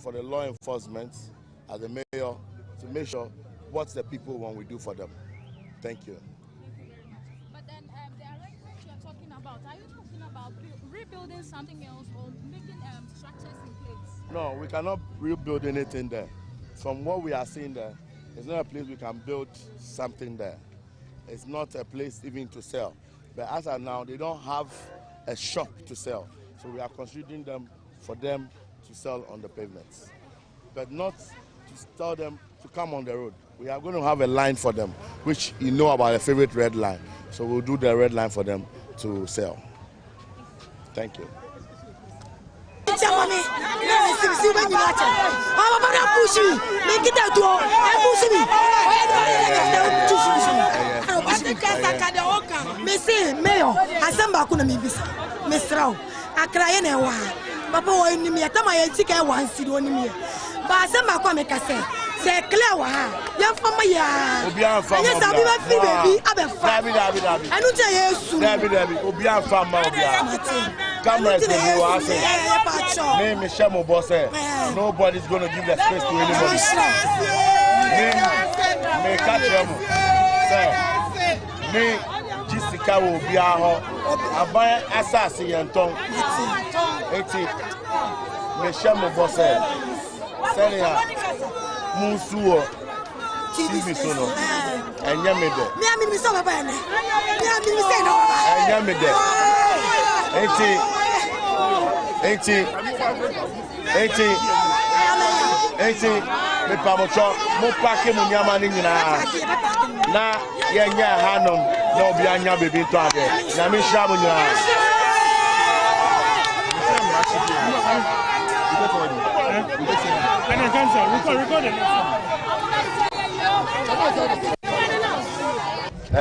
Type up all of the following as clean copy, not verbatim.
for the law enforcement as the mayor to make sure what the people want we do for them. Thank you. But then the arrangement you're talking about, are you talking about rebuilding something else or making structures in place? No, we cannot rebuild anything there. From what we are seeing there, it's not a place we can build something there. It's not a place even to sell. But as of now, they don't have a shop to sell. So we are considering them for them to sell on the pavements. But not to tell them to come on the road. We are going to have a line for them, which you know about a favorite red line. So we'll do the red line for them to sell. Thank you. Nobody's going to give the space to anybody. Me catch them. Me Jessica will be our Abai assassin and tongue. 80. Me Shamo Bosse. Senia Musuo. TV Sono. And Yamide. And Yamide. 80 me pamocho mo pake mo nyama ni nyina na ye nya hanom na obi anya bebi to ade na me hia mo nyina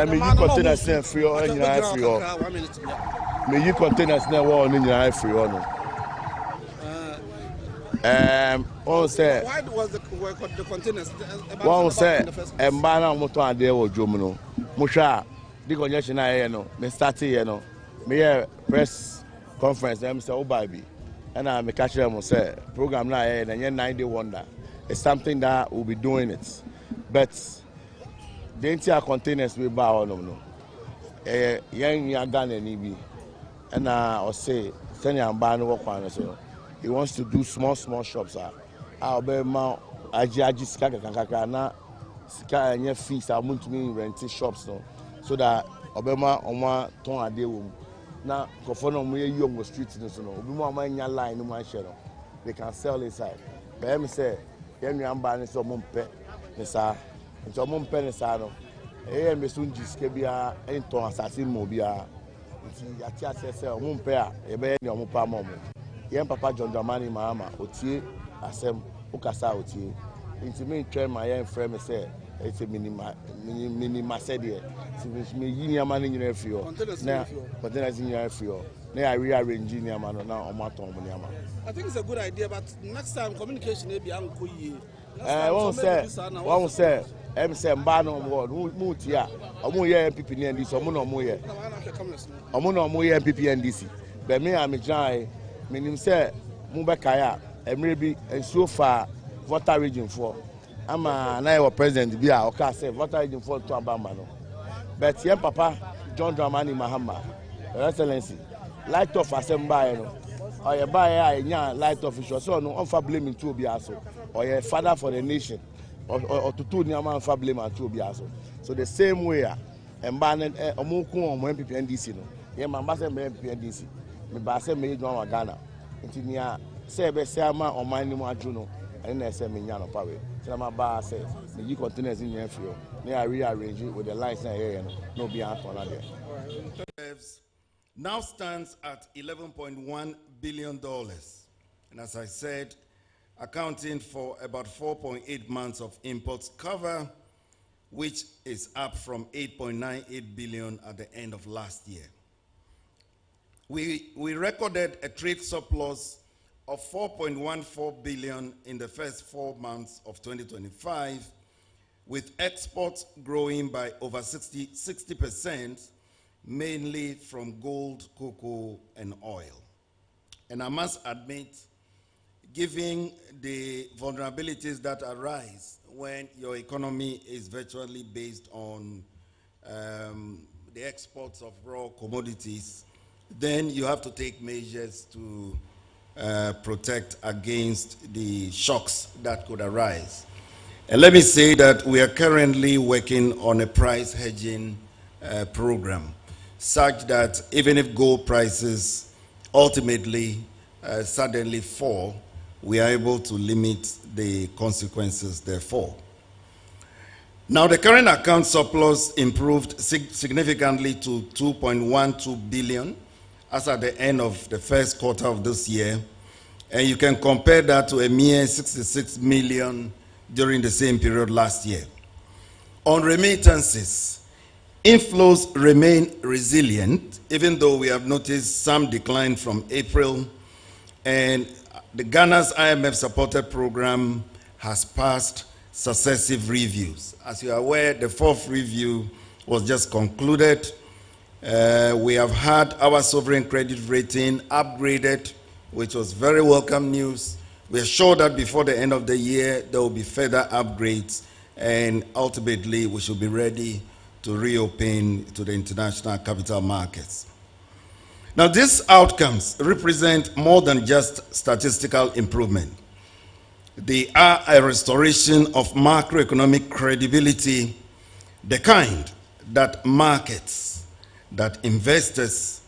me you containers na free o nyina free o me you containers na wo ni nyina free o no. Say, why was the containers? One say, Mbana moto ade wo dwom no. Musha, di congestion na no. Me start here no. Me press conference dem say obabi. And I me catch them say program na here na 9-day wonder. It's something that we'll be doing it. But the entire containers we buy on no. Yen ya Ghana ni bi. And I say send ya Mbana work on so. He wants to do small shops. Obema aji sika kakaka na sika enye fees amuntumi rent shops no, so that obema onwa ton ade wo na kofo no mo ye on street no so no obi mo amanya line no man share no they can sell inside. But me say ye nuamba ni so mo mpe ni sa nso mo mpe ni sa no e me sunji sika bia enton asase mo bia nti yati asese mo mpe a e be ni omo pa mo yen papa John Dramani mama otie asem ukasa otie nti me try my yen frame say it's a minima said here so me yini amani nyina afio na containers nyina afio na I rearrange nyina amano na omaton mo nyama. I think it's a good idea, but next time communication e bi anko yie. One say em say mba no mo tia omo ye MPP ni NDC omo no mo ye MPP NDC but me am jai menim say mo be kaya emre bi ensuo fa voter region for ama na your president bi a o ka say voter region for to abamba no but yen papa John Dramani Mahama Your Excellency light of assembly no or ye buy nya light official so no on fa blame to obi aso or ye father for the nation or to two nyama fa blame to obi aso. So the same way emba na omukun omo MPP NDC no ye mamba say MPP NDC me ba say me John Ghana ntinia say be say ama oman ni mu adru no and na say me nya no pa we say ma ba say me yi containers in here for na I rearrange it with the lines na here no be anton na there. Now stands at $11.1 billion. And as I said, accounting for about 4.8 months of imports cover, which is up from 8.98 billion at the end of last year. We recorded a trade surplus of 4.14 billion in the first 4 months of 2025, with exports growing by over 60%, mainly from gold, cocoa, and oil. And I must admit, given the vulnerabilities that arise when your economy is virtually based on the exports of raw commodities, then you have to take measures to protect against the shocks that could arise. And let me say that we are currently working on a price hedging program, such that even if gold prices ultimately suddenly fall, we are able to limit the consequences therefore. Now, the current account surplus improved significantly to 2.12 billion as at the end of the first quarter of this year, and you can compare that to a mere 66 million during the same period last year. On remittances, inflows remain resilient, even though we have noticed some decline from April, and the Ghana's IMF-supported program has passed successive reviews. As you are aware, the fourth review was just concluded. We have had our sovereign credit rating upgraded, which was very welcome news. We are sure that before the end of the year, there will be further upgrades, and ultimately we should be ready to reopen to the international capital markets. Now, these outcomes represent more than just statistical improvement. They are a restoration of macroeconomic credibility, the kind that markets, that investors,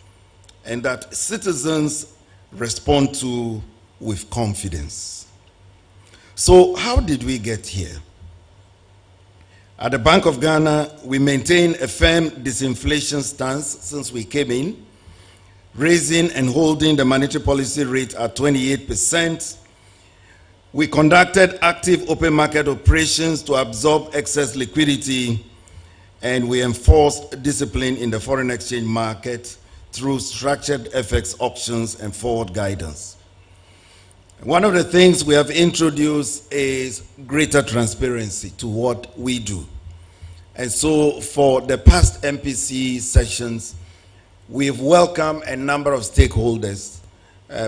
and that citizens respond to with confidence. So, how did we get here? At the Bank of Ghana, we maintain a firm disinflation stance since we came in, raising and holding the monetary policy rate at 28%. We conducted active open market operations to absorb excess liquidity, and we enforced discipline in the foreign exchange market through structured FX options and forward guidance. One of the things we have introduced is greater transparency to what we do. And so for the past MPC sessions, we've welcomed a number of stakeholders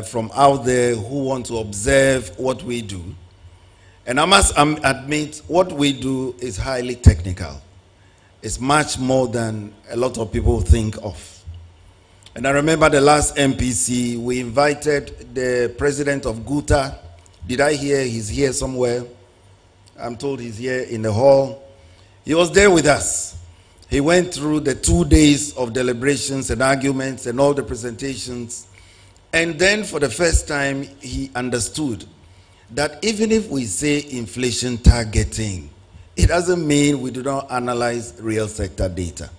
from out there who want to observe what we do. And I must admit, what we do is highly technical. It's much more than a lot of people think of. And I remember the last MPC, we invited the president of GUTA. Did I hear he's here somewhere? I'm told he's here in the hall. He was there with us. He went through the 2 days of deliberations and arguments and all the presentations. And then for the first time, he understood that even if we say inflation targeting, it doesn't mean we do not analyze real sector data.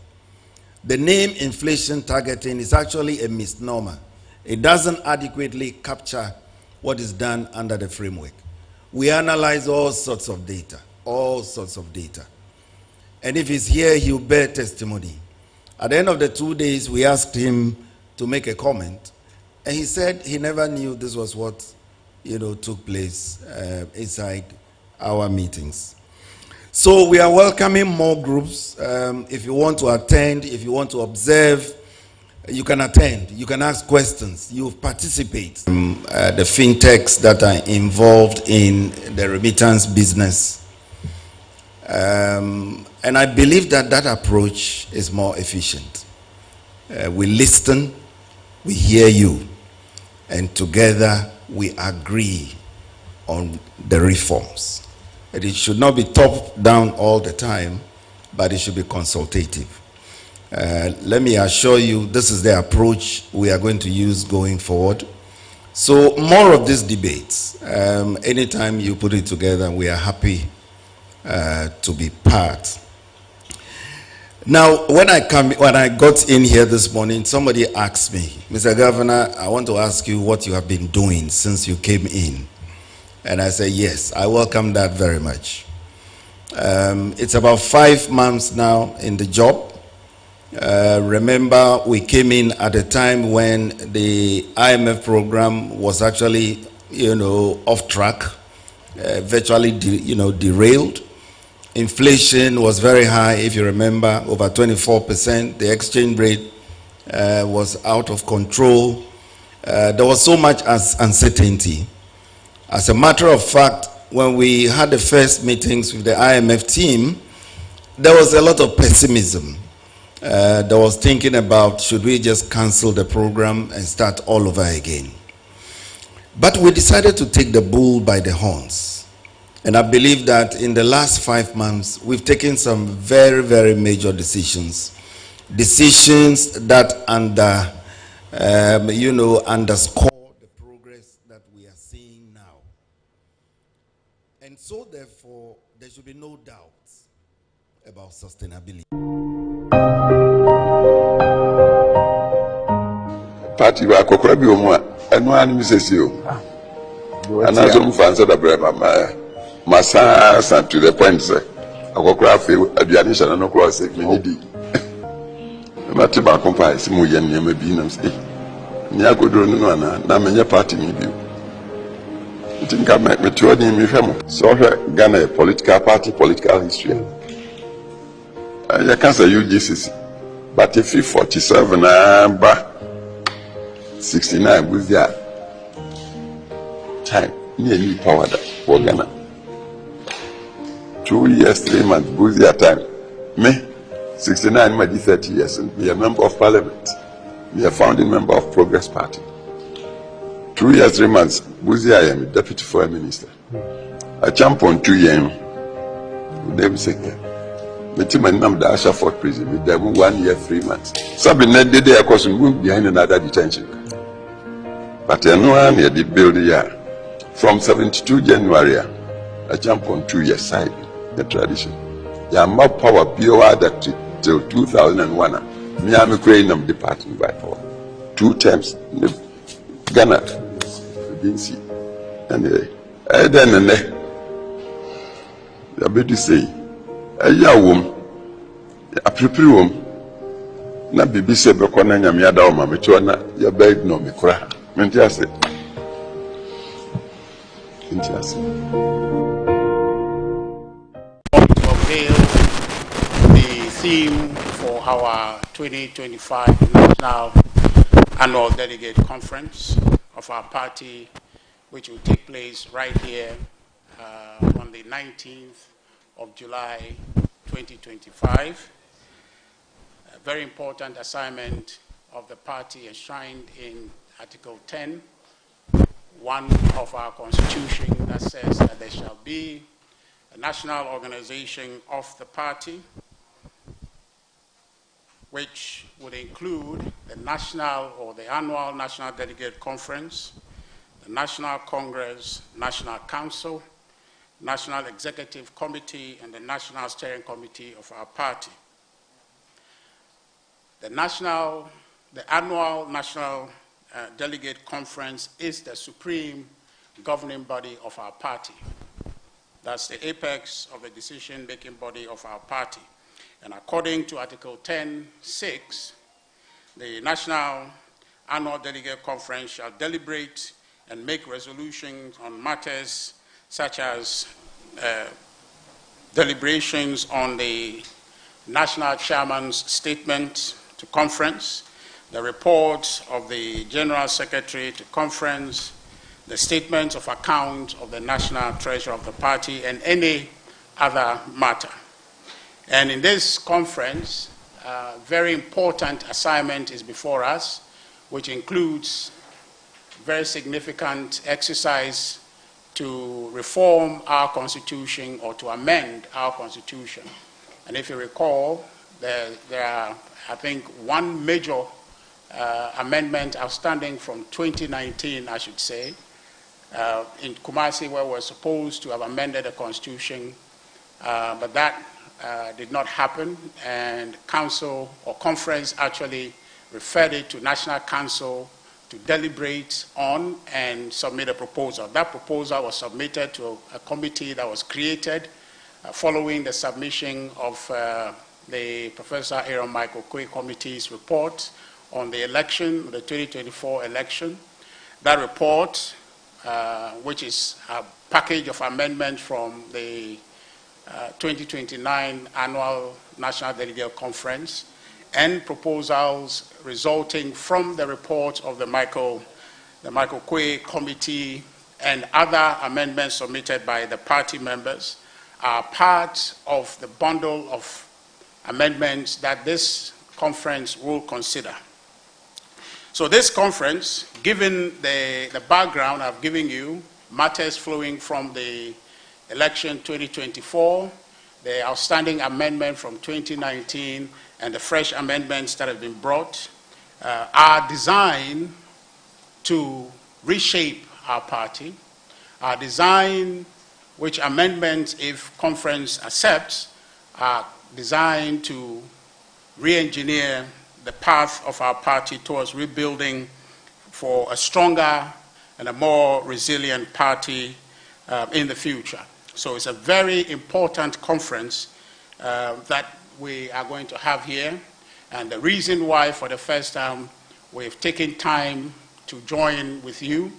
The name inflation targeting is actually a misnomer. It doesn't adequately capture what is done under the framework. We analyze all sorts of data, all sorts of data. And if he's here, he'll bear testimony. At the end of the 2 days, we asked him to make a comment, and he said he never knew this was what took place inside our meetings. So we are welcoming more groups. If you want to attend, if you want to observe, you can attend. You can ask questions. You participate. The fintechs that are involved in the remittance business. And I believe that that approach is more efficient. We listen, we hear you, and together we agree on the reforms. And it should not be top down all the time, but it should be consultative. Let me assure you, this is the approach we are going to use going forward. So more of these debates. Anytime you put it together, we are happy to be part. Now, when I got in here this morning, somebody asked me, Mr. Governor, I want to ask you what you have been doing since you came in. And I said, yes, I welcome that very much. It's about 5 months now in the job. Remember, we came in at a time when the IMF program was actually, off track, virtually, derailed. Inflation was very high, if you remember, over 24%. The exchange rate was out of control. There was so much uncertainty. As a matter of fact, when we had the first meetings with the IMF team, there was a lot of pessimism. There was thinking about, should we just cancel the program and start all over again? But we decided to take the bull by the horns. And I believe that in the last 5 months, we've taken some very, very major decisions. Decisions that underscore the progress that we are seeing now. And so therefore, there should be no doubt about sustainability. Party wa kokora bi omo enu anu sesi o anazo mfansa da brema masa to the point say akokora afi aduane hye no kro say me di mati ba kompa si mu ye nneema bi nam say ni agodoro no na menye party mi bi tinka me to ni mi hwemo so hwe Ghana a political party political history ya can say UGCC but if 47 ba 69 was their time. Nearly power that for Ghana. 2 years, 3 months was their time. Me, 69, maybe 30 years, and be a member of Parliament. Be a founding member of Progress Party. 2 years, 3 months was I am Deputy Foreign Minister. I jump on 2 years. They say, the team and number the Ashford prison with them 1 year, 3 months. Something that they are causing behind another detention. But I know I need the building here. From 72 January, I jump on 2 years side, the tradition. Yeah, more power BOR that till 2001. Me, I'm a creating department by power. 2 terms. Ghana. Didn't see. Anyway, I then I bet you say, a young woman, a prepare woman. Na bibi se bekona nyame ada o mameto na ya beg no me kura menti ase the theme for our 2025 National Annual Delegate Conference of our party, which will take place right here on the 19th of July 2025. A very important assignment of the party enshrined in Article 10, 1 of our Constitution, that says that there shall be a national organization of the party, which would include the national or the annual National Delegate Conference, the National Congress, National Council, National Executive Committee, and the National Steering Committee of our party. The annual National Delegate Conference is the supreme governing body of our party. That's the apex of the decision-making body of our party. And according to Article 10(6), the National Annual Delegate Conference shall deliberate and make resolutions on matters such as deliberations on the National Chairman's statement to conference, the report of the General Secretary to conference, the statement of account of the National Treasurer of the party, and any other matter. And in this conference, a very important assignment is before us, which includes very significant exercise to reform our constitution or to amend our constitution. And if you recall, there are, I think, one major amendment outstanding from 2019, I should say, in Kumasi, where we're supposed to have amended the constitution, but that did not happen, and council or conference actually referred it to National Council to deliberate on and submit a proposal. That proposal was submitted to a committee that was created following the submission of the Professor Aaron Michael Kwe Committee's report on the election, the 2024 election. That report, which is a package of amendments from the 2029 Annual National Delegate Conference, and proposals resulting from the report of the Michael Kwe Committee and other amendments submitted by the party members are part of the bundle of amendments that this conference will consider. So this conference, given the background I've given you, matters flowing from the election 2024, the outstanding amendment from 2019, and the fresh amendments that have been brought, are designed to reshape our party, are designed, which amendments, if conference accepts, are designed to re-engineer the path of our party towards rebuilding for a stronger and a more resilient party in the future. So it's a very important conference that we are going to have here. And the reason why, for the first time, we've taken time to join with you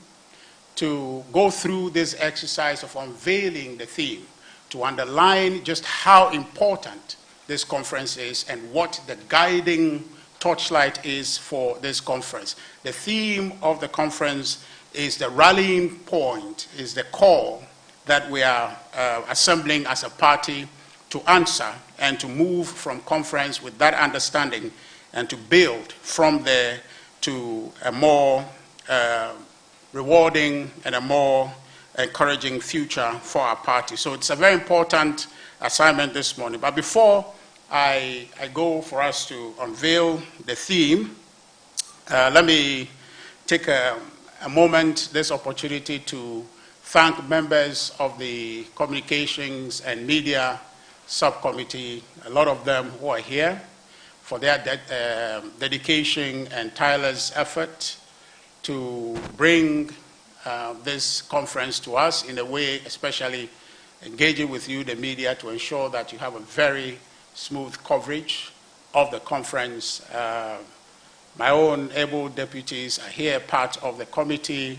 to go through this exercise of unveiling the theme, to underline just how important this conference is and what the guiding torchlight is for this conference. The theme of the conference is the rallying point, is the call that we are assembling as a party to answer and to move from conference with that understanding and to build from there to a more rewarding and a more encouraging future for our party. So it's a very important assignment this morning. But before I go for us to unveil the theme, let me take a moment, this opportunity, to thank members of the Communications and Media Subcommittee, a lot of them who are here, for their dedication and tireless effort to bring this conference to us in a way, especially engaging with you, the media, to ensure that you have a very smooth coverage of the conference. My own able deputies are here, part of the committee.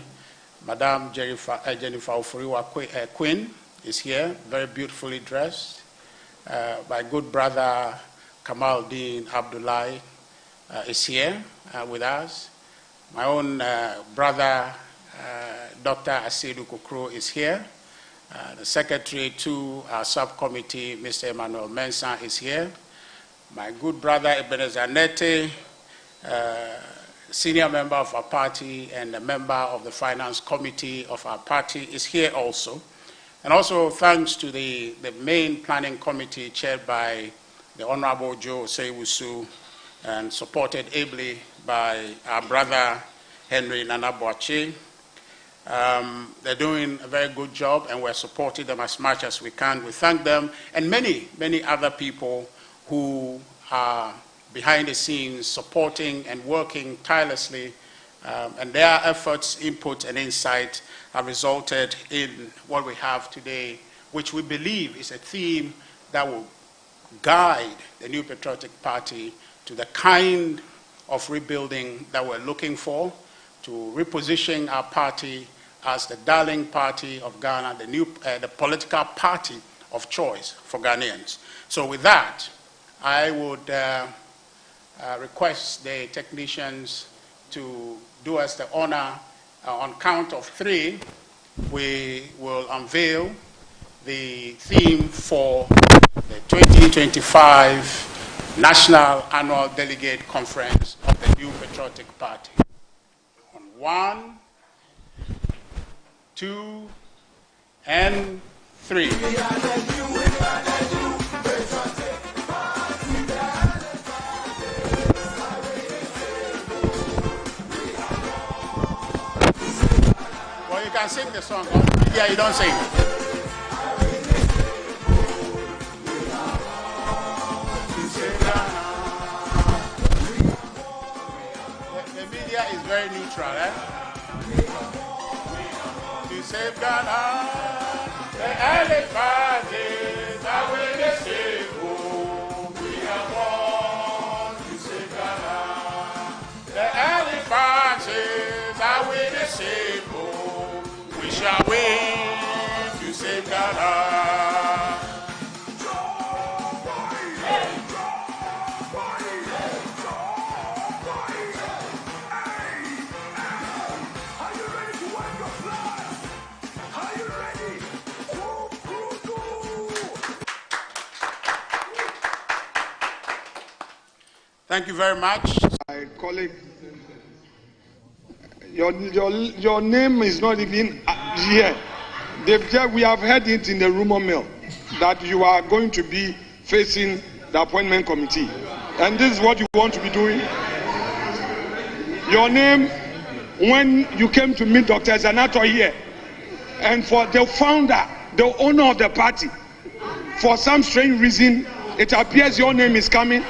Madam Jennifer Oforiwa Quinn is here, very beautifully dressed. My good brother Kamaldeen Abdullahi is here with us. My own brother Dr. Asidu Kukro is here. The secretary to our subcommittee, Mr. Emmanuel Mensah, is here. My good brother Ebenezer Nete, senior member of our party and a member of the finance committee of our party, is here also. And also thanks to the main planning committee chaired by the Honorable Joe Seiwusu and supported ably by our brother Henry Nanabuachi. They're doing a very good job and we're supporting them as much as we can. We thank them and many, many other people who are behind the scenes supporting and working tirelessly, and their efforts, input, and insight have resulted in what we have today, which we believe is a theme that will guide the New Patriotic Party to the kind of rebuilding that we're looking for, to reposition our party as the darling party of Ghana, the political party of choice for Ghanaians. So with that, I would request the technicians to do us the honor. On count of 3, we will unveil the theme for the 2025 National Annual Delegate Conference of the New Patriotic Party. On 1, 2, and 3. Well, you can sing the song. Yeah, you don't sing. The media is very neutral, eh? To save Ghana, the elephant is away the stable. We are born to save Ghana. The elephant is away the stable. We shall win to save Ghana. Thank you very much. My colleague, your name is not even here. We have heard it in the rumor mill that you are going to be facing the appointment committee. And this is what you want to be doing. Your name, when you came to meet Dr. Zanato here, and for the founder, the owner of the party, for some strange reason, it appears your name is coming,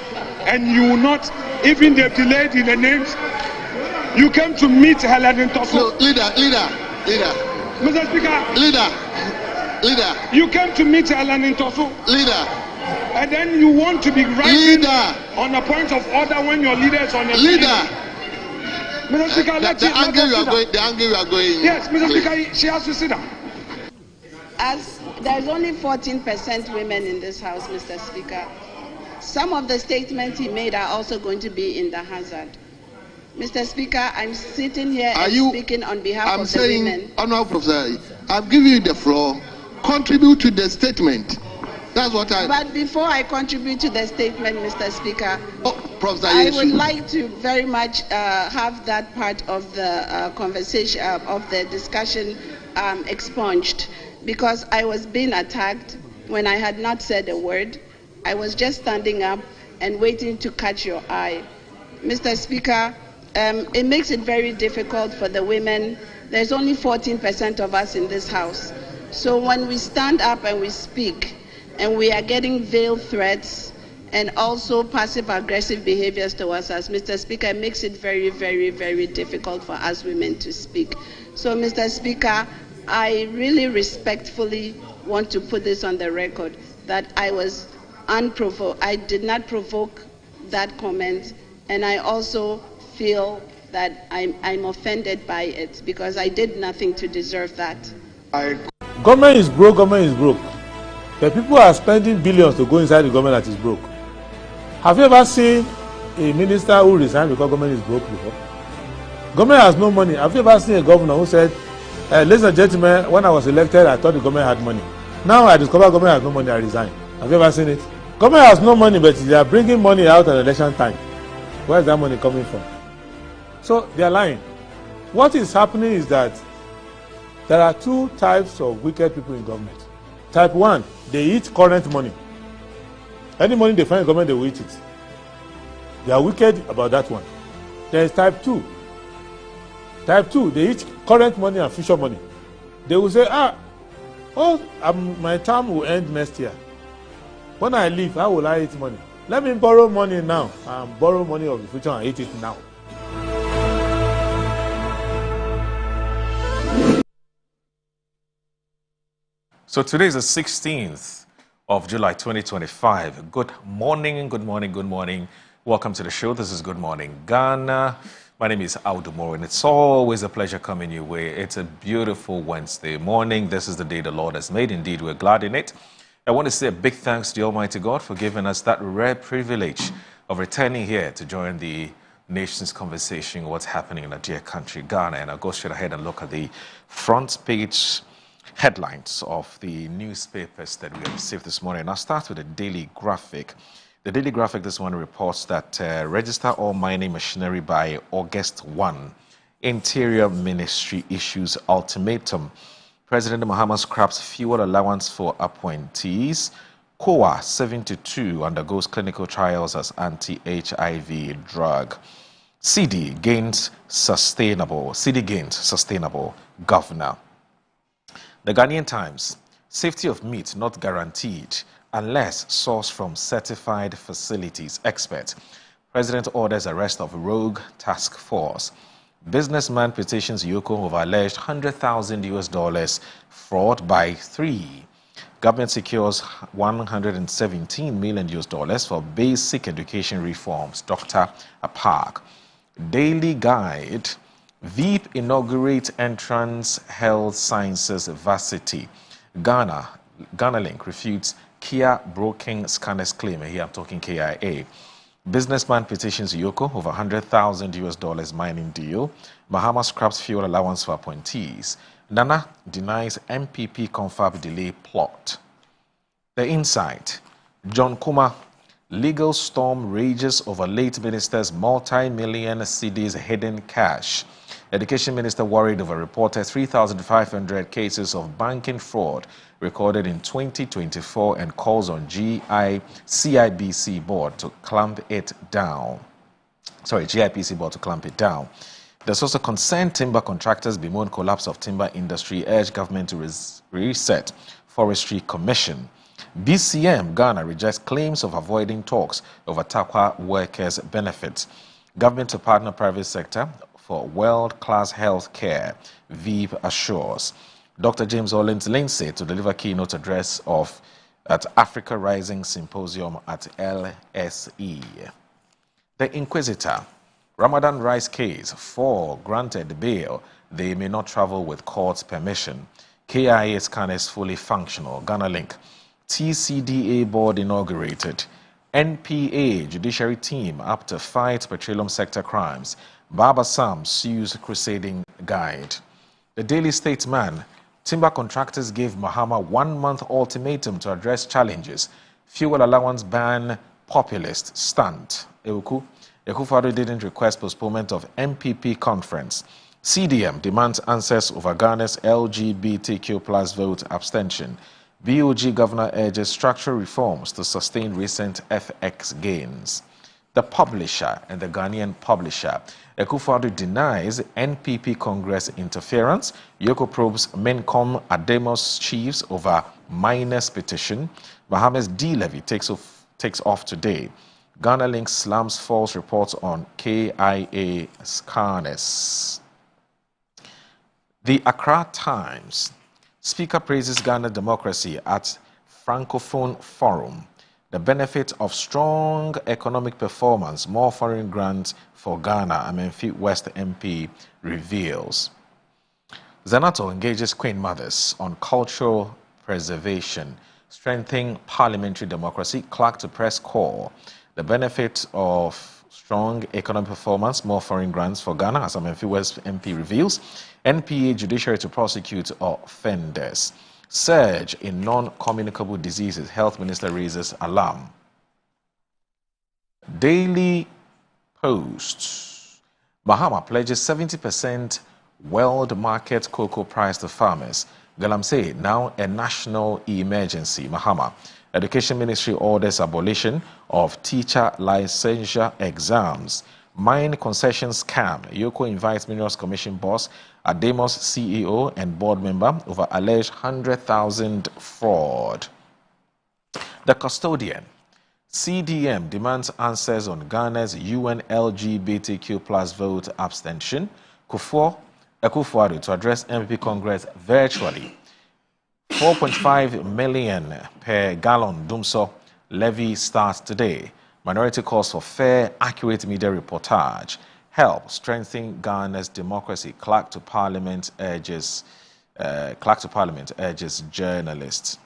and you will not, even they've delayed in the names. You came to meet Helen Tosso. No, leader. Mr. Speaker. Leader. You came to meet Helen Tosso. Leader. And then you want to be writing on a point of order when your leader is on the leader. Mr. Speaker, the angle you are going. Yes, Mr. Speaker, she has to sit down. As there's only 14% women in this House, Mr. Speaker, some of the statements he made are also going to be in the hazard. Mr. Speaker, I'm sitting here speaking on behalf of the women. Honorable Professor, I've given you the floor. Contribute to the statement. That's what But before I contribute to the statement, Mr. Speaker, Professor, I would like to very much have that part of the conversation, of the discussion expunged, because I was being attacked when I had not said a word. I was just standing up and waiting to catch your eye. Mr. Speaker, it makes it very difficult for the women. There's only 14% of us in this House. So when we stand up and we speak, and we are getting veiled threats and also passive-aggressive behaviors towards us, Mr. Speaker, it makes it very, very, very difficult for us women to speak. So, Mr. Speaker, I really respectfully want to put this on the record, that I was unprovoked. I did not provoke that comment, and I also feel that I'm offended by it, because I did nothing to deserve that. Government is broke, government is broke. The people are spending billions to go inside the government that is broke. Have you ever seen a minister who resigned because government is broke before? Government has no money. Have you ever seen a governor who said, ladies and gentlemen, when I was elected, I thought the government had money. Now I discover government has no money, I resign. Have you ever seen it? Government has no money, but they are bringing money out at election time. Where is that money coming from? So they are lying. What is happening is that there are two types of wicked people in government. Type 1, they eat current money. Any money they find in government, they will eat it. They are wicked about that one. There is type 2. Type 2, they eat current money and future money. They will say, my term will end next year. When I leave, how will I eat money? Let me borrow money now and borrow money of the future and eat it now. So today is the 16th of July 2025. Good morning, good morning, good morning. Welcome to the show. This is Good Morning Ghana. My name is Audu Moro, and it's always a pleasure coming your way. It's a beautiful Wednesday morning. This is the day the Lord has made. Indeed, we're glad in it. I want to say a big thanks to the Almighty God for giving us that rare privilege of returning here to join the nation's conversation, what's happening in our dear country, Ghana. And I'll go straight ahead and look at the front page headlines of the newspapers that we have received this morning. I'll start with the Daily Graphic. The Daily Graphic this morning reports that register all mining machinery by August 1. Interior Ministry issues ultimatum. President Mahama scraps fuel allowance for appointees. COA 72 undergoes clinical trials as anti-HIV drug. CD gains sustainable governor. The Ghanaian Times, safety of meat not guaranteed unless sourced from certified facilities. Expert. President orders arrest of rogue task force. Businessman petitions Yoko over alleged $100,000 fraud by 3. Government secures $117 million for basic education reforms. Dr. Apark. Daily Guide. VIP inaugurate entrance health sciences varsity. Ghana Link refutes Kia broken scanners claim. Here I'm talking KIA. Businessman petitions Yoko over $100,000 mining deal. Mahama scraps fuel allowance for appointees. Nana denies MPP confab delay plot. The Insight. John Kuma Legal storm rages over late minister's multi-million cedis hidden cash. Education Minister worried over reported 3,500 cases of banking fraud recorded in 2024 and calls on GIPC board to clamp it down. GIPC board to clamp it down. There's also concerned timber contractors bemoan collapse of timber industry, urge government to reset Forestry Commission. BCM Ghana rejects claims of avoiding talks over TAQA workers' benefits. Government to partner private sector for world-class health care, VEEP assures. Dr. James Ollins Lindsay to deliver keynote address at Africa Rising Symposium at LSE. The Inquisitor, Ramadan Rice case, 4 granted bail. They may not travel with court's permission. KIA scanners fully functional. Ghana Link. TCDA board inaugurated. NPA judiciary team up to fight petroleum sector crimes. Baba Sam sues crusading guide. The Daily Statesman. Timber contractors gave Mahama 1-month ultimatum to address challenges. Fuel allowance ban populist stunt. Ekufado didn't request postponement of MPP conference. CDM demands answers over Ghana's LGBTQ plus vote abstention. BOG governor urges structural reforms to sustain recent FX gains. The Publisher and the Ghanaian Publisher. Ekufado denies NPP Congress interference. Yoko probes Mencom Ademos chiefs over miners petition. Bahamas D-levy takes off today. Ghana Link slams false reports on KIA scanners. The Accra Times. Speaker praises Ghana democracy at Francophone Forum. The benefit of strong economic performance, more foreign grants for Ghana, Amenfi West MP reveals. Zanato engages Queen Mothers on cultural preservation, strengthening parliamentary democracy, clerk to press call. The benefit of strong economic performance, more foreign grants for Ghana, as Amenfi West MP reveals. NPA judiciary to prosecute offenders. Surge in non-communicable diseases. Health Minister raises alarm. Daily Post. Bahama pledges 70% world market cocoa price to farmers. Galamsey now a national emergency. Mahama. Education Ministry orders abolition of teacher licensure exams. Mine concession scam. Yoko invites Minerals Commission boss Ademos CEO and board member over alleged 100,000 fraud. The Custodian. CDM demands answers on Ghana's UN LGBTQ plus vote abstention. Ekufuado to address MPP Congress virtually. 4.5 million per gallon Dumso levy starts today. Minority calls for fair, accurate media reportage. Help strengthen Ghana's democracy. Clerk to Parliament urges journalists.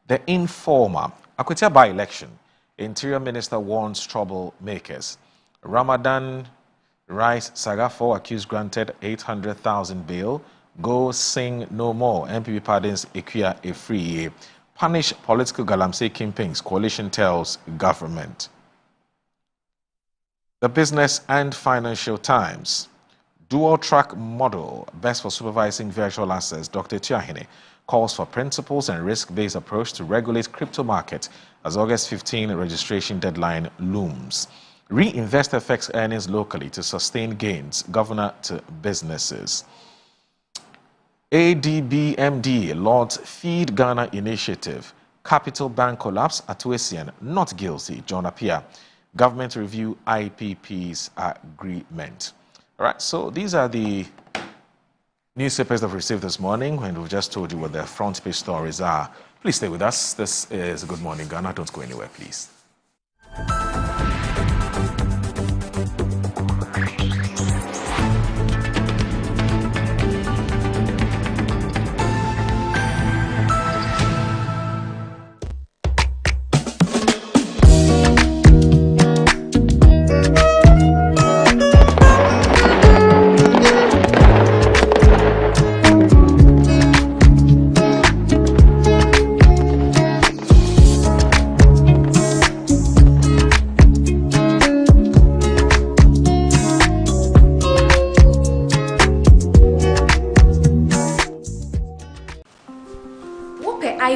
The Informer. Akwatia by-election. Interior Minister warns troublemakers. Ramadan Rice Saga 4 accused granted 800,000 bail. Go sing no more. MPP pardons Ekuya Efriye. Punish political galamsey kingpins. Coalition tells government. The Business and Financial Times. Dual track model best for supervising virtual assets. Dr. Tiahine calls for principles and risk-based approach to regulate crypto market as August 15 registration deadline looms. Reinvest FX earnings locally to sustain gains. Governor to businesses. ADBMD Lord's Feed Ghana initiative. Capital Bank collapse. Atuesian not guilty. John Appiah. Government review IPP's agreement. All right, so these are the newspapers that we've received this morning, and we've just told you what their front page stories are. Please stay with us. This is Good Morning Ghana. Don't go anywhere, please.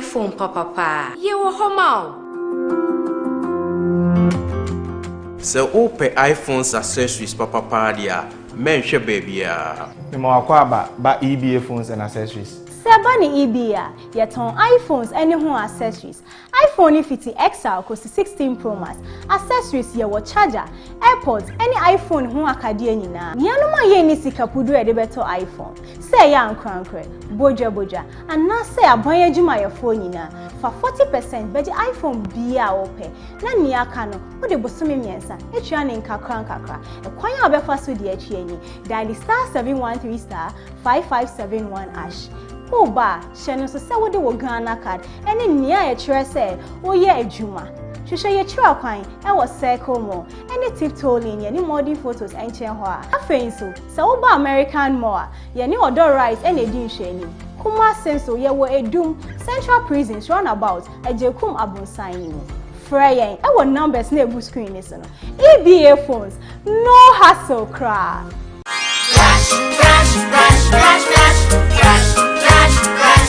iPhone papa. Ye wo homa. So open iPhones accessories papa dia. Mention baby ya. Ba EBA phones and accessories. Sebani EBA, yeton iPhones any home accessories. iPhone 50 XL cost 16 Pro Max. Accessories ye wo charger, AirPods, any iPhone home akadie nyina. Nianoma ye ni sika pudu e de beto iPhone. Say ya nkwankre, boja, and na say abanye juma your phone nyina. For 40% beji iPhone biya ope. Na ni aka no, wo de bosome miensa. Etua ne nkakra. E kwan ya obefa so de achi enyi. Dial *713*5571#. Oba, shenu so say wo de wo Ghana card. Eni nia ye kire say wo ye adwuma. Hwehwe ye kire kwan e wo circle mo. Eni tip tolling ye ni modern photos enchen ho a. Afein so, say wo ba American Mall, ye ni odo rice eni edi nhwani. Kuma senso ye wo edum Central Prisons runabout ejekum abunsan ni. Freyen e wo numbers na ebu screen ni so no. EBA phones, no hassle cra. Brush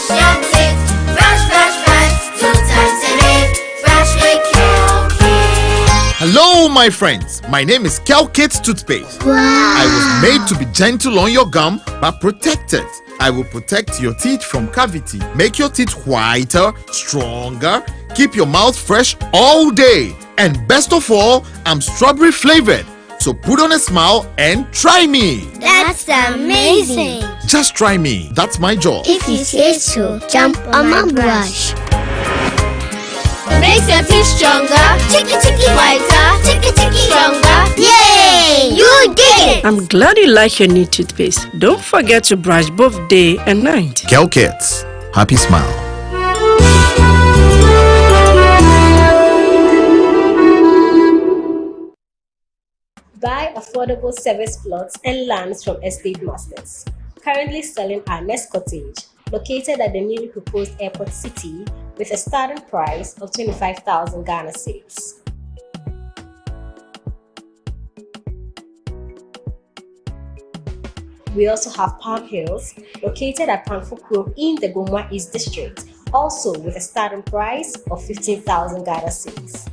your teeth. Brush 2 times a day. Brush with Kel-Kit. Hello, my friends. My name is Kel-Kit toothpaste. Wow. I was made to be gentle on your gum, but protected. I will protect your teeth from cavity, make your teeth whiter, stronger, keep your mouth fresh all day. And best of all, I'm strawberry flavored. So put on a smile and try me. That's amazing. Just try me. That's my job. If you say so, jump on my brush. Makes your teeth stronger, chicky whiter, chicky stronger. Yay! You did it! I'm glad you like your new toothpaste. Don't forget to brush both day and night. Kel-Kit. Happy smile. Buy affordable service plots and lands from estate masters. Currently selling our next cottage, located at the newly proposed airport city, with a starting price of 25,000 Ghana cedis. We also have Palm Hills, located at Panfukuro in the Gomwa East District, also with a starting price of 15,000 Ghana cedis.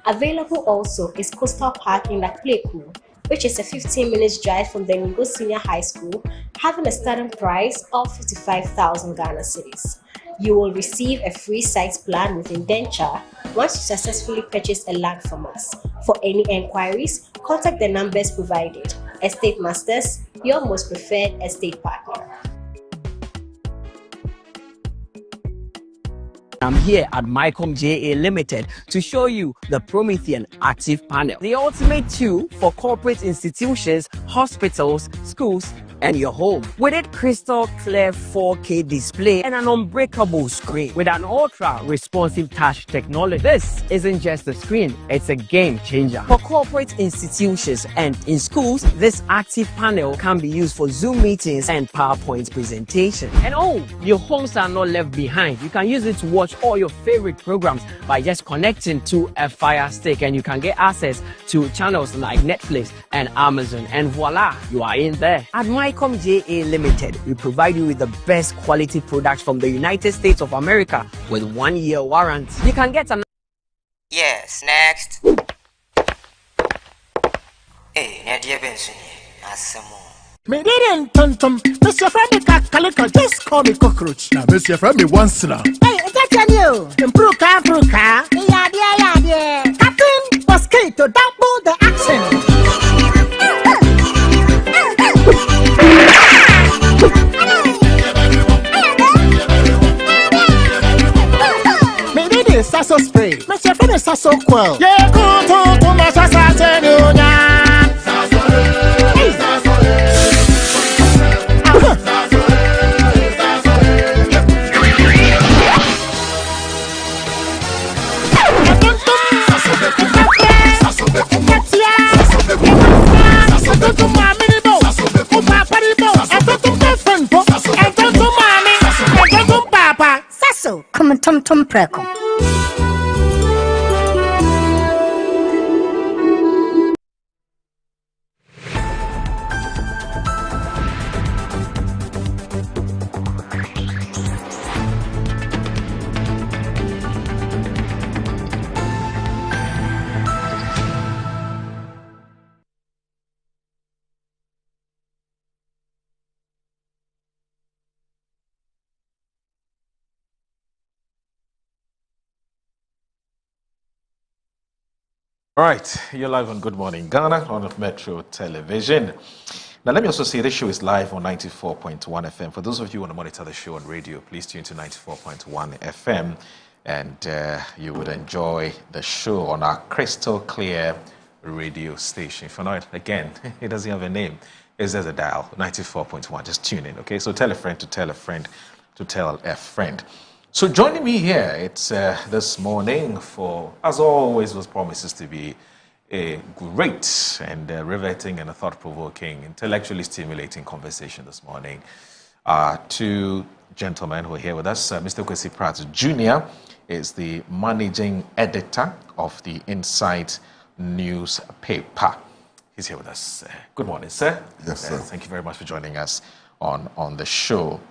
Available also is Coastal Park in Lakpleku, which is a 15-minute drive from the Ningo Senior High School, having a starting price of 55,000 Ghana cedis. You will receive a free site plan with indenture once you successfully purchase a land from us. For any enquiries, contact the numbers provided. Estate Masters, your most preferred estate partner. I'm here at Mycom JA Limited to show you the Promethean Active Panel, the ultimate tool for corporate institutions, hospitals, schools, and your home. With its crystal clear 4K display and an unbreakable screen with an ultra responsive touch technology. This isn't just a screen, it's a game changer. For corporate institutions and in schools, this active panel can be used for Zoom meetings and PowerPoint presentation. And oh, your homes are not left behind. You can use it to watch all your favorite programs by just connecting to a Fire Stick, and you can get access to channels like Netflix and Amazon, and voila, you are in there. At Mycom JA Limited, we provide you with the best quality products from the United States of America with 1-year warranty. You can get an... Yes, next. Hey, Nadia Benson, Asamo. Me didn't tum. Mr. Friendly Calico, just call me cockroach. Now, Mr. Friendly once now. Hey, that's a new. Improve car. Yeah. Captain Mosquito, double the accent. Me did it, Sasso spray. Mr. Friendly Sasso quell. Yeah, go to my Sasso. Come on, Tom Preco. All right, you're live on Good Morning Ghana on Metro Television. Now, let me also say this show is live on 94.1 FM. For those of you who want to monitor the show on radio, please tune to 94.1 FM, and you would enjoy the show on our crystal clear radio station. For now, again, it doesn't have a name. It's just a dial, 94.1. Just tune in, okay? So tell a friend to tell a friend to tell a friend. So joining me here, it's this morning for, as always, was promises to be a great and riveting and a thought-provoking, intellectually stimulating conversation this morning. Two gentlemen who are here with us. Mr. Kwesi Pratt Jr. is the managing editor of the Insight newspaper. He's here with us. Good morning, sir. Yes, sir. Thank you very much for joining us on the show.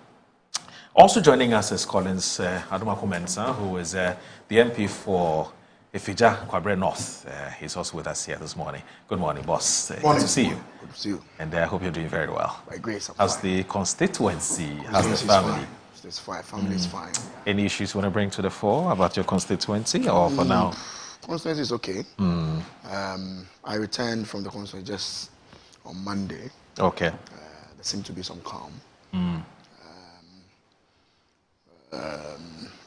Also joining us is Collins Adumaku-Mensah, who is the MP for Ifija, Kwabre North. He's also with us here this morning. Good morning, boss. Good to see you. Good to see you. And I hope you're doing very well. By grace, I'm How's fine. the constituency? How's the family? It's fine. Family is fine. Any issues you want to bring to the fore about your constituency, or for now? Constituency is okay. I returned from the constituency just on Monday. Okay. There seemed to be some calm.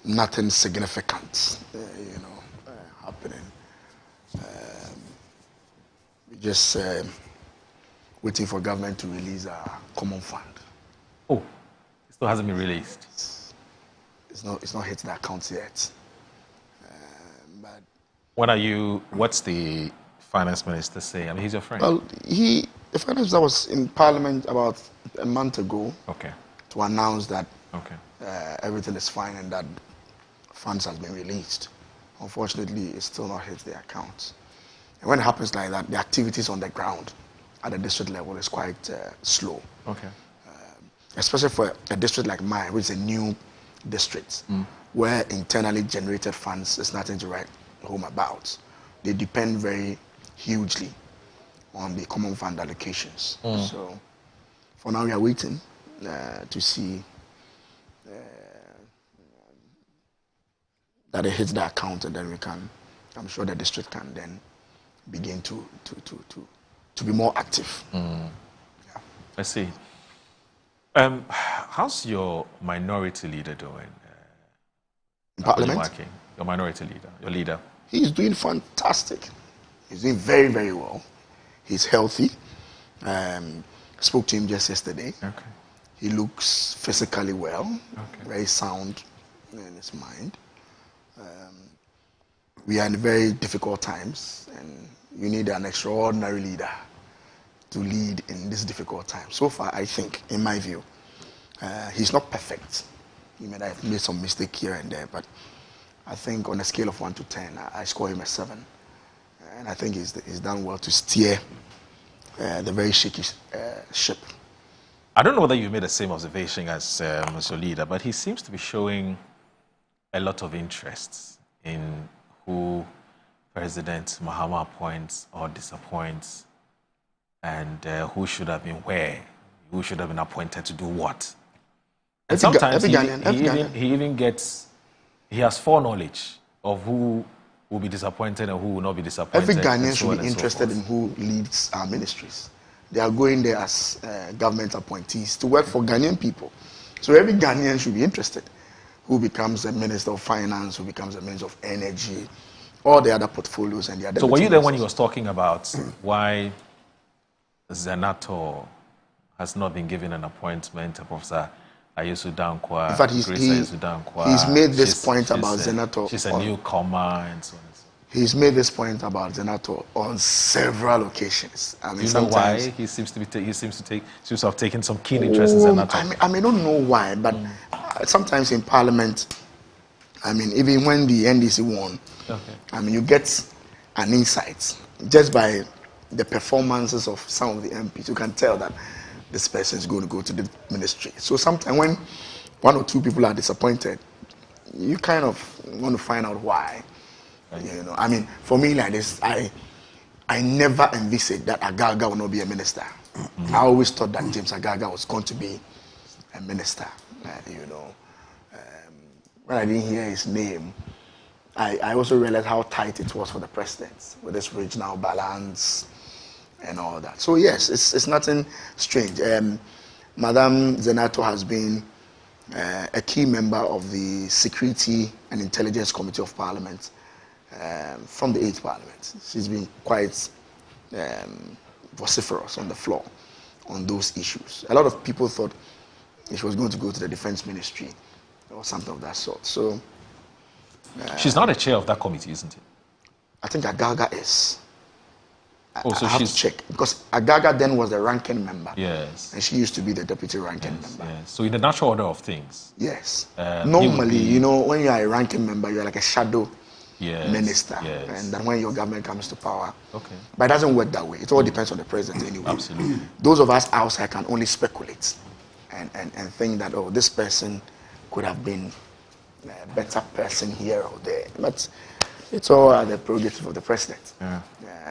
Nothing significant, happening. We just waiting for government to release a common fund. Oh, it still hasn't been released. It's not hit the accounts yet. But what's the finance minister saying? I mean, he's your friend. Well, the finance minister was in Parliament about a month ago. Okay. To announce that everything is fine and that funds has been released. Unfortunately, it's still not hit the accounts. And when it happens like that, the activities on the ground at the district level is quite slow. Okay. Especially for a district like mine, which is a new district, where internally generated funds is nothing to write home about. They depend very hugely on the common fund allocations. So for now, we are waiting to see that it hits the account, and then I'm sure the district can then begin to be more active. Yeah. I see. How's your minority leader doing? In Parliament? Your minority leader, your leader. He's doing fantastic. He's doing very, very well. He's healthy. Spoke to him just yesterday. Okay. He looks physically well, very sound in his mind. We are in very difficult times, and you need an extraordinary leader to lead in this difficult time. So far, I think, in my view, he's not perfect. He may have made some mistake here and there, but I think on a scale of 1 to 10, I score him a 7. And I think he's done well to steer the very shaky ship. I don't know whether you made the same observation as your leader, but he seems to be showing a lot of interest in who President Mahama appoints or disappoints, and who should have been where, who should have been appointed to do what. And sometimes he has foreknowledge of who will be disappointed and who will not be disappointed. Every Ghanaian should be interested in who leads our ministries. They are going there as government appointees to work for Ghanaian people. So every Ghanaian should be interested. Who becomes a minister of finance, who becomes a minister of energy, all the other portfolios and the other. So were you there when he was talking about why Zenator has not been given an appointment to Professor Ayesu Dankwa? In fact, he's made this point about Zenator. She's a newcomer and so on. He's made this point about Zenator on several occasions. I mean, you know why he seems to have taken some keen interest in Zenator? I may not know why, but sometimes in Parliament, I mean, even when the NDC won, I mean, you get an insight just by the performances of some of the MPs. You can tell that this person is going to go to the ministry. So sometimes when 1 or 2 people are disappointed, you kind of want to find out why. You know, I mean, for me like this, I never envisaged that Agaga would not be a minister. I always thought that James Agaga was going to be a minister. You know, when I didn't hear his name, I also realized how tight it was for the president with this regional balance and all that. So yes, it's nothing strange. Madam Zenato has been a key member of the Security and Intelligence Committee of Parliament from the 8th Parliament. She's been quite vociferous on the floor on those issues. A lot of people thought she was going to go to the Defense Ministry or something of that sort. So she's not a chair of that committee, isn't it? I think Agaga is. Oh, so I have to check because Agaga then was the ranking member. Yes. And she used to be the deputy ranking member. Yes. So in the natural order of things. Yes. Normally, you know, when you are a ranking member, you are like a shadow minister. Yes. And then when your government comes to power. Okay. But it doesn't work that way. It all depends on the president anyway. Absolutely. Those of us outside can only speculate and think that, oh, this person could have been a better person here or there. But it's all the prerogative of the president. Yeah.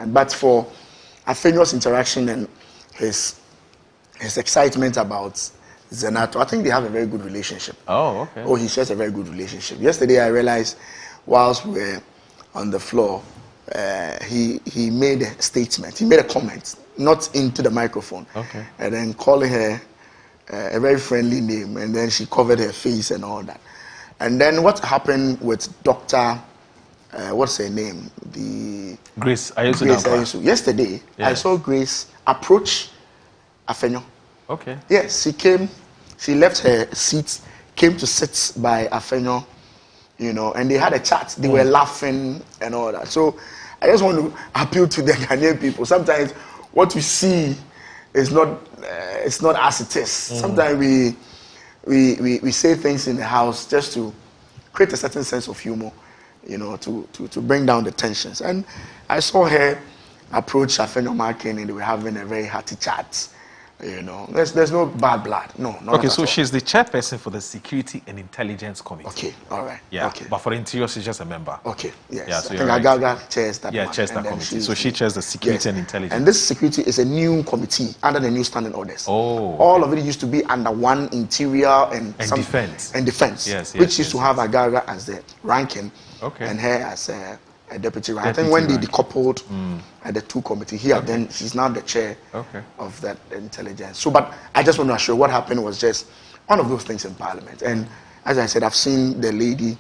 But for Afenyo's interaction and his excitement about Zenato, I think they have a very good relationship. Oh, okay. Oh, he shares a very good relationship. Yesterday, I realized whilst we were on the floor, he made a statement. He made a comment, not into the microphone. Okay. And then calling her a very friendly name, and then she covered her face and all that. And then what happened with Dr. What's her name? Grace Ayesu. Yesterday, I saw Grace approach Afenyo. Okay. Yes, she came, she left her seat, came to sit by Afenyo, you know, and they had a chat. They were laughing and all that. So I just want to appeal to the Ghanaian people. Sometimes what we see is not, it's not as it is. Sometimes we say things in the house just to create a certain sense of humor, you know, to bring down the tensions. And I saw her approach Afenyo Markin and they were having a very hearty chat. You know, there's no bad blood. No, not okay, at so all. she's the chairperson for the Security and Intelligence Committee. Okay, all right. Yeah, okay. But for the Interior, she's just a member. Okay, yes. Yeah, so I think Agaga chairs that. Yeah, chairs that committee. So she chairs the Security and Intelligence. And this security is a new committee under the new standing orders. Oh. Okay. All of it used to be under one Interior and Defense. And Defense. Yes, which used to have Agaga as the ranking. Okay. And her as a deputy ranking. I think when they decoupled the two committee here, then she's now the chair of that intelligence. So, but I just want to assure what happened was just one of those things in Parliament. And as I said, I've seen the lady,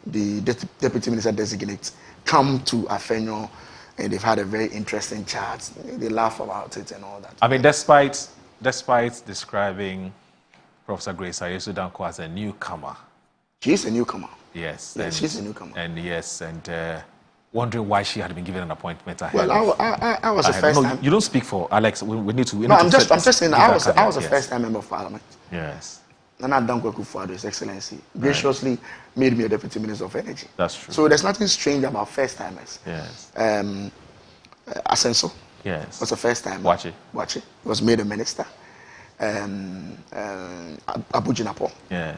the deputy minister designate, come to Afenyo, and they've had a very interesting chat. They laugh about it and all that. I mean, despite describing Professor Grace Ayesu Danko as a newcomer. She's a newcomer. Yes. Yes, she's a newcomer. And yes, and wondering why she had been given an appointment ahead. Well, I was the first time. You don't speak for Alex. We need to. I'm just saying. I was a first-time member of Parliament. Yes. Nana Dankwa Akufo-Addo, His Excellency, graciously made me a deputy minister of energy. That's true. So there's nothing strange about first-timers. Yes. Asenso. Yes. Was a first-timer. Wachi was made a minister. Abu Jinapo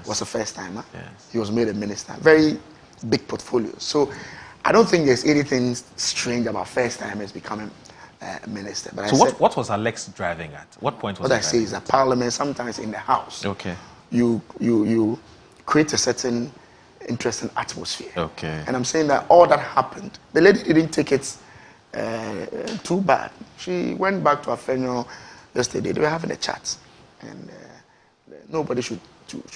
was a first-timer. Yes. He was made a minister. Very big portfolio. So I don't think there's anything strange about first-timers becoming a minister. But so what was Alex driving at? What point was what I say is that Parliament, sometimes in the House, okay, you create a certain interesting atmosphere. Okay. And I'm saying that all that happened, the lady didn't take it too bad. She went back to Afenyo yesterday. They were having a chat, and nobody should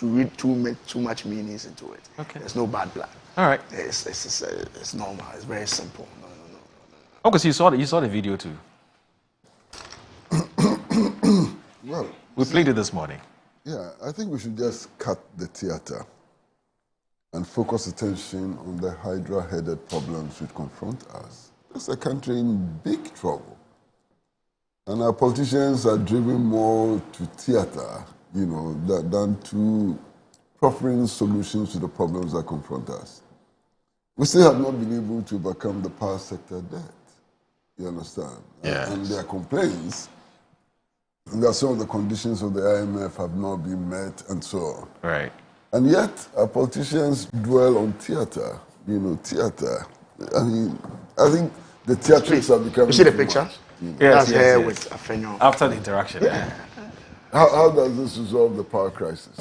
read too much meanings into it. Okay. There's no bad blood. All right. It's normal. It's very simple. No. Okay, so you saw the video too. Well, we played it this morning. Yeah, I think we should just cut the theater and focus attention on the hydra-headed problems which confront us. It's a country in big trouble. And our politicians are driven more to theater, you know, than to proffering solutions to the problems that confront us. We still have not been able to overcome the power sector debt. You understand? Yes. And their complaints that some of the conditions of the IMF have not been met and so on. Right. And yet, our politicians dwell on theater, you know, theater. I mean, I think the theatrics are becoming... You see the picture? Yes, yes. With Afenyo. After the interaction. Yeah. How does this resolve the power crisis?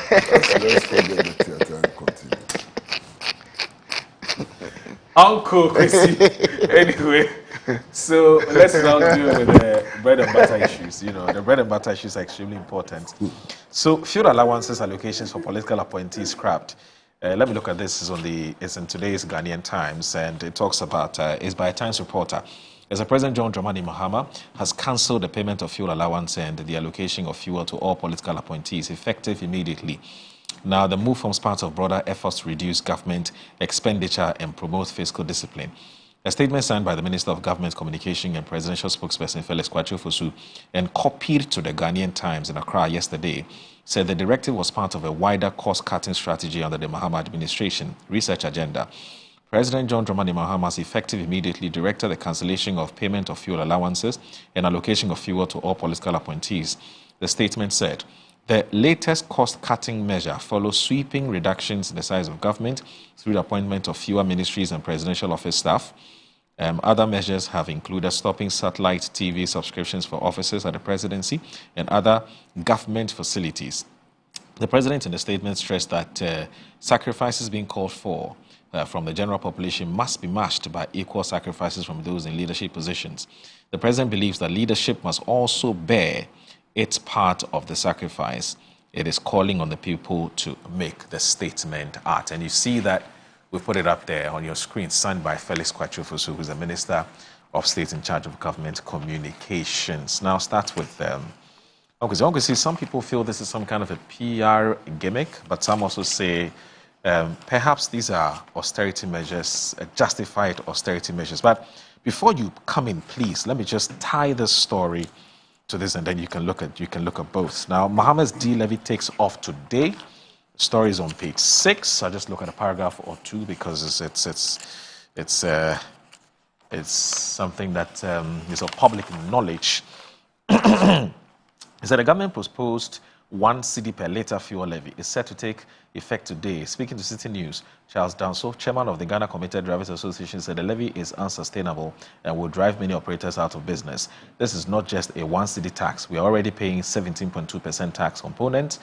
Let's forget the theater and continue. Uncle Chrissy. Anyway, so let's now deal with the bread and butter issues. You know, the bread and butter issues are extremely important. So, fuel allowances allocations for political appointees scrapped. Let me look at this. It's in today's Ghanaian Times, and it talks about, it's by a Times reporter. As President John Dramani Mahama has cancelled the payment of fuel allowance and the allocation of fuel to all political appointees effective immediately. Now, the move forms part of broader efforts to reduce government expenditure and promote fiscal discipline. A statement signed by the Minister of Government Communication and Presidential Spokesperson Felix Kwatiofosu and copied to the Ghanaian Times in Accra yesterday said the directive was part of a wider cost-cutting strategy under the Mahama administration research agenda. President John Dramani Mahama has effective immediately directed the cancellation of payment of fuel allowances and allocation of fuel to all political appointees. The statement said, the latest cost-cutting measure follows sweeping reductions in the size of government through the appointment of fewer ministries and presidential office staff. Other measures have included stopping satellite TV subscriptions for officers at the presidency and other government facilities. The president in the statement stressed that sacrifices being called for from the general population must be matched by equal sacrifices from those in leadership positions. The president believes that leadership must also bear its part of the sacrifice. It is calling on the people to make the statement out. And you see that we put it up there on your screen, signed by Felix Kwatiofosu, who's the Minister of State in charge of Government Communications. Now, start with Uncle C. Some people feel this is some kind of a PR gimmick, but some also say perhaps these are austerity measures, justified austerity measures. But before you come in, please, let me just tie this story to this, and then you can look at both. Now, Mahama's D-levy takes off today. The story is on page 6. I'll just look at a paragraph or two because it's something that is of public knowledge. It said the government proposed 1 cedi per litre fuel levy is set to take effect today. Speaking to City News, Charles Danso, chairman of the Ghana Committed Drivers Association, said the levy is unsustainable and will drive many operators out of business. This is not just a 1 cedi tax. We are already paying 17.2% tax component,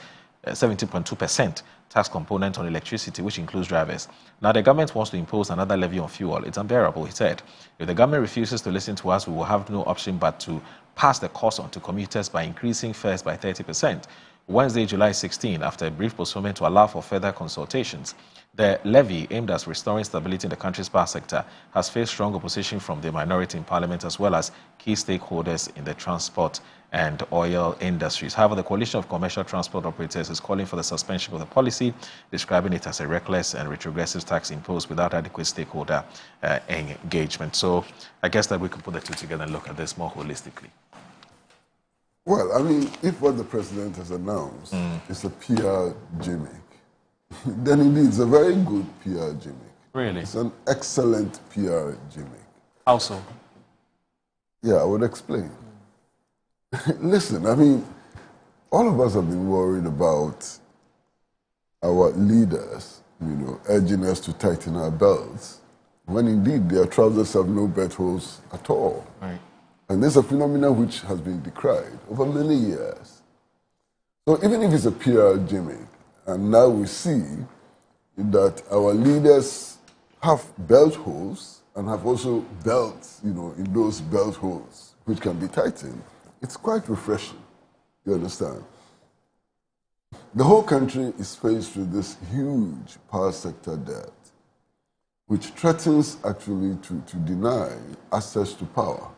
17.2% tax component on electricity, which includes drivers. Now the government wants to impose another levy on fuel. It's unbearable, he said. If the government refuses to listen to us, we will have no option but to pass the cost on to commuters by increasing fares by 30%. Wednesday, July 16, after a brief postponement to allow for further consultations, the levy, aimed at restoring stability in the country's power sector, has faced strong opposition from the minority in parliament as well as key stakeholders in the transport and oil industries. However, the Coalition of Commercial Transport Operators is calling for the suspension of the policy, describing it as a reckless and retrogressive tax imposed without adequate stakeholder engagement. So I guess that we could put the two together and look at this more holistically. Well, I mean, if what the president has announced is a PR gimmick, then indeed it's a very good PR gimmick. Really? It's an excellent PR gimmick. How so? Yeah, I would explain. Listen, I mean, all of us have been worried about our leaders, urging us to tighten our belts, when indeed their trousers have no belt holes at all. Right. And this is a phenomenon which has been decried over many years. So even if it's a PR gimmick, and now we see that our leaders have belt holes and have also belts, in those belt holes, which can be tightened, it's quite refreshing, you understand? The whole country is faced with this huge power sector debt, which threatens actually to deny access to power.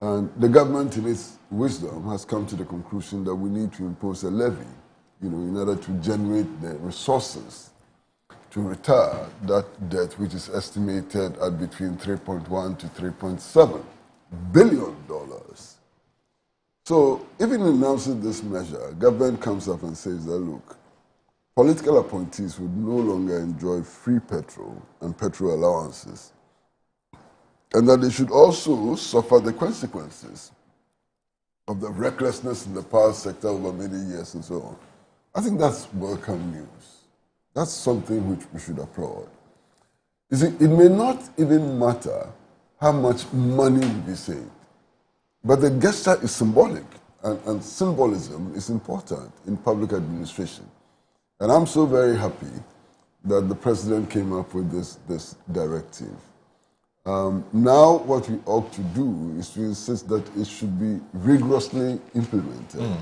And the government, in its wisdom, has come to the conclusion that we need to impose a levy, in order to generate the resources to retire that debt, which is estimated at between $3.1 to $3.7 billion. So, even in announcing this measure, government comes up and says that, look, political appointees would no longer enjoy free petrol and petrol allowances, and that they should also suffer the consequences of the recklessness in the power sector over many years and so on. I think that's welcome news. That's something which we should applaud. You see, it may not even matter how much money will be saved, but the gesture is symbolic, and symbolism is important in public administration. And I'm so very happy that the president came up with this directive. Now what we ought to do is to insist that it should be rigorously implemented.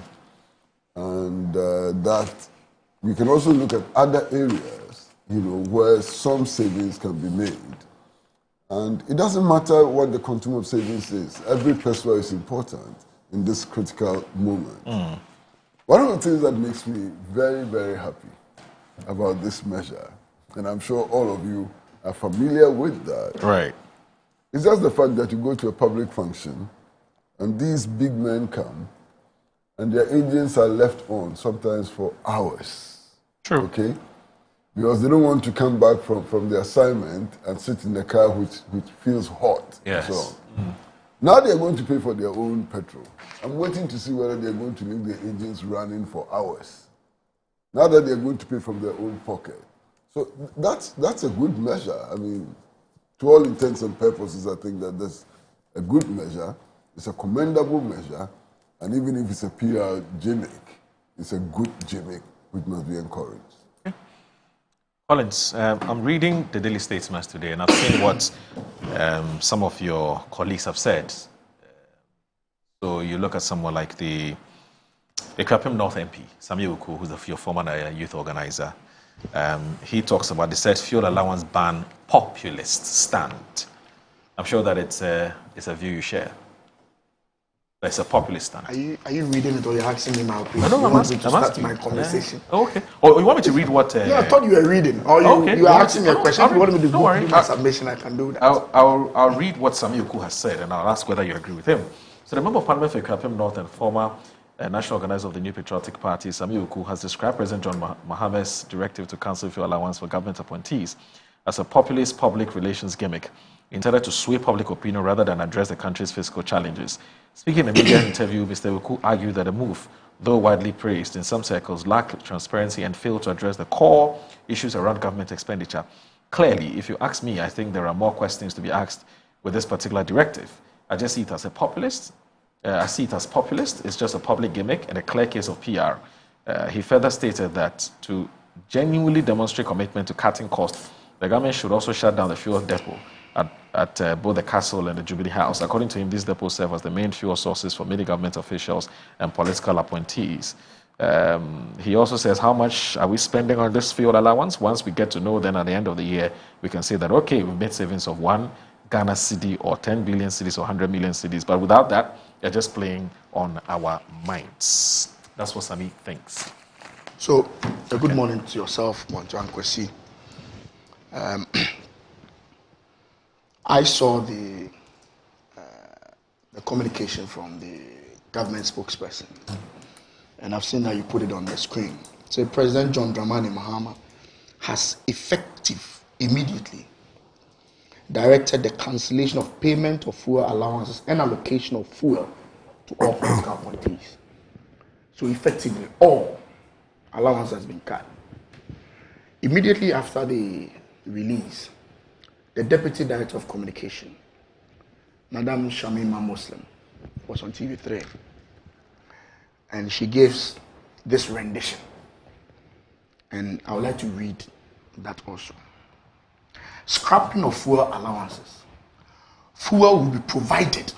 And that we can also look at other areas, where some savings can be made. And it doesn't matter what the quantum of savings is. Every peso is important in this critical moment. One of the things that makes me very, very happy about this measure, and I'm sure all of you are familiar with that. Right. It's just the fact that you go to a public function and these big men come and their engines are left on sometimes for hours. True. Okay? Because they don't want to come back from the assignment and sit in the car which feels hot. Yes. And so on. Now they're going to pay for their own petrol. I'm waiting to see whether they're going to leave their engines running for hours. Now that they're going to pay from their own pocket. So that's a good measure. I mean, to all intents and purposes, I think that that's a good measure. It's a commendable measure. And even if it's a PR gimmick, it's a good gimmick which must be encouraged. Collins, I'm reading the Daily Statesman today, and I've seen what some of your colleagues have said. So you look at someone like the Ekrapim North MP, Sami Uku, who's your former youth organizer. He talks about the said fuel allowance ban populist stand. I'm sure that it's a view you share. It's a populist stand. Are you reading it or you're asking me my opinion? No, I'm asking my conversation. Oh, okay. Or you want me to read what? No, I thought you were reading. Or you are asking me a question. If you want me to do my submission, I can do that. I'll read what Sami Uku has said, and I'll ask whether you agree with him. So the Member of Parliament for Ekrapim North and former national organizer of the New Patriotic Party, Sami Uku, has described President John Mahama's directive to cancel fuel allowance for government appointees as a populist public relations gimmick intended to sway public opinion rather than address the country's fiscal challenges. Speaking in a media interview, Mr. Uku argued that the move, though widely praised in some circles, lacked transparency and failed to address the core issues around government expenditure. Clearly, if you ask me, I think there are more questions to be asked with this particular directive. I just see it as a populist. I see it as populist. It's just a public gimmick and a clear case of PR. He further stated that to genuinely demonstrate commitment to cutting costs, the government should also shut down the fuel depot at both the Castle and the Jubilee House. According to him, these depots serve as the main fuel sources for many government officials and political appointees. He also says, how much are we spending on this fuel allowance? Once we get to know, then at the end of the year, we can say that, okay, we've made savings of 1 Ghana cedi or 10 billion cedis or 100 million cedis. But without that, you're just playing on our minds. That's what Sami thinks. So, a good morning to yourself, Monto and Kwesi. I saw the communication from the government spokesperson, and I've seen that you put it on the screen. So President John Dramani Mahama has immediately directed the cancellation of payment of fuel allowances and allocation of fuel to all political appointees. So effectively, all allowance has been cut. Immediately after the release, the Deputy Director of Communication, Madam Shamima Muslim, was on TV3, and she gives this rendition, and I would like to read that also. Scrapping of fuel allowances. Fuel will be provided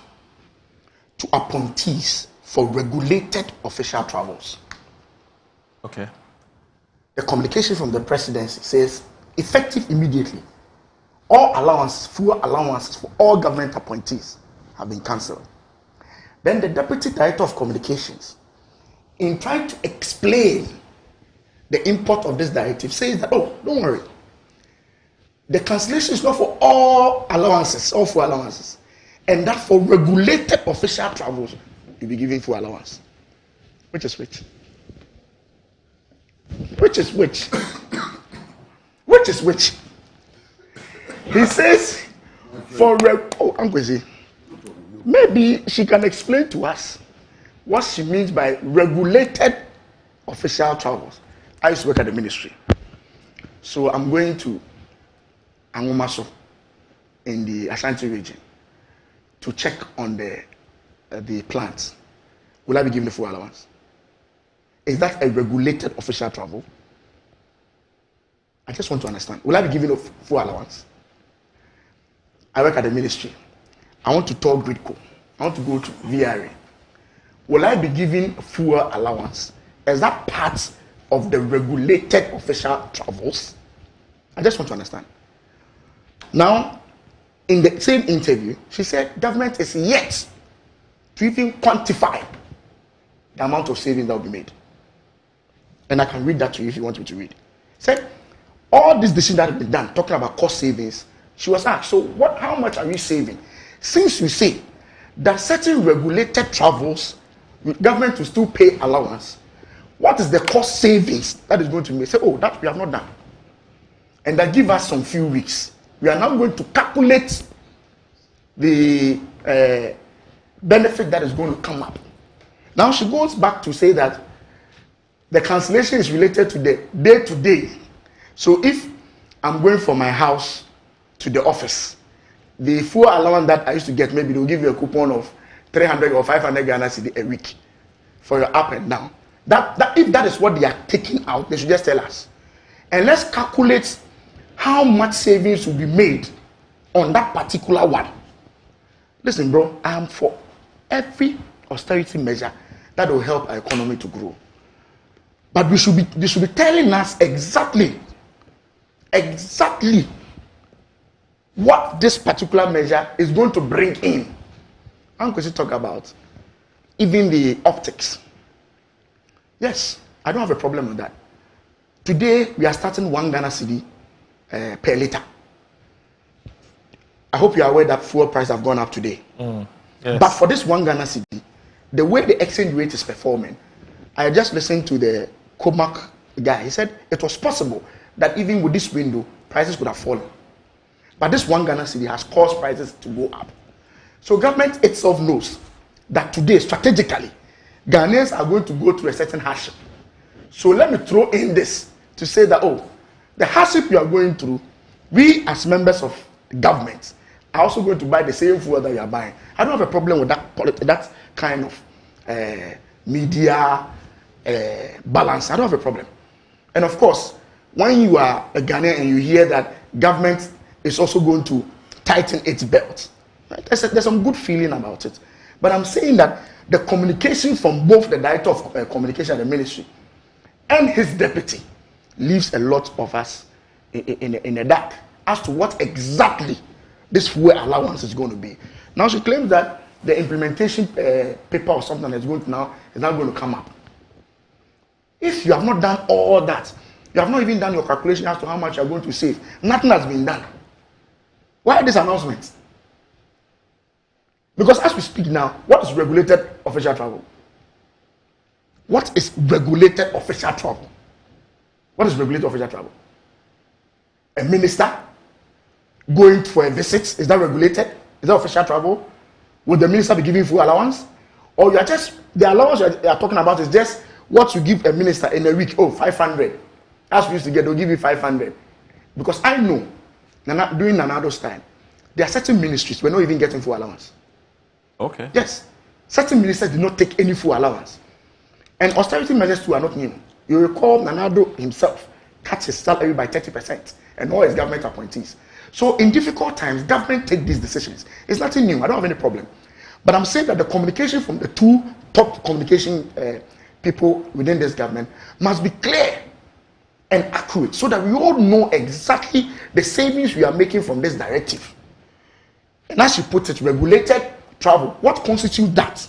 to appointees for regulated official travels. Okay. The communication from the presidency says, effective immediately, all allowances, fuel allowances for all government appointees have been cancelled. Then the Deputy Director of Communications, in trying to explain the import of this directive, says that, oh, don't worry. The cancellation is not for all allowances, all fuel allowances. And that for regulated official travels, you'll be giving fuel allowance. Which is which? Which is which? Which is which? He says, maybe she can explain to us what she means by regulated official travels. I used to work at the ministry. So I'm going to Angomaso in the Ashanti region to check on the plants. Will I be given the full allowance? Is that a regulated official travel? I just want to understand. Will I be given a full allowance? I work at the ministry. I want to talk Gridco. I want to go to VRA. Will I be given full allowance? Is that part of the regulated official travels? I just want to understand. Now, in the same interview, she said government is yet to even quantify the amount of savings that will be made. And I can read that to you if you want me to read. Said all these decisions that have been done, talking about cost savings, she was asked, so how much are you saving? Since you say that certain regulated travels, government will still pay allowance, what is the cost savings that is going to be made? Say, oh, that we have not done. And that give us some few weeks. We are now going to calculate the benefit that is going to come up. Now she goes back to say that the cancellation is related to the day-to-day. So if I'm going from my house to the office, the full allowance that I used to get, maybe they'll give you a coupon of 300 or 500 Ghana cedi a week for your up and down. That if that is what they are taking out, they should just tell us. And let's calculate how much savings will be made on that particular one. Listen, bro, I am for every austerity measure that will help our economy to grow. But they should be telling us exactly what this particular measure is going to bring in. I'm going to talk about even the optics. Yes, I don't have a problem with that. Today, we are starting 1 Ghana cedi per liter. I hope you are aware that fuel prices have gone up today. Yes. But for this 1 Ghana cedi, the way the exchange rate is performing, I just listened to the Comac guy. He said it was possible that even with this window, prices could have fallen. But this 1 Ghana cedi has caused prices to go up. So government itself knows that today, strategically, Ghanaians are going to go through a certain hardship. So let me throw in this to say that, oh, the hardship you are going through, we as members of the government are also going to buy the same fuel that you are buying. I don't have a problem with that kind of media balance. I don't have a problem. And of course, when you are a Ghanaian and you hear that government is also going to tighten its belt, right? There's some good feeling about it. But I'm saying that the communication from both the director of communication at the ministry and his deputy leaves a lot of us in the dark as to what exactly this fuel allowance is going to be. Now she claims that the implementation paper or something is now going to come up. If you have not done all that, you have not even done your calculation as to how much you are going to save. Nothing has been done. Why this announcement? Because as we speak now, what is regulated official travel? What is regulated official travel? What is regulated official travel? A minister going for a visit, is that regulated? Is that official travel? Would the minister be giving full allowance? Or you are just, the allowance you are talking about is just what you give a minister in a week. Oh, 500. As we used to get, they'll give you 500. Because I know, during Nanado's time, there are certain ministries were not even getting full allowance. Okay. Yes. Certain ministers did not take any full allowance. And austerity measures too are not new. You recall Nanado himself cut his salary by 30% and all his government appointees. So in difficult times, government take these decisions. It's nothing new. I don't have any problem. But I'm saying that the communication from the two top communication people within this government must be clear and accurate so that we all know exactly the savings we are making from this directive. And as you put it, regulated travel, what constitutes that?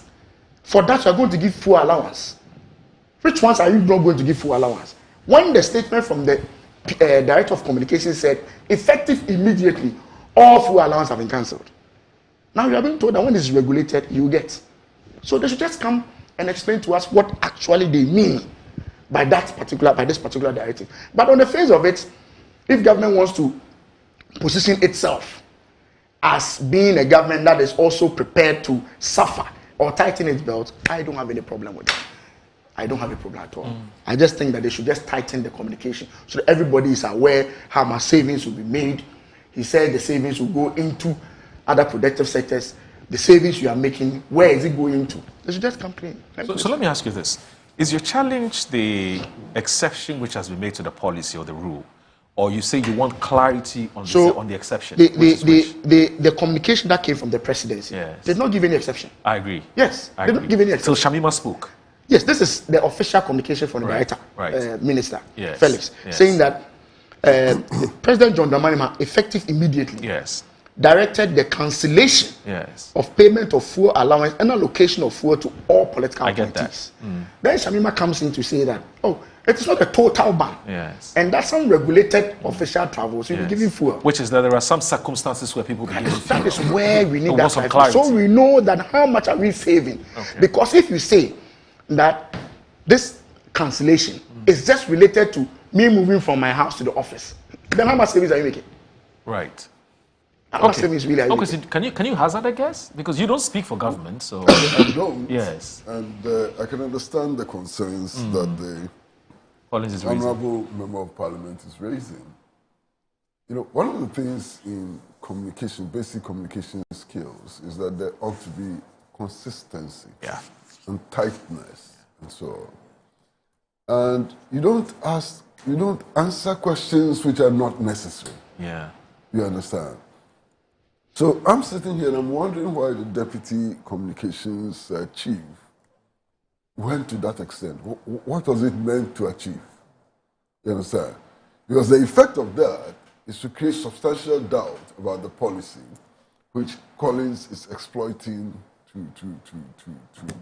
For that, you are going to give full allowance. Which ones are you not going to give full allowance? When the statement from the Director of Communication said, effective immediately, all full allowance have been cancelled. Now you are being told that when this is regulated, you get. So they should just come and explain to us what actually they mean by this particular directive. But on the face of it, if government wants to position itself as being a government that is also prepared to suffer or tighten its belt, I don't have any problem with that. I don't have a problem at all. I just think that they should just tighten the communication so that everybody is aware how much savings will be made. He said the savings will go into other productive sectors. The savings you are making, where is it going to? They should just complain. So let me ask you this. Is your challenge the exception which has been made to the policy or the rule or you say you want clarity on, on the exception? The communication that came from the presidency did not give any exception. I agree. Yes, did not give any exception. So Shamima spoke. Yes, this is the official communication from the director, Minister Felix, saying that President John Dramani effective immediately directed the cancellation of payment of fuel allowance and allocation of fuel to all political appointees. Then Shamima comes in to say that, oh, it is not a total ban. And that's some regulated official travel. So you're giving fuel. Which is that there are some circumstances where people begin to that is where we need that clarity. So we know that how much are we saving? Because if you say that this cancellation is just related to me moving from my house to the office, then how much savings are you making? Right. How much savings really are you making? Can you hazard a guess? Because you don't speak for government, so I don't. Yes. And I can understand the concerns that the Honourable Member of Parliament is raising. You know, one of the things in communication, basic communication skills, is that there ought to be consistency and tightness and so on. And you don't answer questions which are not necessary. You understand? So I'm sitting here and I'm wondering why the Deputy Communications Chief went to that extent. What was it meant to achieve? You understand? Because the effect of that is to create substantial doubt about the policy which Collins is exploiting to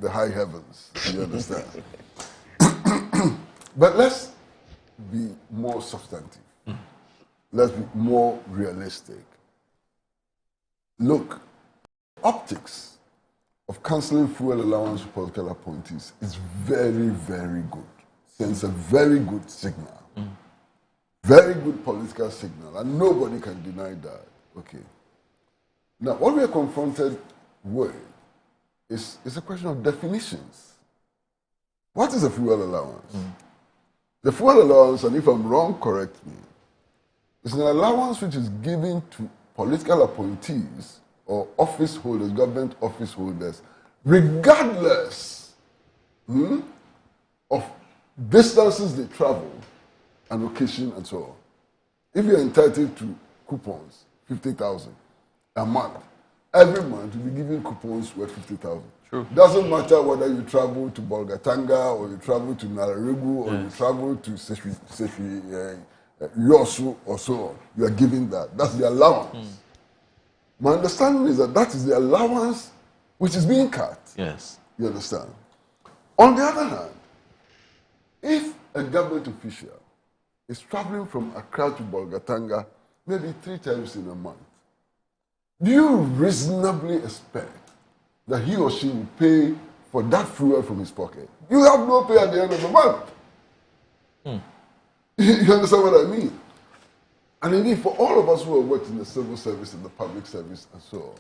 the high heavens. You understand? But let's be more substantive. Let's be more realistic. Look, optics of cancelling fuel allowance for political appointees is very, very good. Sends a very good signal. Very good political signal, and nobody can deny that. Okay. Now, what we are confronted with is a question of definitions. What is a fuel allowance? The fuel allowance, and if I'm wrong, correct me, is an allowance which is given to political appointees or office holders, government office holders, regardless of distances they travel and location and so on. If you're entitled to coupons, 50,000 a month, every month you'll be given coupons worth 50,000. Doesn't matter whether you travel to Bolgatanga or you travel to Nararegu or you travel to Yosu or so on. You are given that. That's the allowance. My understanding is that is the allowance which is being cut. Yes. You understand? On the other hand, if a government official is traveling from Accra to Bolgatanga maybe 3 times in a month, do you reasonably expect that he or she will pay for that fuel from his pocket? You have no pay at the end of the month. You understand what I mean? And indeed, for all of us who have worked in the civil service and the public service and so on,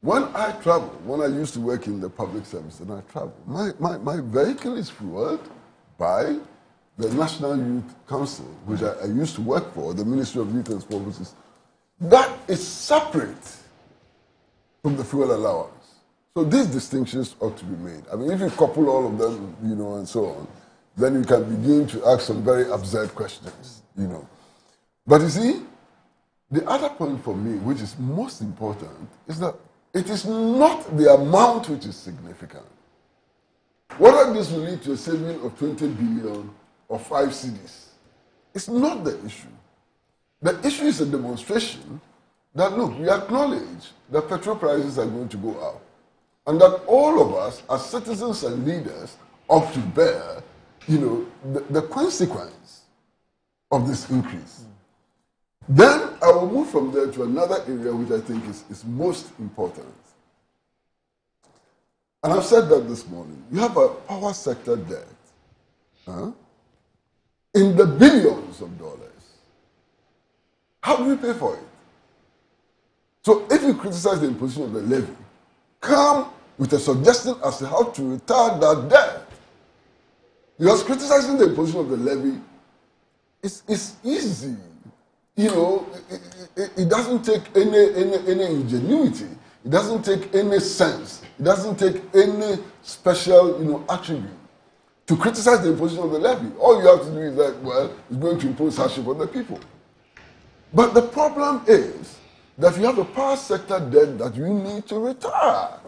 when I travel, when I used to work in the public service and I travel, my vehicle is fueled by the National Youth Council, which I used to work for, the Ministry of Youth and Sport Services. That is separate from the fuel allowance. So these distinctions ought to be made. I mean, if you couple all of them, you know, and so on, then you can begin to ask some very absurd questions, you know. But you see, the other point for me, which is most important, is that it is not the amount which is significant. Whether this will lead to a saving of 20 billion or 5 cedis, it's not the issue. The issue is a demonstration that, look, we acknowledge that petrol prices are going to go up and that all of us as citizens and leaders ought to bear, you know, the consequence of this increase. Then I will move from there to another area which I think is most important. And I've said that this morning. You have a power sector debt in the billions of dollars. How do we pay for it? So if you criticize the imposition of the levy, come with a suggestion as to how to retire that debt. Because criticizing the imposition of the levy is easy. You know, it doesn't take any ingenuity. It doesn't take any sense. It doesn't take any special, you know, attribute to criticize the imposition of the levy. All you have to do is that, well, it's going to impose hardship on the people. But the problem is that you have a power sector debt that you need to retire.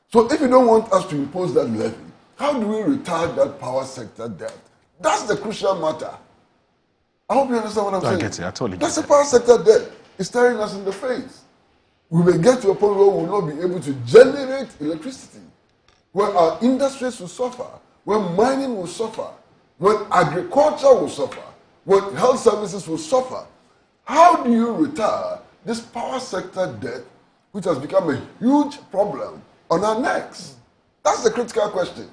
So if you don't want us to impose that levy, how do we retire that power sector debt? That's the crucial matter. I hope you understand what I'm saying. I get it. I totally get it. That's the power sector debt. It's staring us in the face. We may get to a point where we will not be able to generate electricity, where our industries will suffer, where mining will suffer, where agriculture will suffer, where health services will suffer. How do you retire this power sector debt, which has become a huge problem on our necks? That's the critical question.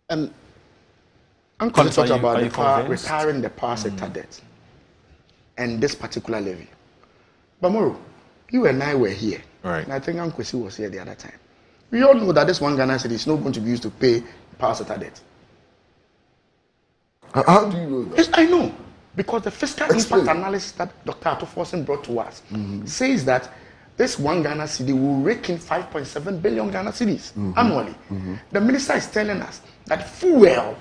And Uncle talked about retiring the power sector debt and this particular levy. But Moro, you and I were here. Right. And I think Uncle C was here the other time. We all know that this one Ghana cedi is not going to be used to pay power sector debt. How do you know that? Yes, I know. Because the fiscal impact analysis that Dr. Atoforsen brought to us says that this one Ghana cedi will rake in 5.7 billion Ghana cedis annually. The minister is telling us that fuel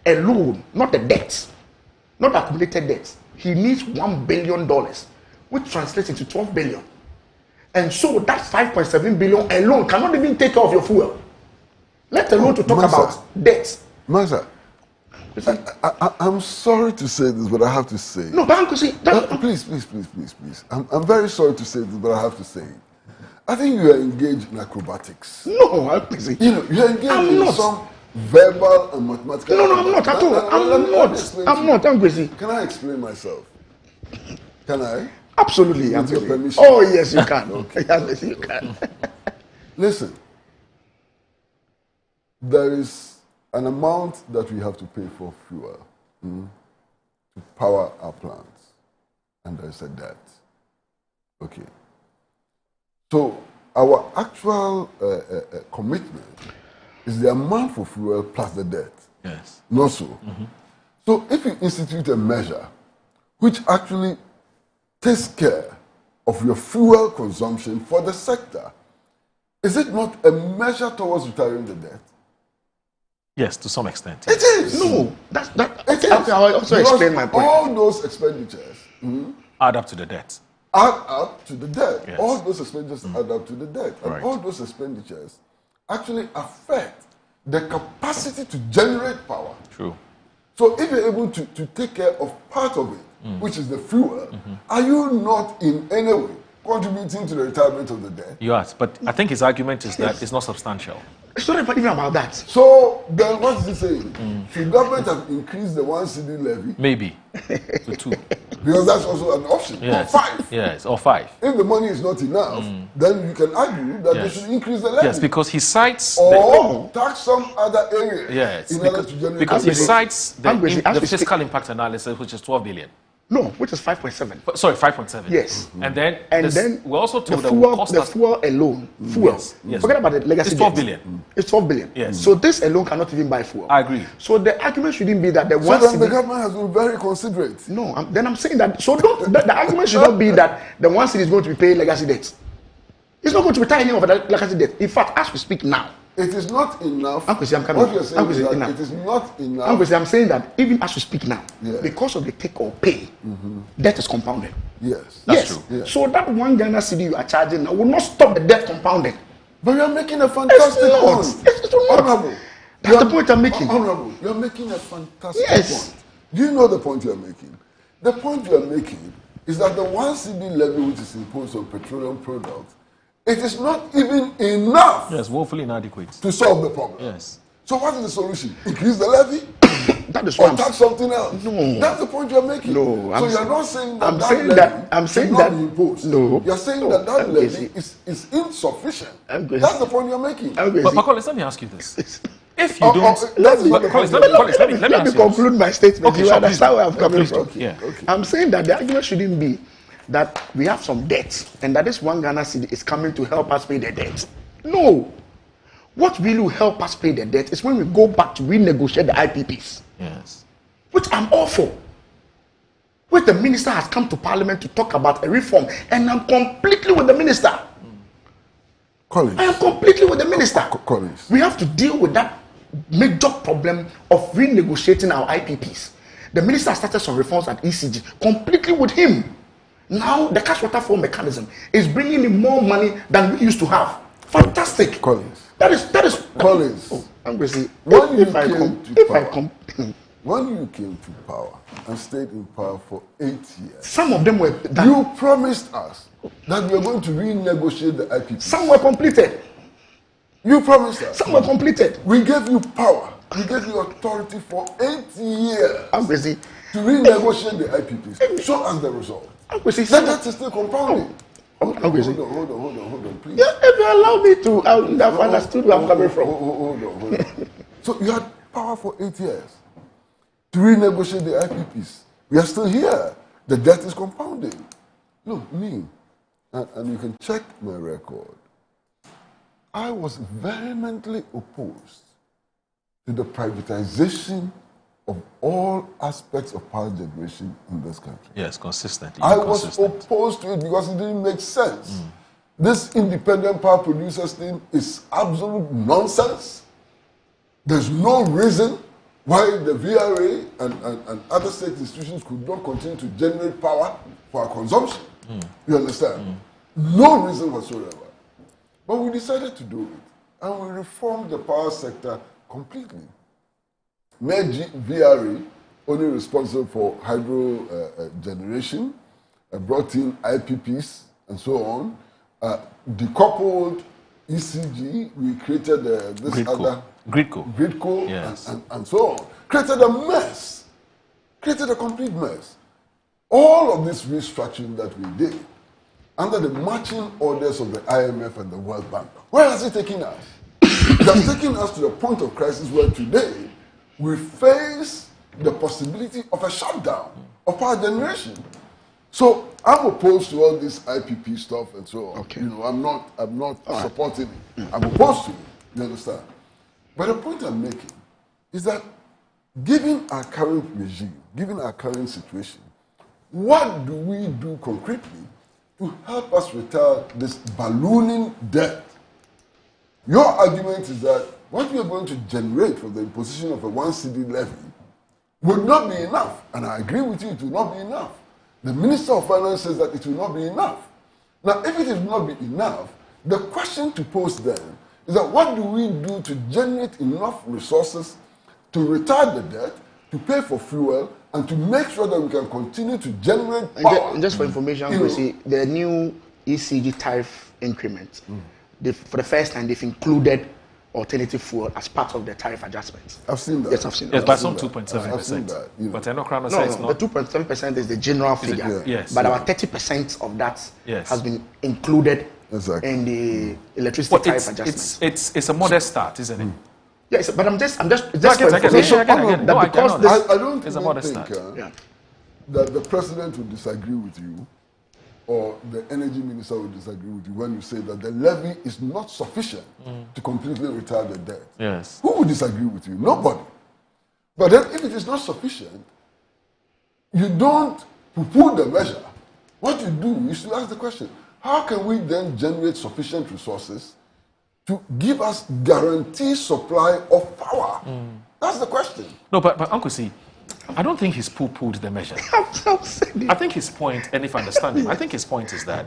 alone, not the debt, not the accumulated debt, he needs $1 billion, which translates into 12 billion. And so that 5.7 billion alone cannot even take care of your fuel. Let alone to talk about debt. Master, I'm sorry to say this, but I have to say. No, but Uncle, please. I'm very sorry to say this, but I have to say it. I think you are engaged in acrobatics. No, Uncle. You are engaged in some verbal and mathematical. No, I'm not at all. I'm not. Uncle. Can I explain myself? Can I? Absolutely. With your permission. Oh, yes, you can. Okay. Yes, you can. Listen, there is an amount that we have to pay for fuel to power our plants, and there's a debt. Okay. So our actual commitment is the amount for fuel plus the debt. Yes. Not so. So if you institute a measure which actually takes care of your fuel consumption for the sector, is it not a measure towards retiring the debt? Yes, to some extent. It is. No, I also explain my point. All those expenditures add up to the debt. Add up to the debt. Yes. All those expenditures add up to the debt. And Right. all those expenditures actually affect the capacity to generate power. True. So if you're able to take care of part of it, which is the fuel, are you not in any way contributing to the retirement of the debt? You are, but I think his argument is that it's not substantial. It's not even about that. So then what is he saying? Should government have increased the 1 cedi levy? Maybe to 2. Because that's also an option. Yes. Or 5. Yes, or 5. If the money is not enough, then you can argue that they should increase the levy. Yes, because he cites or tax some other area. Yes, in order to generate because he revenue. cites the fiscal impact analysis, which is 12 billion. No, which is 5.7. Sorry, 5.7. Yes. And then we're also told the that will cost the us fuel alone, fuel. Yes. Forget about the legacy. It's 12 debt. billion. It's 12 billion. Yes. So this alone cannot even buy fuel. I agree. So the argument shouldn't be that the So one. then the government has been very considerate. No, then I'm saying that. So don't. The argument should not be that the 1 cedi is going to be paying legacy debt. It's not going to retire any of the legacy debt. In fact, as we speak now, it is not enough. Uncle, I'm coming. What you're saying is that it is not enough. Uncle, I'm saying that even as we speak now, because of the take or pay, debt is compounded. Yes, that's true. Yes. So that 1 Ghana cedi you are charging now will not stop the debt compounding. But you're making a fantastic point. It's not. Honorable. That's the point I'm making. Honorable, you're making a fantastic point. Do you know the point you're making? The point you're making is that the 1 cedi levy which is imposed on petroleum products, it is not even enough. Yes, woefully inadequate. To solve the problem. Yes. So what is the solution? Increase the levy? That is or tax something else? No. That's the point you're making. No. So you're not saying that I'm saying should that not be imposed. No. You're saying that levy is insufficient. That's the point you're making. But Collins, let me ask you this. If you don't... Let me conclude my statement. Okay, you sure, understand where I'm coming from? Yeah. Okay. I'm saying that the argument shouldn't be that we have some debt and that this 1 Ghana cedi is coming to help us pay the debt. No. What really will help us pay the debt is when we go back to renegotiate the IPPs. Yes. Which I'm all for. Which the minister has come to Parliament to talk about a reform, and I'm completely with the minister. Collins. I am completely with the minister. Collins. We have to deal with that major problem of renegotiating our IPPs. The minister started some reforms at ECG completely with him. Now the cash water flow mechanism is bringing in more money than we used to have. Fantastic. Collins. That is Collins. Oh, I'm going to say, When you came to power and stayed in power for 8 years, some of them were done. You promised us that we were going to renegotiate the IPP. Some were completed. You promised us. Some were completed. We gave you power. We gave you authority for 8 years. I'm busy. To renegotiate the IPPs. Show us the result. I'm busy. That is still compounding. Hold on, please. Yeah, if you allow me to, I would have understood where I'm coming from. Hold on. So you had power for 8 years to renegotiate the IPPs. We are still here. The debt is compounding. Look, me, and you can check my record, I was vehemently opposed to the privatization of all aspects of power generation in this country. Yes, consistently. I was opposed to it because it didn't make sense. This independent power producers thing is absolute nonsense. There's no reason why the VRA and other state institutions could not continue to generate power for our consumption. You understand? No reason whatsoever. But we decided to do it, and we reformed the power sector completely. Made VRA only responsible for hydro generation, brought in IPPs and so on, decoupled ECG, we created Gridco, yes. and so on. Created a mess, created a complete mess. All of this restructuring that we did, under the marching orders of the IMF and the World Bank, where has it taken us? It has taken us to the point of crisis where today we face the possibility of a shutdown of power generation. So I'm opposed to all this IPP stuff and so on. Okay. You know, I'm not supporting it. I'm opposed to it. You understand? But the point I'm making is that given our current regime, given our current situation, what do we do concretely to help us retire this ballooning debt? Your argument is that what we are going to generate from the imposition of a 1 CD levy would not be enough. And I agree with you, it will not be enough. The Minister of Finance says that it will not be enough. Now, if it will not be enough, the question to pose then is that what do we do to generate enough resources to retire the debt, to pay for fuel, and to make sure that we can continue to generate power? And just for information, we see the new ECG tariff increment. For the first time, they've included alternative fuel as part of the tariff adjustments. I've seen that. Yes, I've seen that. Yes, but some 2.7%. But I know Crown says no, the 2.7% is the general figure. Yes. But about 30% of that has been included in the electricity tariff adjustments. It's a modest start, isn't it? Yes, but I'm just I for information. I don't think that the president will disagree with you, or the energy minister will disagree with you when you say that the levy is not sufficient to completely retire the debt. Yes. Who will disagree with you? Nobody. But then if it is not sufficient, you don't poo-poo the measure. What you do, you should ask the question, how can we then generate sufficient resources to give us guaranteed supply of power? That's the question. No, but Uncle C, I don't think he's poo-pooed the measure. I think his point, and if I understand him, I think his point is that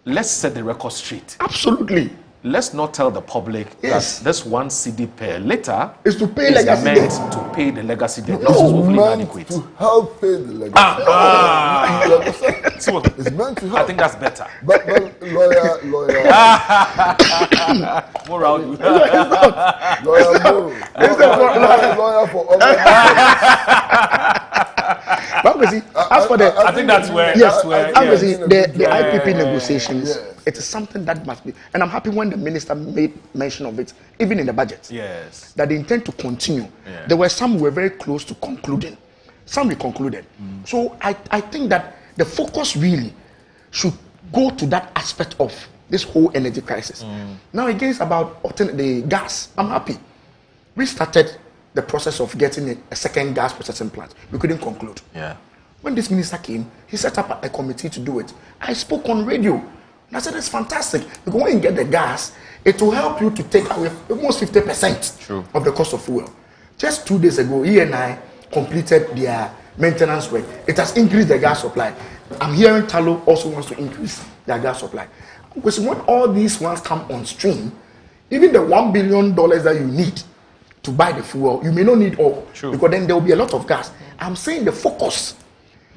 let's set the record straight. Absolutely. Let's not tell the public that this 1 CD per liter is to pay legacy debt. To pay the legacy debt. No, it's meant to help pay the legacy debt. So it's meant to help. I think that's better. But lawyer. More out. Lawyer for all. I think that's where. The IPP negotiations. It is something that must be, and I'm happy when the minister made mention of it, even in the budget. Yes. That they intend to continue. Yeah. There were some who were very close to concluding. Some we concluded. So I think that the focus really should go to that aspect of this whole energy crisis. Now again, it's about the gas. I'm happy. We started the process of getting a second gas processing plant. We couldn't conclude. Yeah. When this minister came, he set up a committee to do it. I spoke on radio. And I said, it's fantastic. Because when you get the gas, it will help you to take away almost 50% of the cost of fuel. Just 2 days ago, E&I completed their maintenance work. It has increased the gas supply. I'm hearing Talo also wants to increase their gas supply. Because when all these ones come on stream, even the $1 billion that you need to buy the fuel, you may not need all. Because then there will be a lot of gas. I'm saying the focus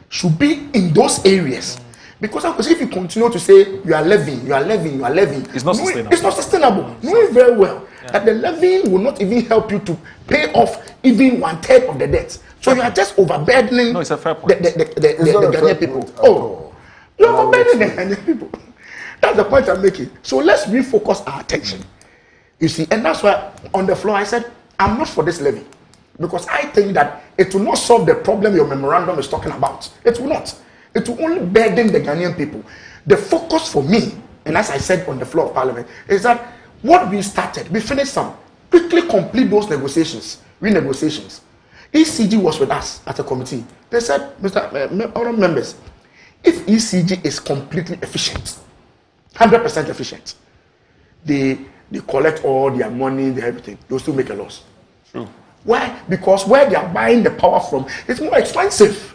should be in those areas. Because if you continue to say you are levying, it's not sustainable. It's not sustainable. Knowing very well that the levying will not even help you to pay off even 1/3 of the debt. So you are just overburdening it's a fair point. the Ghanaian people. You're overburdening the Ghanaian people. That's the point I'm making. So let's refocus our attention. You see, and that's why on the floor I said, I'm not for this levy. Because I think that it will not solve the problem your memorandum is talking about. It will not. It will only burden the Ghanaian people. The focus for me, and as I said on the floor of Parliament, is that what we started, we finished some. Quickly complete those negotiations, renegotiations. ECG was with us at a committee. They said, Mr. Members, if ECG is completely efficient, 100% efficient, they collect all their money, everything, they'll still make a loss. True. Why? Because where they are buying the power from, it's more expensive.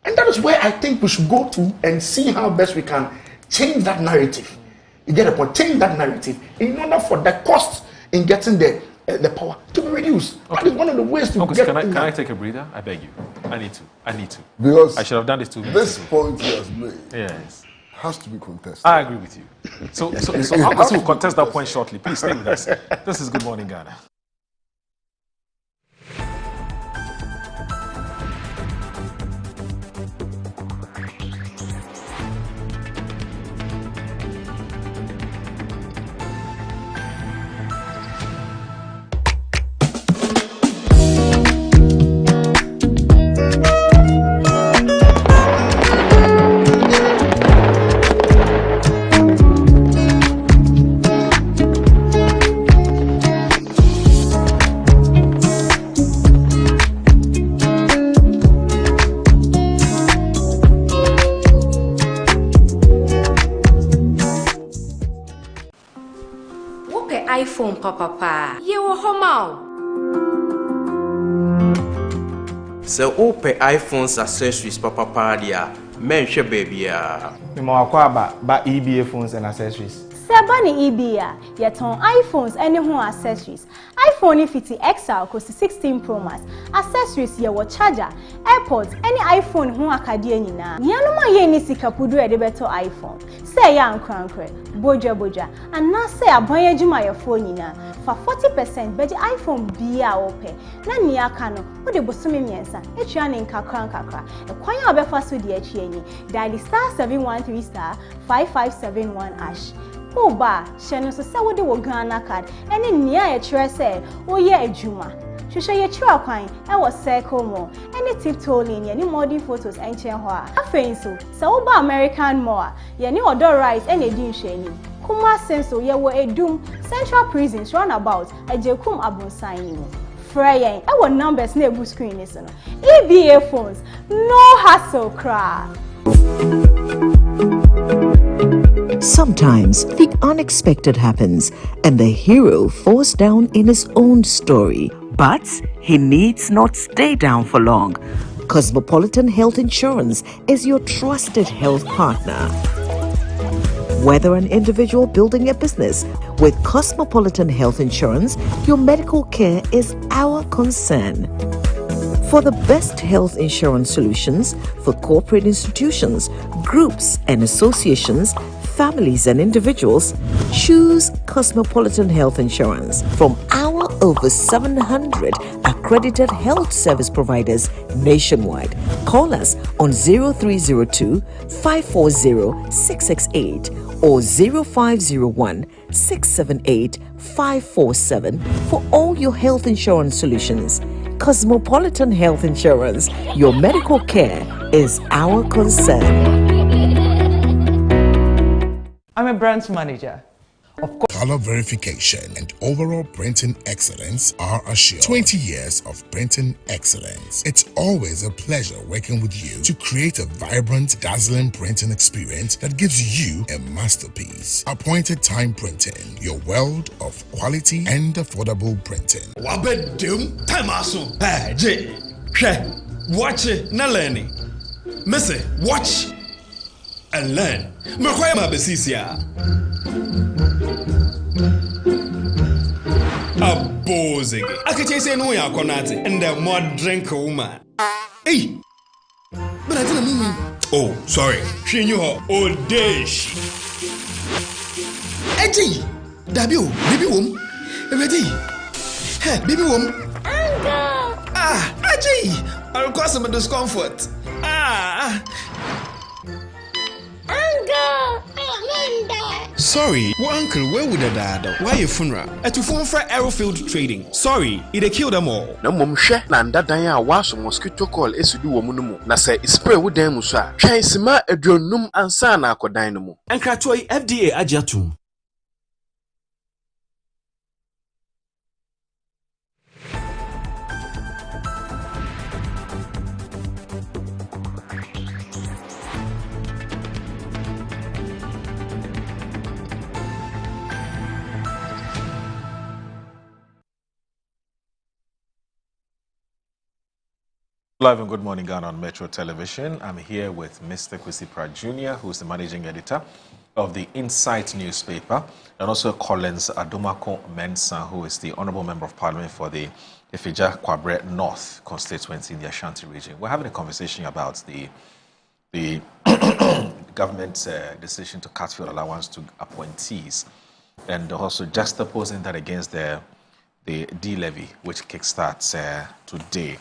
And that is where I think we should go to and see how best we can change that narrative. You get a point? Change that narrative in order for the cost in getting the power to be reduced. Okay. That is one of the ways to Uncles, get. Can I take a breather? I beg you. I need to. Because I should have done this 2 minutes this ago. point he has made has to be contested. I agree with you. So Uncles will contest that point shortly. Please stay with us. This is Good Morning Ghana. iPhone papa. Yewo homa. So open iPhones accessories papa dia. Mention baby ya. Ba EBA phones and accessories. Sebani EBA, yeton iPhones any home accessories. iPhone 50 XL cost 16 Pro Max. Accessories yewo charger, AirPods, any iPhone home akadie nyina. Yanoma ye ni sikapudu e de beto iPhone. Say ya nkwankre, boja, and na say abanye juma your phone nyina. For 40% beji iPhone biya ope. Na ni aka no, wo de bosome miensa. Etua ne nkakra. E kwan ya obefa so de achi enyi. Dial *713*5571#. Oba, shenu so say wo de wo Ghana card. Eni nia ye kire say wo ye adwuma. Hwehwe ye kire kwan e wo circle mo. Eni tip tolling ye ni modern photos enchen ho a. Afein so, say wo ba American Mall, ye ni odo rice eni edi nhwani. Kuma senso ye wo edum Central Prisons runabout ejekum abonsan ni mo. Freyen, our numbers na ebu screen is no. EBA phones, no hassle cry. Sometimes the unexpected happens and the hero falls down in his own story. But he needs not stay down for long. Cosmopolitan Health Insurance is your trusted health partner. Whether an individual building a business, with Cosmopolitan Health Insurance, your medical care is our concern. For the best health insurance solutions for corporate institutions, groups and associations, families and individuals, choose Cosmopolitan Health Insurance from our over 700 accredited health service providers nationwide. Call us on 0302 540 668 or 0501 678 547 for all your health insurance solutions. Cosmopolitan Health Insurance, your medical care is our concern. I'm a branch manager. Color verification and overall printing excellence are assured. 20 years of printing excellence. It's always a pleasure working with you to create a vibrant, dazzling printing experience that gives you a masterpiece. Appointed Time Printing, your world of quality and affordable printing. Wabedum time aso. Hey, J. Watch it, na learning. Missy, watch and learn. Makwaya mabesisia. Abozege. Akache say no ya konate and the more drink woman. Hey. But I didn't mean. Oh, sorry. She knew her old days. Eji. Dabio, baby wom. Ready. Hey, baby wom. Uncle. Ah, Eji. I'll cause some discomfort. Ah. Uncle. Sorry, well, uncle, where would the dad? Why a funeral? At to phone for Aerofield Trading. Sorry, it killed them all. No mum share nanda danya was mosquito call esudu womunumu. Na say spray with them musa. Try sima edronum ansana ko dynamo. And Kratoi FDA ajatum. Live and Good Morning Ghana on Metro Television. I'm here with Mr. Kwesi Pratt Jr., who's the managing editor of the Insight newspaper, and also Collins Adomako Mensah, who is the Honourable Member of Parliament for the Ifija Kwabre North constituency in the Ashanti region. We're having a conversation about the government's decision to cut fuel allowance to appointees, and also juxtaposing that against the D-levy, which kickstarts today.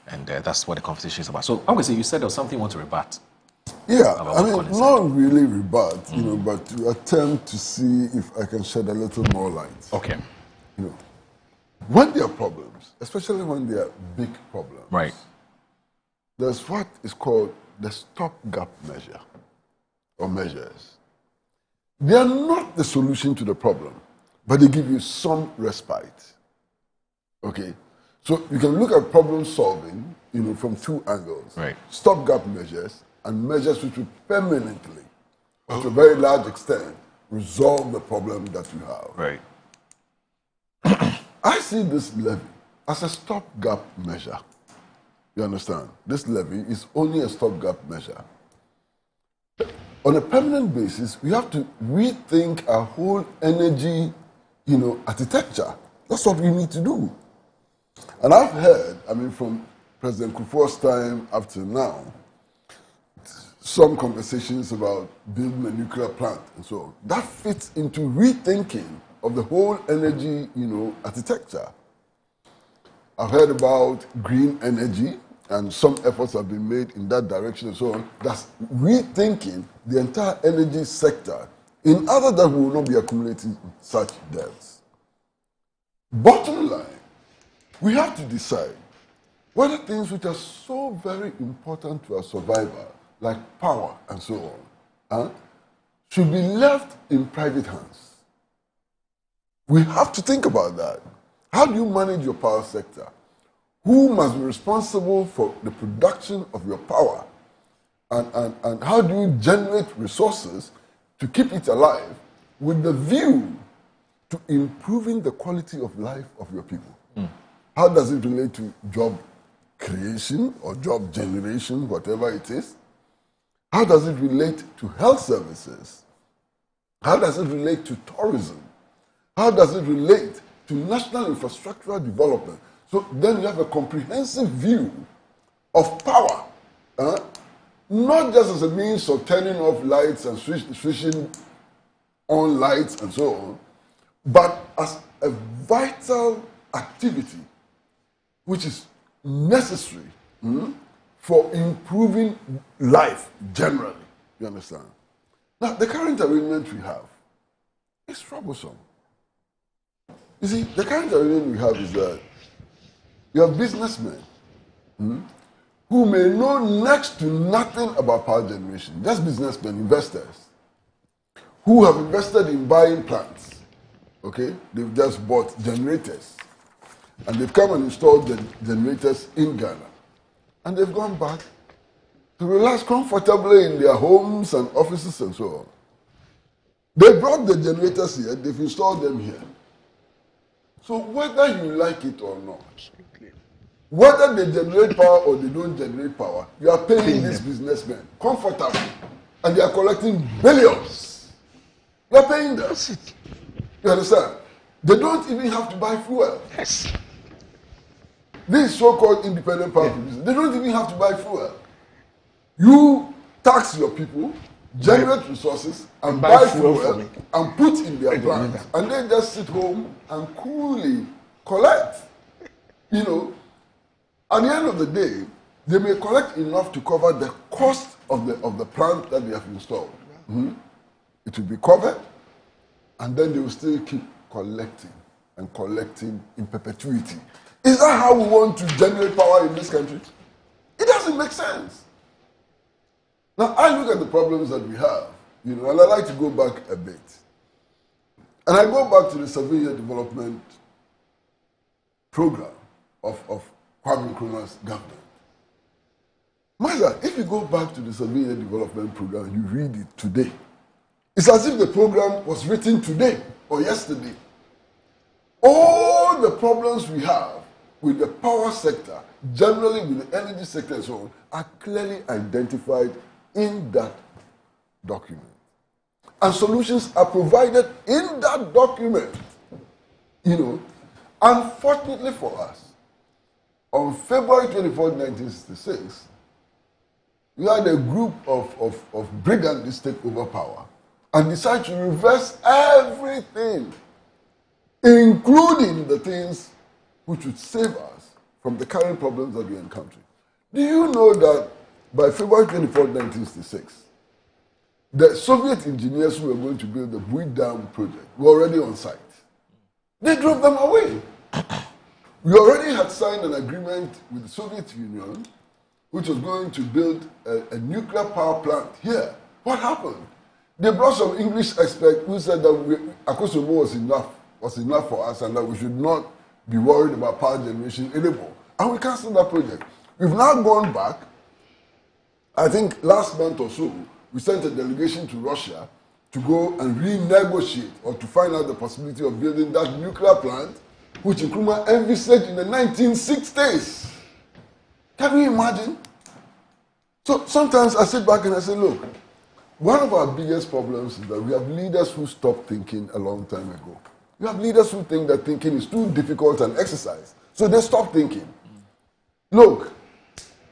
And that's what the conversation is about. So, obviously, you said there was something you want to rebut. Yeah, I mean, not really rebut, you know, but to attempt to see if I can shed a little more light. Okay. You know, when there are problems, especially when they are big problems, right? There's what is called the stopgap measure or measures. They are not the solution to the problem, but they give you some respite. Okay. So you can look at problem solving, you know, from two angles. Right. Stopgap measures and measures which will permanently, to a very large extent, resolve the problem that you have. Right. I see this levy as a stopgap measure. You understand? This levy is only a stopgap measure. On a permanent basis, we have to rethink our whole energy, you know, architecture. That's what we need to do. And I've heard, I mean, from President Kufuor's time up to now, some conversations about building a nuclear plant and so on. That fits into rethinking of the whole energy, you know, architecture. I've heard about green energy, and some efforts have been made in that direction and so on. That's rethinking the entire energy sector in order that we will not be accumulating such debts. Bottom line, we have to decide whether things which are so very important to our survival, like power and so on, should be left in private hands. We have to think about that. How do you manage your power sector? Who must be responsible for the production of your power? And how do you generate resources to keep it alive with the view to improving the quality of life of your people? How does it relate to job creation or job generation, whatever it is? How does it relate to health services? How does it relate to tourism? How does it relate to national infrastructural development? So then you have a comprehensive view of power, not just as a means of turning off lights and switching on lights and so on, but as a vital activity which is necessary for improving life generally. You understand? Now, the current arrangement we have is troublesome. You see, the current arrangement we have is that you have businessmen who may know next to nothing about power generation, just businessmen, investors, who have invested in buying plants. Okay, they've just bought generators, and they've come and installed the generators in Ghana, and they've gone back to relax comfortably in their homes and offices and so on. They brought the generators here, they've installed them here. So whether you like it or not, whether they generate power or they don't generate power, you are paying these businessmen comfortably, and they are collecting billions. You are paying them. You understand? They don't even have to buy fuel. Yes. These so-called independent power producers, they don't even have to buy fuel. You tax your people, generate resources, and buy fuel and put in their plants, and they just sit home and coolly collect. You know, at the end of the day, they may collect enough to cover the cost of the plant that they have installed. Mm-hmm. It will be covered, and then they will still keep collecting and collecting in perpetuity. Is that how we want to generate power in this country? It doesn't make sense. Now, I look at the problems that we have, you know, and I like to go back a bit. And I go back to the 7-year development program of Kwame Nkrumah's government. Master, if you go back to the 7-year development program and you read it today, it's as if the program was written today or yesterday. All the problems we have with the power sector, generally with the energy sector and so on, are clearly identified in that document. And solutions are provided in that document. You know, unfortunately for us, on February 24, 1966, we had a group of brigands take over power and decide to reverse everything, including the things which would save us from the current problems that we encounter. Do you know that by February 24, 1966, the Soviet engineers who were going to build the Bui Dam project were already on site? They drove them away. We already had signed an agreement with the Soviet Union, which was going to build a nuclear power plant here. What happened? They brought some English expert who said that Akosomo was enough for us and that we should not be worried about power generation anymore. And we canceled that project. We've now gone back. I think last month or so, we sent a delegation to Russia to go and renegotiate or to find out the possibility of building that nuclear plant, which Nkrumah envisaged in the 1960s. Can you imagine? So sometimes I sit back and I say, look, one of our biggest problems is that we have leaders who stopped thinking a long time ago. We have leaders who think that thinking is too difficult an exercise. So they stop thinking. Look,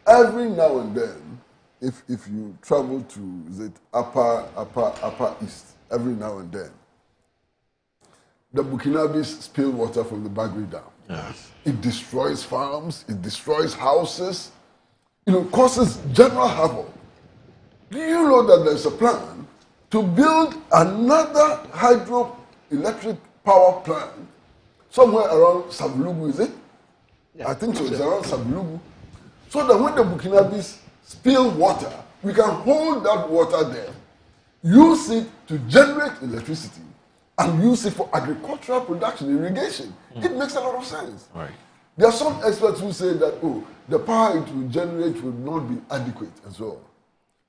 every now and then, if you travel to, is it upper east, every now and then, the Burkinabes spill water from the Bagri Dam. Yes. It destroys farms, it destroys houses, you know, causes general havoc. Do you know that there's a plan to build another hydroelectric power plant somewhere around Sabulugu, is it? Yeah, I think so, it's around Sabulugu. So that when the Burkinabes spill water, we can hold that water there, use it to generate electricity, and use it for agricultural production, irrigation. It makes a lot of sense. Right. There are some experts who say that, oh, the power it will generate will not be adequate and so on.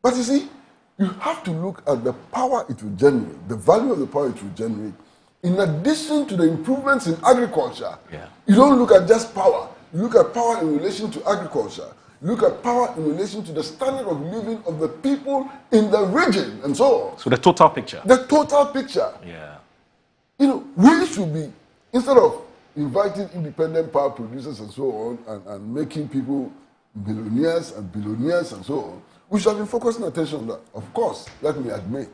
But you see, you have to look at the power it will generate, the value of the power it will generate, in addition to the improvements in agriculture. Yeah. You don't look at just power. You look at power in relation to agriculture. You look at power in relation to the standard of living of the people in the region and so on. So the total picture. The total picture. Yeah. You know, we should be, instead of inviting independent power producers and so on, and making people millionaires and billionaires and so on, we should have been focusing attention on that. Of course, let me admit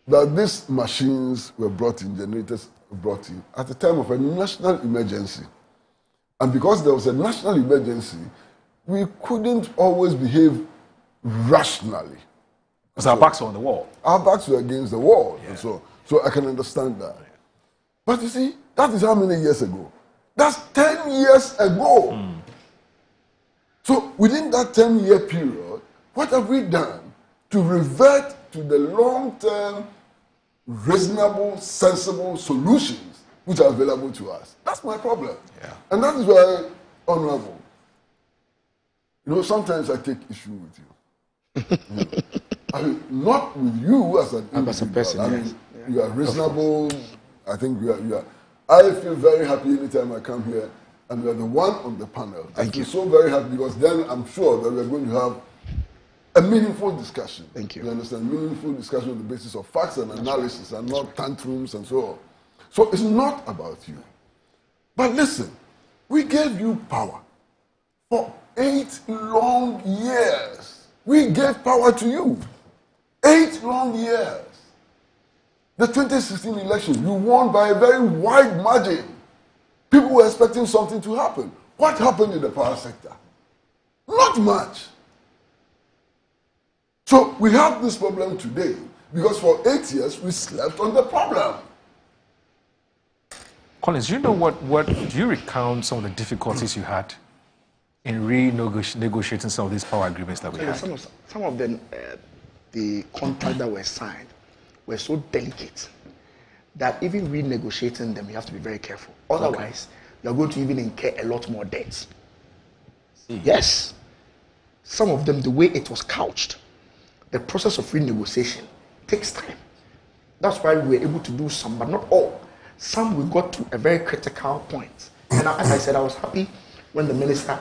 that these machines were brought in, generators were brought in, at the time of a national emergency. And because there was a national emergency, we couldn't always behave rationally. Because our backs were on the wall. Our backs were against the wall. Yeah. And so I can understand that. Yeah. But you see, that is how many years ago? That's 10 years ago. Mm. So within that 10-year period, what have we done to revert to the long-term, reasonable, sensible solutions which are available to us. That's my problem. Yeah. And that is why, Honorable, sometimes I take issue with you. I mean, not with you as an individual. person, I yes. mean, you are reasonable. I think you are. I feel very happy anytime I come here and you are the one on the panel. I feel so very happy because then I'm sure that we are going to have a meaningful discussion. Thank you. You understand? Meaningful discussion on the basis of facts and analysis and not tantrums and so on. So it's not about you. But listen, we gave you power for 8 long years. We gave power to you. 8 long years. The 2016 election, you won by a very wide margin. People were expecting something to happen. What happened in the power sector? Not much. So we have this problem today because for 8 years we slept on the problem. Collins, do you know what do you recount some of the difficulties you had in renegotiating some of these power agreements that we had? Some of them, the contracts that were signed were so delicate that even renegotiating them, you have to be very careful. Otherwise, you're going to even incur a lot more debts. Yes. Some of them, the way it was couched, the process of renegotiation takes time. That's why we were able to do some, but not all. Some we got to a very critical point. And as I said, I was happy when the minister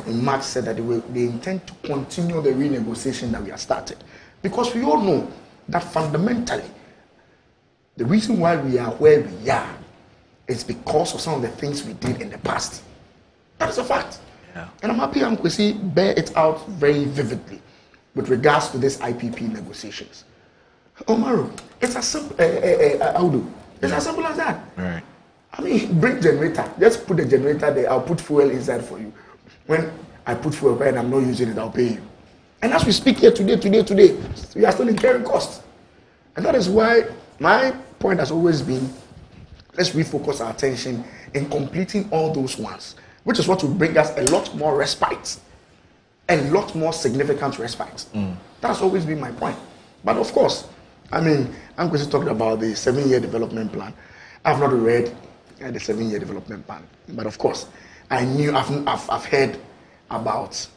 in March said that they intend to continue the renegotiation that we have started. Because we all know that fundamentally, the reason why we are where we are is because of some of the things we did in the past. That is a fact. Yeah. And I'm happy Nkwesi bear it out very vividly with regards to this IPP negotiations. Omaru, it's as simple, Audu, it's as simple as that. Right. I mean, bring generator. Just put the generator there. I'll put fuel inside for you. When I put fuel and I'm not using it, I'll pay you. And as we speak here today, we are still incurring costs. And that is why my point has always been, let's refocus our attention in completing all those ones, which is what will bring us a lot more respite, a lot more significant respite. That's always been my point. But of course, I mean, I'm going to talk about the 7-year development plan. I've not read the 7-year development plan, but of course, I knew I've heard about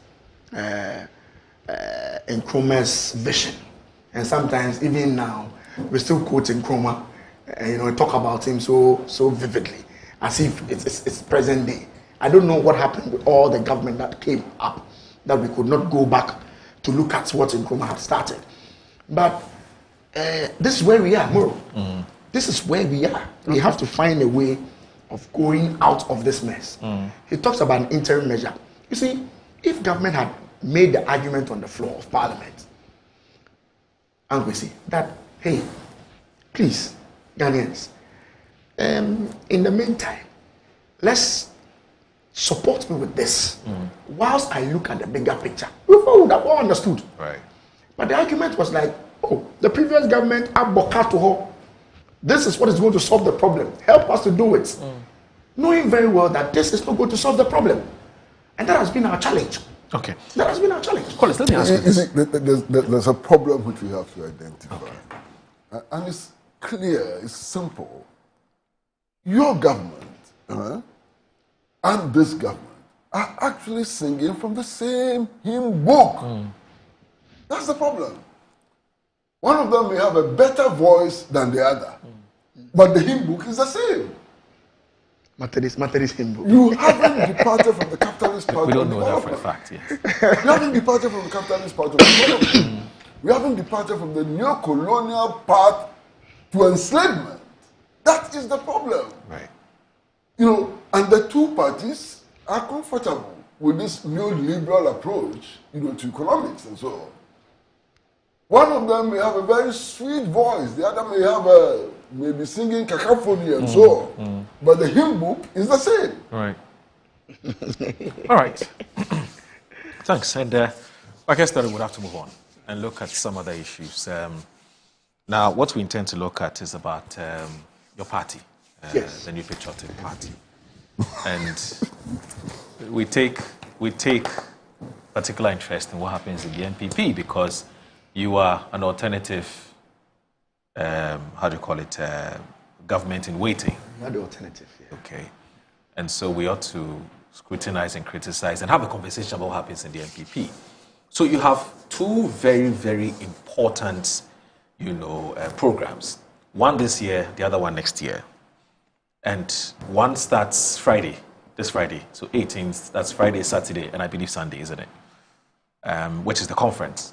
Nkrumah's vision, and sometimes even now we still quote Nkrumah, and talk about him so vividly, as if it's present day. I don't know what happened with all the government that came up, that we could not go back to look at what Nkrumah had started. But this is where we are, Moro. This is where we are. We have to find a way of going out of this mess. He talks about an interim measure. You see, if government had made the argument on the floor of Parliament, and we see that, hey, please, Ghanaians, in the meantime, let's support me with this, whilst I look at the bigger picture. We would have all understood. Right. But the argument was like, oh, the previous government advocated to her. This is what is going to solve the problem. Help us to do it. Knowing very well that this is not going to solve the problem. And that has been our challenge. Okay. That has been our challenge. Collins, let me ask you this. There's a problem which we have to identify. Okay. And it's clear, it's simple. Your government and this government are actually singing from the same hymn book. That's the problem. One of them may have a better voice than the other, but the hymn book is the same. Methodist hymn book. You haven't departed from the capitalist part. We don't know that for a fact, yes. You haven't departed from the capitalist part of development. We haven't departed from the neo-colonial path to enslavement. That is the problem. Right. And the two parties are comfortable with this neoliberal approach, to economics and so on. One of them may have a very sweet voice, the other may have maybe singing cacophony and so on. But the hymn book is the same. Right. All right. Thanks. And I guess that we would have to move on and look at some other issues. Now, what we intend to look at is about your party, yes. The New Patriotic Party. And we take particular interest in what happens in the NPP because you are an alternative, how do you call it, government in waiting. Not the alternative, yeah. Okay. And so we ought to scrutinize and criticize and have a conversation about what happens in the MPP. So you have two very, very important, programs. One this year, the other one next year. And one starts this Friday. So 18th, that's Friday, Saturday, and I believe Sunday, isn't it? Which is the conference.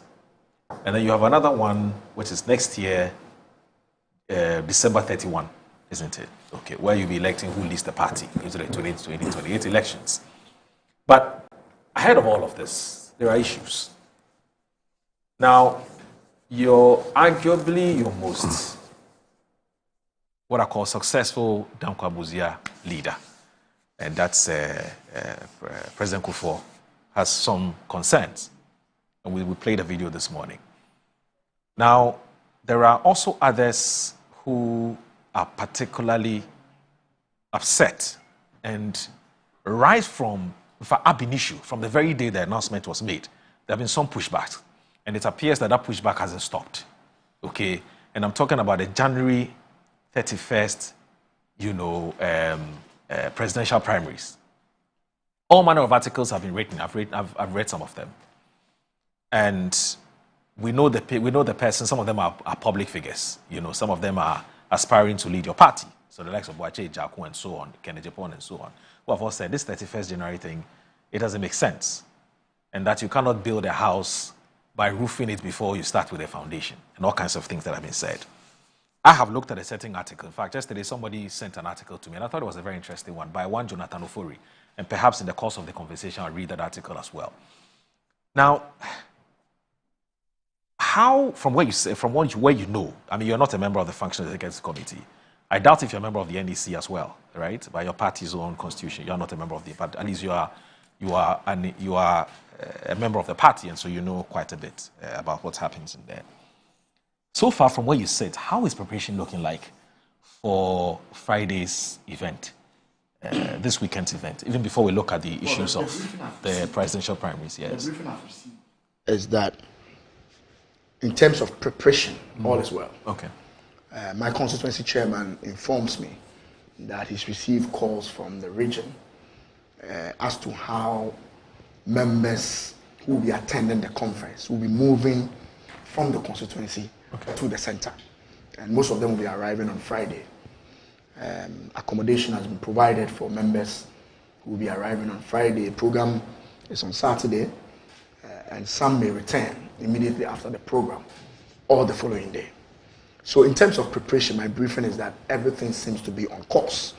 And then you have another one, which is next year, December 31, isn't it? Okay, where you'll be electing who leads the party into the 2028 elections. But ahead of all of this, there are issues. Now, you're arguably your most, what I call successful Dankwabuzia leader. And that's President Kufuor has some concerns. And we played a video this morning. Now, there are also others who are particularly upset and right from ab initio, from the very day the announcement was made, there have been some pushback. And it appears that that pushback hasn't stopped. Okay? And I'm talking about the January 31st, presidential primaries. All manner of articles have been written. I've read some of them. And we know the person, some of them are public figures. Some of them are aspiring to lead your party. So the likes of Boache, Jaku, and so on, Kennedy Japon, and so on, who have all said this 31st January thing, it doesn't make sense. And that you cannot build a house by roofing it before you start with a foundation, and all kinds of things that have been said. I have looked at a certain article. In fact, yesterday somebody sent an article to me, and I thought it was a very interesting one by one Jonathan Ofori. And perhaps in the course of the conversation, I'll read that article as well. Now, how, from where you know, I mean, you're not a member of the Functional Executive Committee. I doubt if you're a member of the NEC as well, right? By your party's own constitution, you're not a member of the party. At least you are a member of the party, and so you know quite a bit about what happens in there. So far, from where you sit, how is preparation looking like for Friday's event, this weekend's event, even before we look at the issues of the presidential primaries? Yes. The briefing I've received is that in terms of preparation, all is well. Okay. My constituency chairman informs me that he's received calls from the region as to how members who will be attending the conference will be moving from the constituency to the center. And most of them will be arriving on Friday. Accommodation has been provided for members who will be arriving on Friday. The program is on Saturday, and some may return immediately after the program or the following day. So in terms of preparation, my briefing is that everything seems to be on course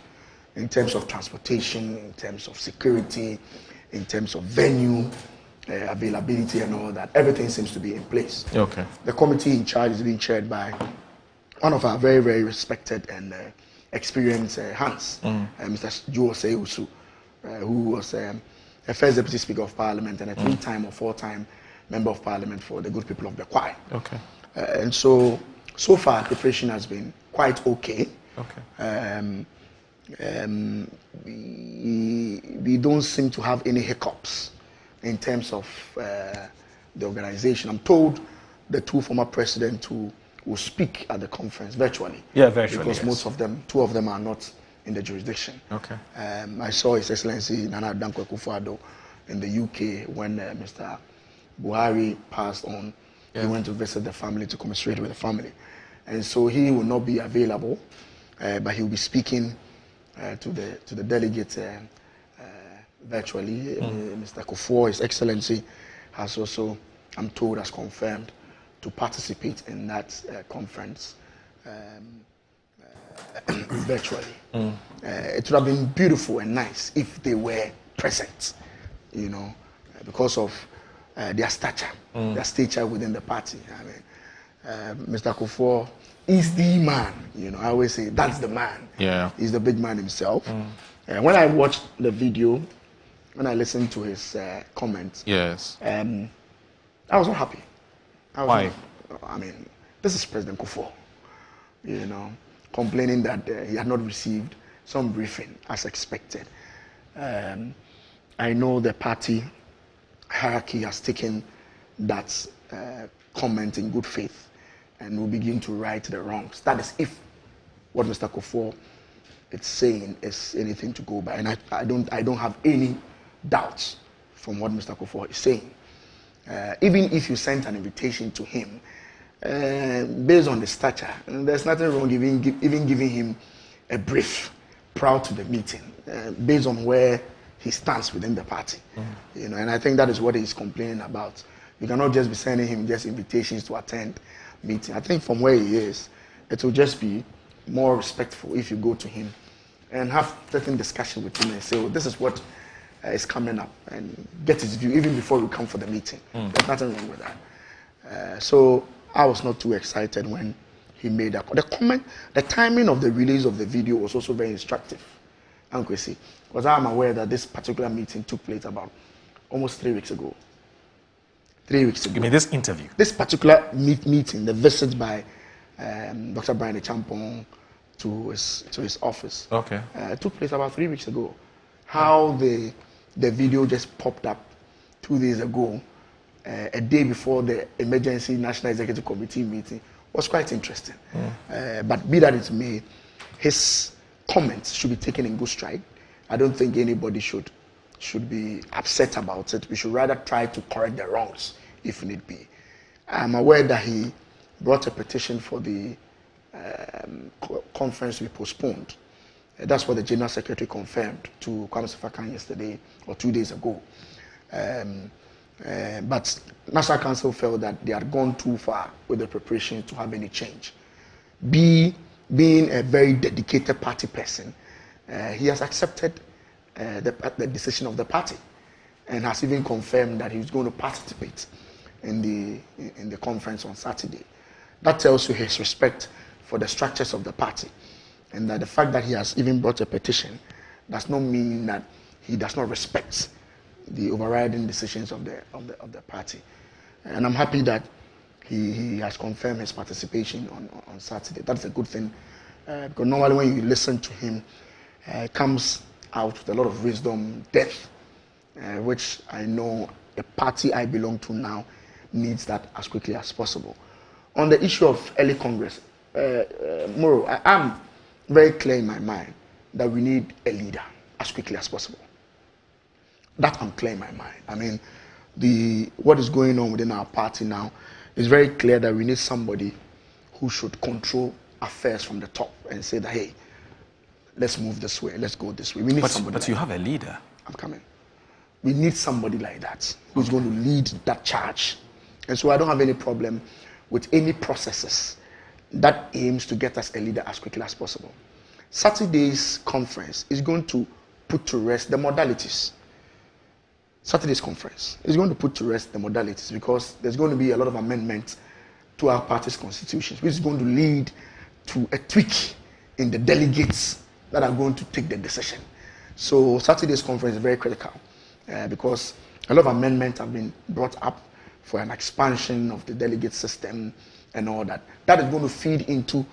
in terms of transportation, in terms of security, in terms of venue, availability and all that. Everything seems to be in place. Okay. The committee in charge is being chaired by one of our very, very respected and experienced hands, Mr. Joe Seusu, who was a first Deputy Speaker of Parliament and a 3-time or 4-time Member of Parliament for the good people of the Kwai. Okay. And so far, preparation has been quite okay. Okay. We don't seem to have any hiccups in terms of the organization. I'm told the two former presidents who will speak at the conference virtually. Yeah, virtually. Because most of them, 2 of them are not in the jurisdiction. Okay. I saw His Excellency Nana Dankwa Akufo-Addo in the UK when Mr. Buhari passed on. Yeah. He went to visit the family to commiserate with the family. And so he will not be available, but he will be speaking to the delegate virtually. Mr. Kufuor, His Excellency, has also, I'm told, has confirmed to participate in that conference virtually. It would have been beautiful and nice if they were present, because of their stature, their stature within the party. I mean, Mr. Kufuor is the man. I always say that's the man. Yeah, he's the big man himself. When I watched the video, when I listened to his comments, yes, I was not happy. Why? I mean, this is President Kufuor, complaining that he had not received some briefing as expected. I know the party hierarchy has taken that comment in good faith and will begin to right the wrongs. That is if what Mr. Kufuor is saying is anything to go by. And I don't have any doubts from what Mr. Kufuor is saying. Even if you sent an invitation to him, based on the stature, there's nothing wrong even giving him a brief prior to the meeting, based on where he stands within the party. You know, and I think that is what he's complaining about. You cannot just be sending him just invitations to attend meeting. I think from where he is, it will just be more respectful if you go to him and have certain discussion with him and say, oh, this is what is coming up, and get his view even before you come for the meeting. There's nothing wrong with that. So I was not too excited when he made that. The timing of the release of the video was also very instructive, Uncle C, because I'm aware that this particular meeting took place about almost 3 weeks ago. 3 weeks ago. You mean this interview? This particular meeting, the visit by Dr. Brian Champong to his office, took place about 3 weeks ago. How the video just popped up 2 days ago, a day before the emergency National Executive Committee meeting, was quite interesting. But be that it may, his comments should be taken in good stride. I don't think anybody should be upset about it. We should rather try to correct the wrongs if need be. I'm aware that he brought a petition for the conference to be postponed. That's what the General Secretary confirmed to Kwame Sefakan yesterday or 2 days ago. But National Council felt that they had gone too far with the preparations to have any change. Being a very dedicated party person, he has accepted the decision of the party and has even confirmed that he's going to participate in the conference on Saturday. That tells you his respect for the structures of the party, and that the fact that he has even brought a petition does not mean that he does not respect the overriding decisions of the party. And I'm happy that he has confirmed his participation on Saturday. That's a good thing, because normally when you listen to him, it comes out with a lot of wisdom, depth, which I know the party I belong to now needs that as quickly as possible. On the issue of early Congress, Moro, I'm very clear in my mind that we need a leader as quickly as possible. That I'm clear in my mind. I mean, what is going on within our party now is very clear that we need somebody who should control affairs from the top and say that, hey, let's move this way, let's go this way. We need somebody. But you have a leader. I'm coming. We need somebody like that who's going to lead that charge. And so I don't have any problem with any processes that aims to get us a leader as quickly as possible. Saturday's conference is going to put to rest the modalities. Saturday's conference is going to put to rest the modalities, because there's going to be a lot of amendments to our party's constitutions, which is going to lead to a tweak in the delegates that are going to take the decision. So Saturday's conference is very critical, because a lot of amendments have been brought up for an expansion of the delegate system and all that. That is going to feed into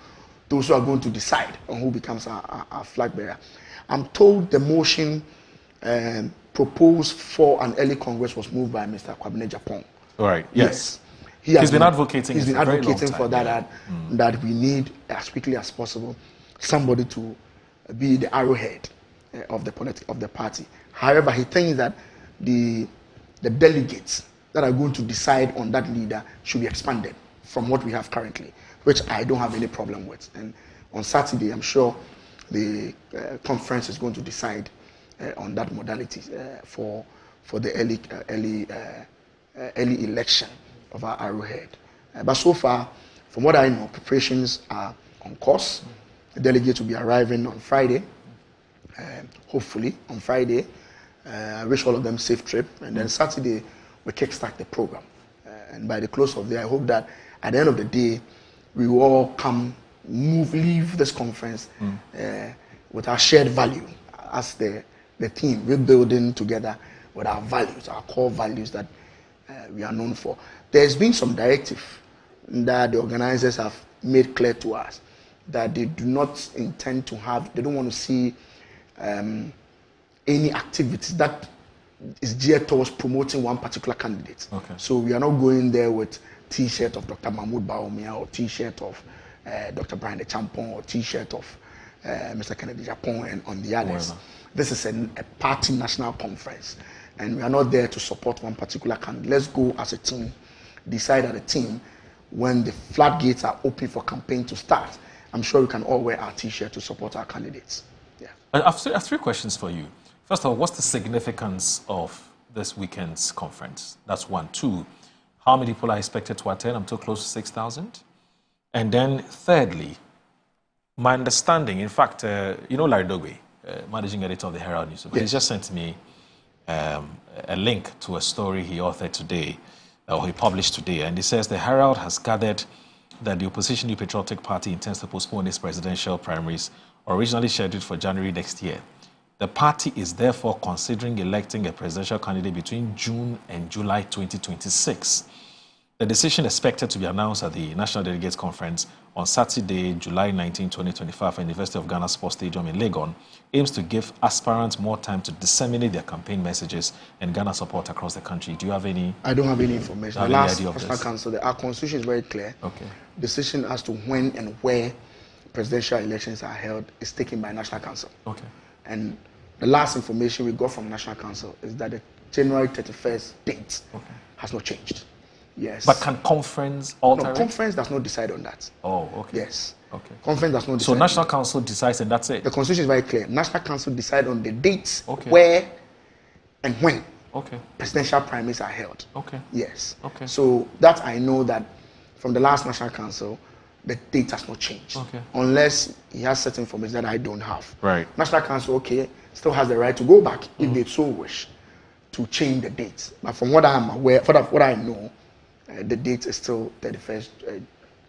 those who are going to decide on who becomes our flag bearer. I'm told the motion proposed for an early Congress was moved by Mr. Kwabena Japong. All right. Yes. He's been advocating. He's been advocating for that. That we need as quickly as possible somebody to be the arrowhead of the party. However, he thinks that the delegates that are going to decide on that leader should be expanded from what we have currently, which I don't have any problem with. And on Saturday, I'm sure the conference is going to decide on that modality for the early election of our arrowhead. But so far, from what I know, preparations are on course. The delegates will be arriving on Friday, hopefully on Friday. I wish all of them safe trip, and then Saturday we kickstart the program. And by the close of the day, I hope that at the end of the day, we will all leave this conference with our shared value as the team, rebuilding together with our values, our core values that we are known for. There's been some directive that the organizers have made clear to us that they do not intend to have, they don't want to see any activities that is geared towards promoting one particular candidate. Okay. So we are not going there with T-shirt of Dr. Mahmoud Baumia or T-shirt of Dr. Brian De Champon or T-shirt of Mr. Kennedy Japon and on the others. Whatever. This is a party national conference, and we are not there to support one particular candidate. Let's go as a team, decide as a team when the floodgates are open for campaign to start. I'm sure we can all wear our T-shirt to support our candidates. Yeah. I have three questions for you. First of all, what's the significance of this weekend's conference? That's one. Two, how many people are expected to attend? I'm told close to 6,000. And then thirdly, my understanding, in fact, you know Larry Dogwe, managing editor of the Herald newspaper, he just sent me a link to a story he authored today, or he published today, and he says the Herald has gathered that the opposition New Patriotic Party intends to postpone its presidential primaries, originally scheduled for January next year. The party is therefore considering electing a presidential candidate between June and July 2026. The decision expected to be announced at the National Delegates Conference on Saturday, July 19, 2025 at the University of Ghana Sports Stadium in Legon aims to give aspirants more time to disseminate their campaign messages and Ghana support across the country. Do you have any? I don't have any information. The last idea of National this? Council, our constitution is very clear. Okay. Decision as to when and where presidential elections are held is taken by National Council. Okay. And the last information we got from National Council is that the January 31st date has not changed. Yes. But can conference alter No, it? conference does not decide on that. Oh, okay. Yes. Okay. Conference does not decide. So National Council decides and that's it? The constitution is very clear. National Council decide on the dates, Okay. where and when Okay. presidential primaries are held. Okay. Yes. Okay. So that I know that from the last National Council, the date has not changed. Okay. Unless he has certain information that I don't have. Right. National Council, okay, still has the right to go back if they so wish to change the dates. But from what I'm aware, what I know, the date is still 31st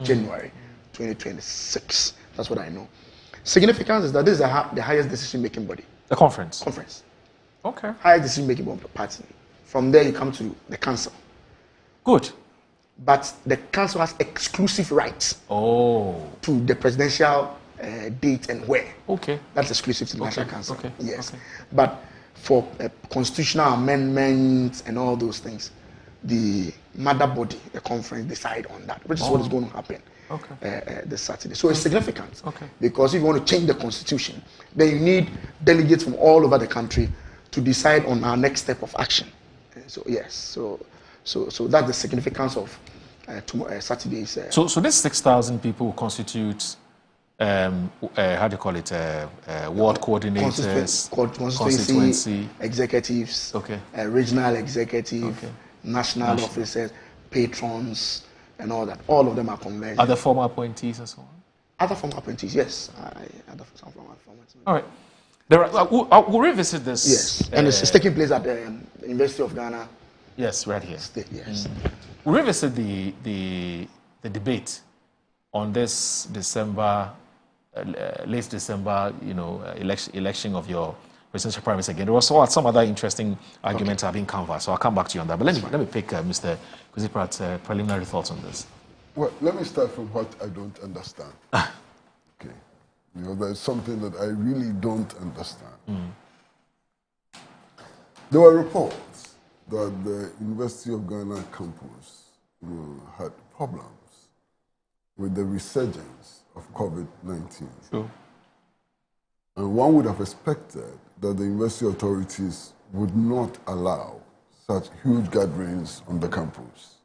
January 2026. That's what I know. Significance is that this is the highest decision-making body. The conference? Conference. Okay. Highest decision-making body of the party. From there, you come to the council. Good. But the council has exclusive rights to the presidential date and where. Okay. That's exclusive to the National Council. Okay. Yes. Okay. But for constitutional amendments and all those things, the mother body, the conference, decide on that, which is what is going to happen this Saturday. So it's significant because if you want to change the constitution, then you need delegates from all over the country to decide on our next step of action. So yes, so that's the significance of Saturday's. So this 6,000 people will constitute, how do you call it, ward coordinators, constituency executives, regional executive, national officers, patrons, and all that. All of them are converged. Are the former appointees and so on? Other former appointees, yes. Some former appointees. All right. We'll revisit this. Yes, and it's taking place at the University of Ghana. Yes, right here. Yes. We'll revisit the debate on this December, late December, election of your presidential primaries again. There was some other interesting arguments have been canvassed, so I'll come back to you on that. But let me pick Mr. Kwesi-Pratt's preliminary thoughts on this. Well, let me start from what I don't understand. Okay. There's something that I really don't understand. There were reports that the University of Ghana campus had problems with the resurgence of COVID-19. Sure. And one would have expected that the university authorities would not allow such huge gatherings on the campus.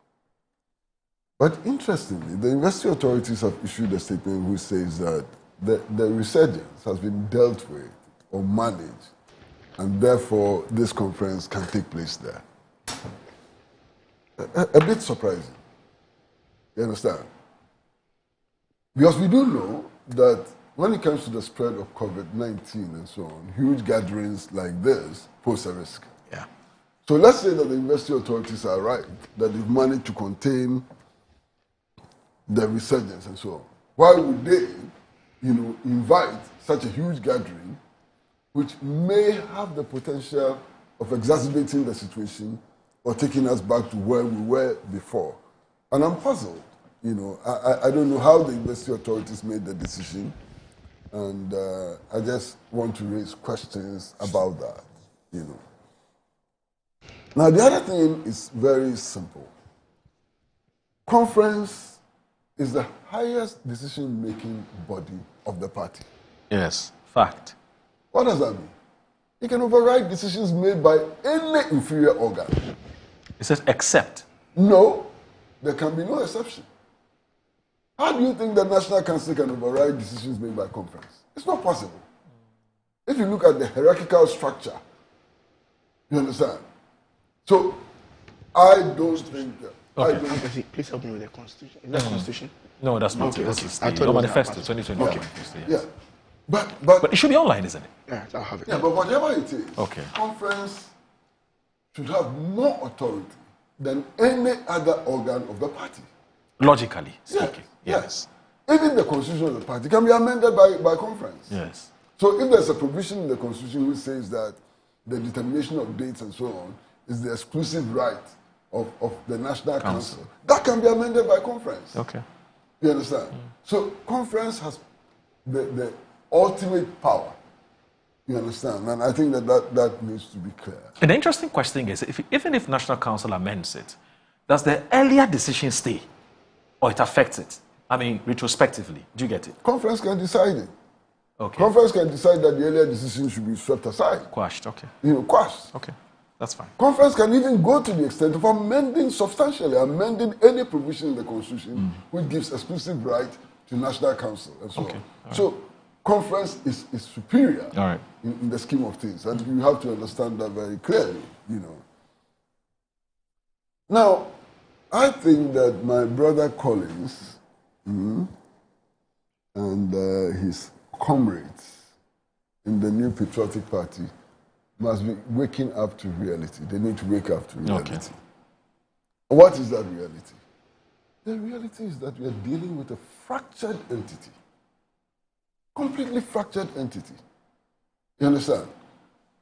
But interestingly, the university authorities have issued a statement which says that the resurgence has been dealt with or managed, and therefore this conference can take place there. A bit surprising. You understand? Because we do know that when it comes to the spread of COVID-19 and so on, huge gatherings like this pose a risk. Yeah. So let's say that the university authorities are right, that they've managed to contain the resurgence and so on. Why would they, invite such a huge gathering, which may have the potential of exacerbating the situation or taking us back to where we were before? And I'm puzzled. I don't know how the university authorities made the decision, and I just want to raise questions about that. Now, the other thing is very simple. Conference is the highest decision-making body of the party. Yes, fact. What does that mean? It can override decisions made by any inferior organ. It says except. No, there can be no exception. How do you think the National Council can override decisions made by conference? It's not possible. If you look at the hierarchical structure, you understand? So, I don't think that. Okay. Please help me with the Constitution. Is that Constitution? No, that's not. Okay, This okay. is I the thought it was manifesto, the 2020 Okay. manifesto. Yeah. Yes. But it should be online, isn't it? Yeah, I'll have it. Yeah, but whatever it is, Okay. conference should have more authority than any other organ of the party. Logically speaking. Yes. Even the constitution of the party can be amended by conference. Yes. So if there's a provision in the constitution which says that the determination of dates and so on is the exclusive right of the National Council, that can be amended by conference. Okay. You understand? So conference has the ultimate power. You understand? And I think that needs to be clear. And the interesting question is, even if National Council amends it, does the earlier decision stay or it affects it? I mean, retrospectively. Do you get it? Conference can decide it. Okay. Conference can decide that the earlier decision should be swept aside. Quashed, okay. Quashed. Okay, that's fine. Conference can even go to the extent of substantially amending any provision in the Constitution which gives exclusive right to National Council and so on. So conference is superior in the scheme of things, and you have to understand that very clearly, Now, I think that my brother Collins and his comrades in the New Patriotic Party must be waking up to reality. They need to wake up to reality. Okay. What is that reality? The reality is that we are dealing with a fractured entity. Completely fractured entity. You understand?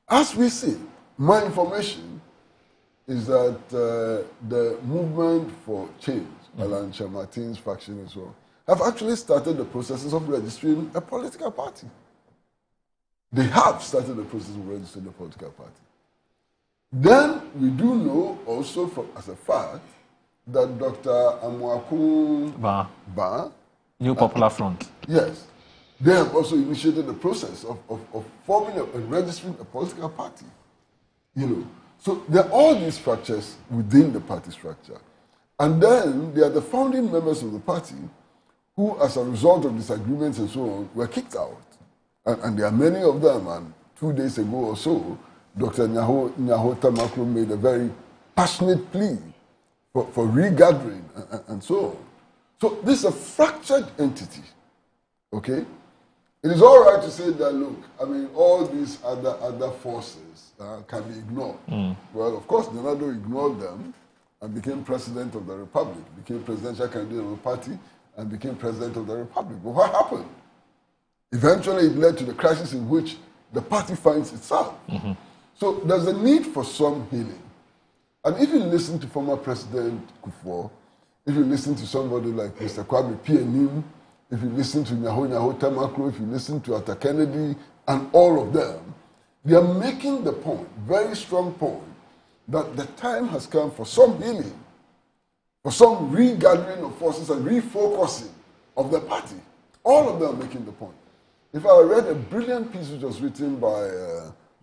As we see, my information is that the movement for change, Alan Chamartin's faction and so on, have actually started the processes of registering a political party. They have started the process of registering a political party. Then we do know also as a fact that Dr. Amwaku Ba, New Popular Front. Yes. They have also initiated the process of forming and registering a political party. So there are all these structures within the party structure. And then there are the founding members of the party who, as a result of disagreements and so on, were kicked out. And there are many of them. And 2 days ago or so, Dr. Nyaho Tamaklo made a very passionate plea for regathering and so on. So this is a fractured entity. Okay? It is all right to say that, look, I mean, all these other forces can be ignored. Well, of course, Donado ignored them and became president of the republic, became presidential candidate of the party, and became president of the republic. But what happened? Eventually, it led to the crisis in which the party finds itself. So there's a need for some healing. And if you listen to former President Kufuor, if you listen to somebody like Mr. Kwame P.N.U., if you listen to Nyaho Tamaklo, if you listen to Atta Kennedy, and all of them, they are making the point, very strong point, that the time has come for some healing, for some regathering of forces and refocusing of the party. All of them are making the point. In fact, I read a brilliant piece which was written by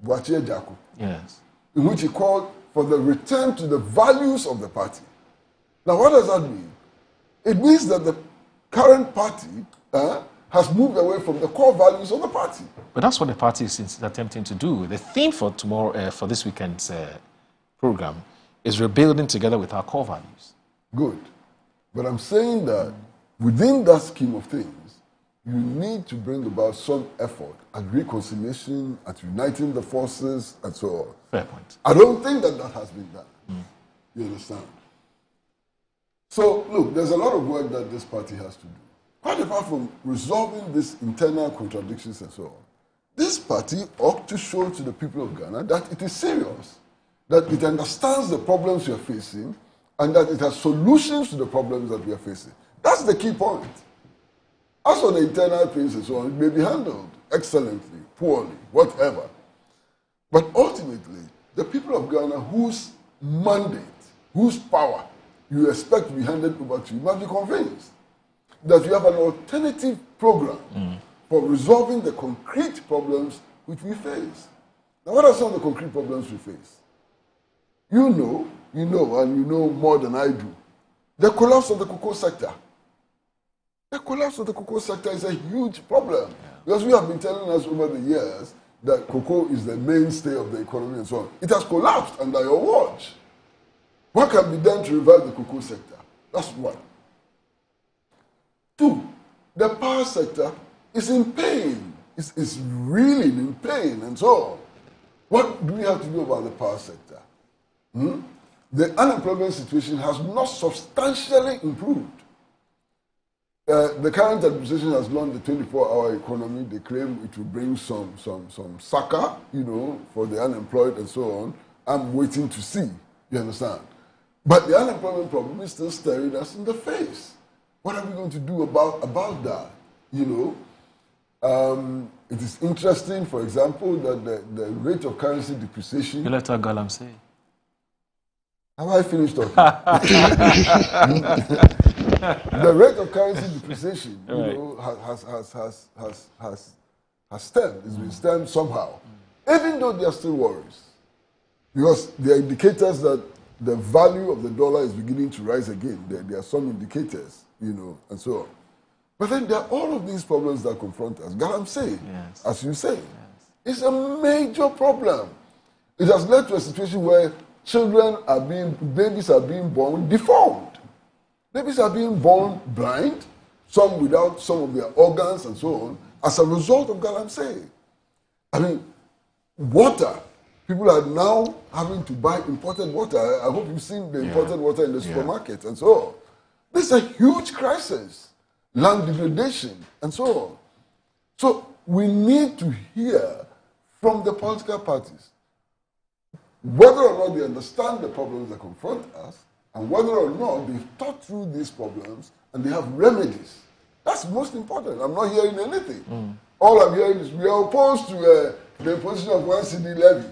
Boachie Jaku, in which he called for the return to the values of the party. Now, what does that mean? It means that the current party has moved away from the core values of the party. But that's what the party is attempting to do. The theme for tomorrow, for this weekend's program, is rebuilding together with our core values. Good. But I'm saying that within that scheme of things, you need to bring about some effort at reconciliation, at uniting the forces, and so on. Fair point. I don't think that has been done. You understand? So, look, there's a lot of work that this party has to do. Quite apart from resolving these internal contradictions and so on, this party ought to show to the people of Ghana that it is serious, that it understands the problems we are facing, and that it has solutions to the problems that we are facing. That's the key point. As for the internal things and so on, it may be handled excellently, poorly, whatever. But ultimately, the people of Ghana whose mandate, whose power you expect to be handed over to, you must be convinced that you have an alternative program for resolving the concrete problems which we face. Now, what are some of the concrete problems we face? You know, and you know more than I do. The collapse of the cocoa sector. The collapse of the cocoa sector is a huge problem. Because we have been telling us over the years that cocoa is the mainstay of the economy and so on. It has collapsed under your watch. What can be done to revive the cocoa sector? That's one. Two, the power sector is in pain. It's really in pain and so on. What do we have to do about the power sector? The unemployment situation has not substantially improved. The current administration has launched the 24-hour economy. They claim it will bring some succor, for the unemployed and so on. I'm waiting to see. You understand? But the unemployment problem is still staring us in the face. What are we going to do about that? It is interesting, for example, that the rate of currency depreciation. Electoral galamsey. Have I finished talking? The rate of currency depreciation, has stemmed. It's been stemmed somehow, even though there are still worries, because there are indicators that the value of the dollar is beginning to rise again. There are some indicators, and so on. But then there are all of these problems that confront us. Galamsey, as you say, is a major problem. It has led to a situation where babies are being born deformed. Babies are being born blind, some without some of their organs and so on, as a result of galamsey. I mean, water. People are now having to buy imported water. I hope you've seen the imported water in the supermarket and so on. This is a huge crisis. Land degradation and so on. So we need to hear from the political parties whether or not they understand the problems that confront us, and whether or not they've thought through these problems and they have remedies. That's most important. I'm not hearing anything. All I'm hearing is we are opposed to the imposition of 1 cedi levy.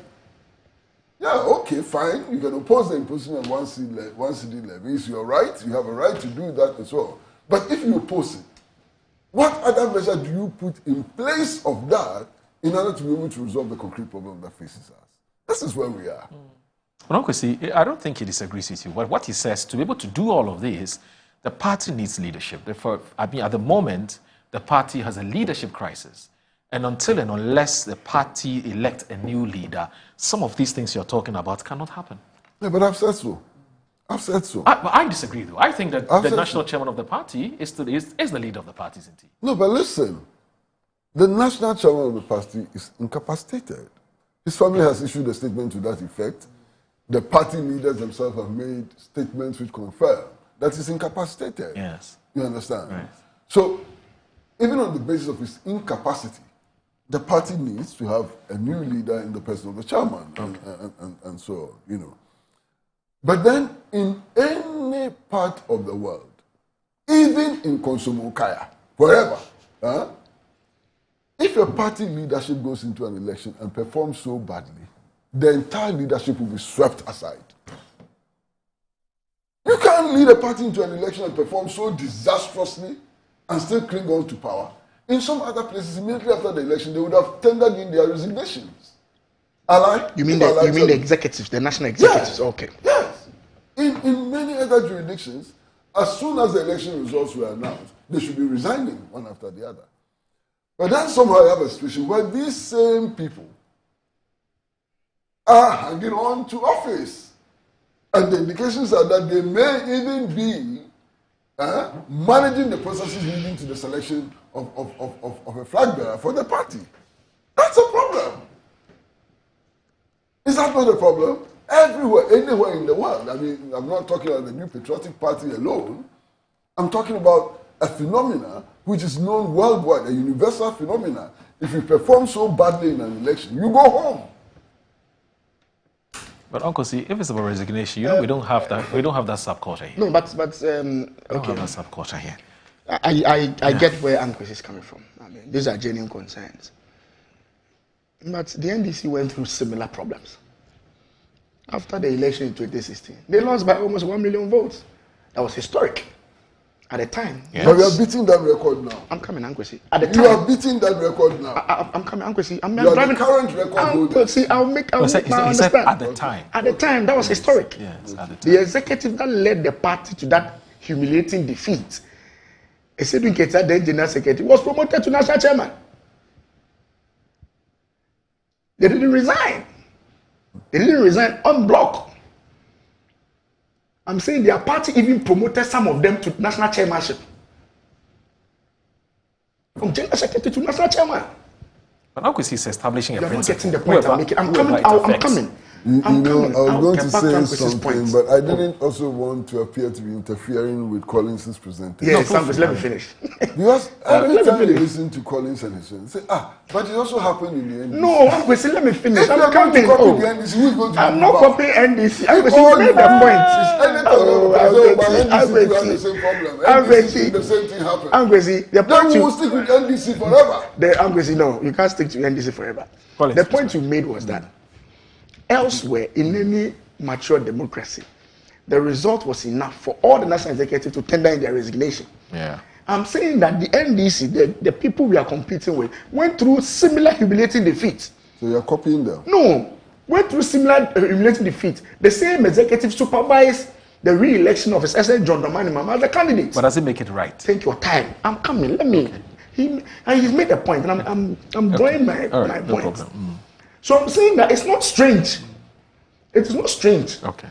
Yeah, okay, fine. You can oppose the imposition of 1 cedi levy. It's your right. You have a right to do that and so on. But if you oppose it, what other measure do you put in place of that in order to be able to resolve the concrete problem that faces us? This is where we are. Well, Uncle, see, I don't think he disagrees with you. But what he says, to be able to do all of this, the party needs leadership. Therefore, at the moment, the party has a leadership crisis. And until and unless the party elect a new leader, some of these things you're talking about cannot happen. Yeah, but I've said so. But I disagree, though. I think that the national chairman of the party is the leader of the party, isn't he? No, but listen. The national chairman of the party is incapacitated. His family has issued a statement to that effect. The party leaders themselves have made statements which confirm that he's incapacitated. Yes. You understand? Right. So, even on the basis of his incapacity, the party needs to have a new leader in the person of the chairman and so on, But then, in any part of the world, even in Konsumukaya, wherever, if a party leadership goes into an election and performs so badly, the entire leadership will be swept aside. You can't lead a party into an election and perform so disastrously and still cling on to power. In some other places, immediately after the election, they would have tendered in their resignations. You mean the executives, the national executives? Yes. Okay. Yes. In many other jurisdictions, as soon as the election results were announced, they should be resigning one after the other. But then somehow you have a situation where these same people are hanging on to office. And the indications are that they may even be managing the processes leading to the selection of a flag bearer for the party. That's a problem. Is that not a problem? Everywhere, anywhere in the world. I mean, I'm not talking about the New Patriotic Party alone. I'm talking about a phenomena which is known worldwide, a universal phenomena. If you perform so badly in an election, you go home. But Uncle, see, if it's about resignation, we don't have that. We don't have that subculture here. No, but we don't have that subculture here. I get where Uncle is coming from. I mean, these are genuine concerns. But the NDC went through similar problems. after the election in 2016, they lost by almost 1 million votes. That was historic at the time. Yes. But we are beating that record now. I'm coming, Ankwesi. At the time, you are beating that record now. I'm coming, Ankwesi. I'm driving the current record holder. See, I'll make understand. At the time. At the time, that was historic. Yes, at the time. The executive that led the party to that humiliating defeat, Esedun Ketia, then general secretary, was promoted to national chairman. They didn't resign. They didn't resign en bloc. I'm saying their party even promoted some of them to national chairmanship. From general secretary to national chairman. But now he's establishing a principle. You're not getting the point I'm making. I'm coming. I'm coming. I was going to say something, but I didn't also want to appear to be interfering with Collins' presentation. Yes, let me finish. Because every time you listen to Collins and his friends, say, but it also happened in the NDC. No, let me finish. I'm coming. The NDC, who is going to I'm not copying NDC. I'm going to make the point. The same thing happened. The point then we will stick with NDC forever. No, you can't stick to NDC forever. The point you made was that elsewhere, in any mature democracy, the result was enough for all the national executives to tender in their resignation. Yeah. I'm saying that the NDC, the people we are competing with, went through similar humiliating defeats. So you're copying them? No. Went through similar humiliating defeats. The same executive supervised the re-election of his Excellency John Dramani Mahama as the candidate. But does it make it right? Take your time. I'm coming. Let me. Okay. He's made a point, and I'm drawing my point. No problem. So I'm saying that it's not strange. It is not strange. Okay.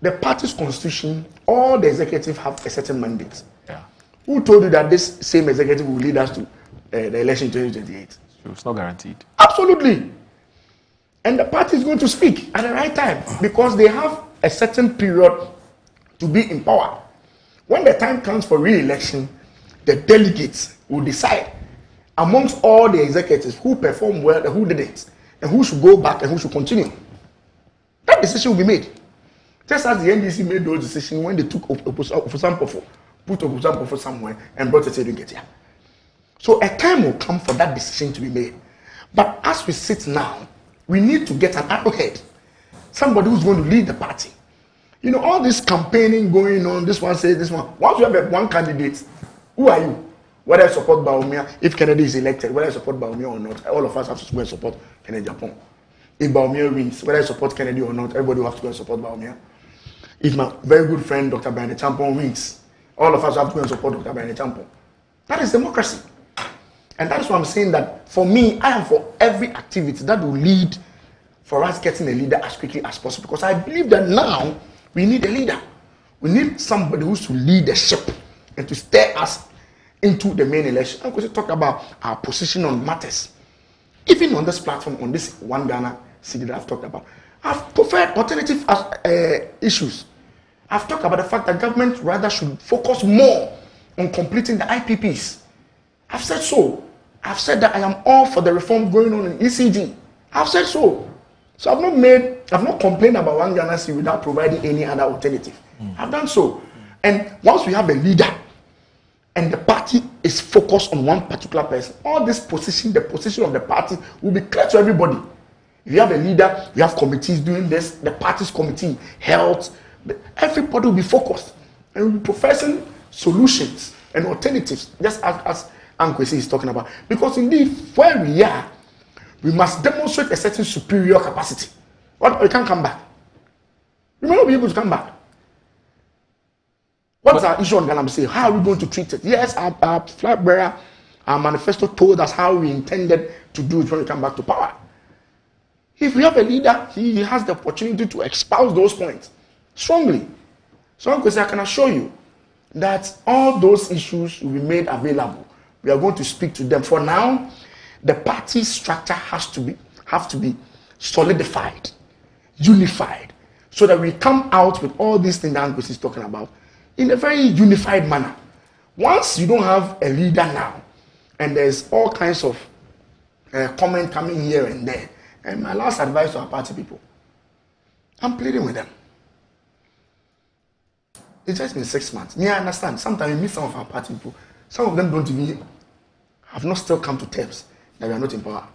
The party's constitution, all the executive have a certain mandate. Yeah. Who told you that this same executive will lead us to the election in 2028? So it's not guaranteed. Absolutely. And the party is going to speak at the right time because they have a certain period to be in power. When the time comes for re-election, the delegates will decide amongst all the executives who performed well and who didn't, and who should go back and who should continue. That decision will be made. Just as the NDC made those decisions when they took put Opusam somewhere and brought it to Electoral. So a time will come for that decision to be made. But as we sit now, we need to get an arrowhead. Somebody who's going to lead the party. You know, all this campaigning going on, this one says this one. Once you have one candidate, who are you? Whether I support Baumia, if Kennedy is elected, whether I support Baumia or not, all of us have to go and support Kennedy Japan. If Baumia wins, whether I support Kennedy or not, everybody will have to go and support Baumia. If my very good friend Dr. Brian Champon wins, all of us have to go and support Dr. Brian Champon. That is democracy. And that's why I'm saying that for me, I am for every activity that will lead for us getting a leader as quickly as possible. Because I believe that now we need a leader. We need somebody who's to lead the ship and to steer us into the main election. I'm going to talk about our position on matters. Even on this platform, on this One Ghana city that I've talked about, I've preferred alternative issues. I've talked about the fact that government rather should focus more on completing the IPPs. I've said so. I've said that I am all for the reform going on in ECG. I've said so. So I've not complained about One Ghana city without providing any other alternative. I've done so. And once we have a leader, and the party is focused on one particular person, all this position, the position of the party will be clear to everybody. If you have a leader, you have committees doing this, the party's committee, health, everybody will be focused and will be professing solutions and alternatives, just as Ankwesi is talking about. Because indeed, where we are, we must demonstrate a certain superior capacity. But we can't come back. We may not be able to come back. What's our issue on Ghana? Say, how are we going to treat it? Yes, our flag bearer, our manifesto told us how we intended to do it when we come back to power. If we have a leader, he has the opportunity to espouse those points strongly. So I can assure you that all those issues will be made available. We are going to speak to them. For now, the party structure have to be solidified, unified, so that we come out with all these things that Angus is talking about in a very unified manner. Once you don't have a leader now, and there's all kinds of comment coming here and there, and my last advice to our party people, I'm pleading with them. It's just been 6 months. Me, I understand. Sometimes you meet some of our party people. Some of them don't even have not still come to terms that we are not in power.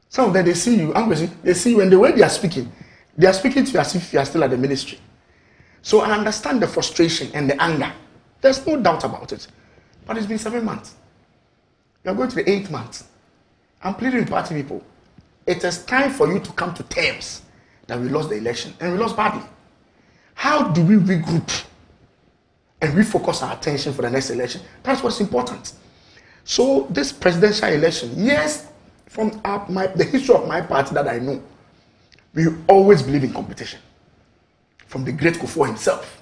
Some of them, they see you, they see you, and the way they are speaking, They are speaking to you as if you are still at the ministry. So I understand the frustration and the anger. There's no doubt about it. But it's been 7 months. You are going to the 8th month. I'm pleading with party people. It is time for you to come to terms that we lost the election and we lost badly. How do we regroup and refocus our attention for the next election? That's what's important. So this presidential election, yes, from the history of my party that I know, we always believe in competition. From the great Kufuor himself,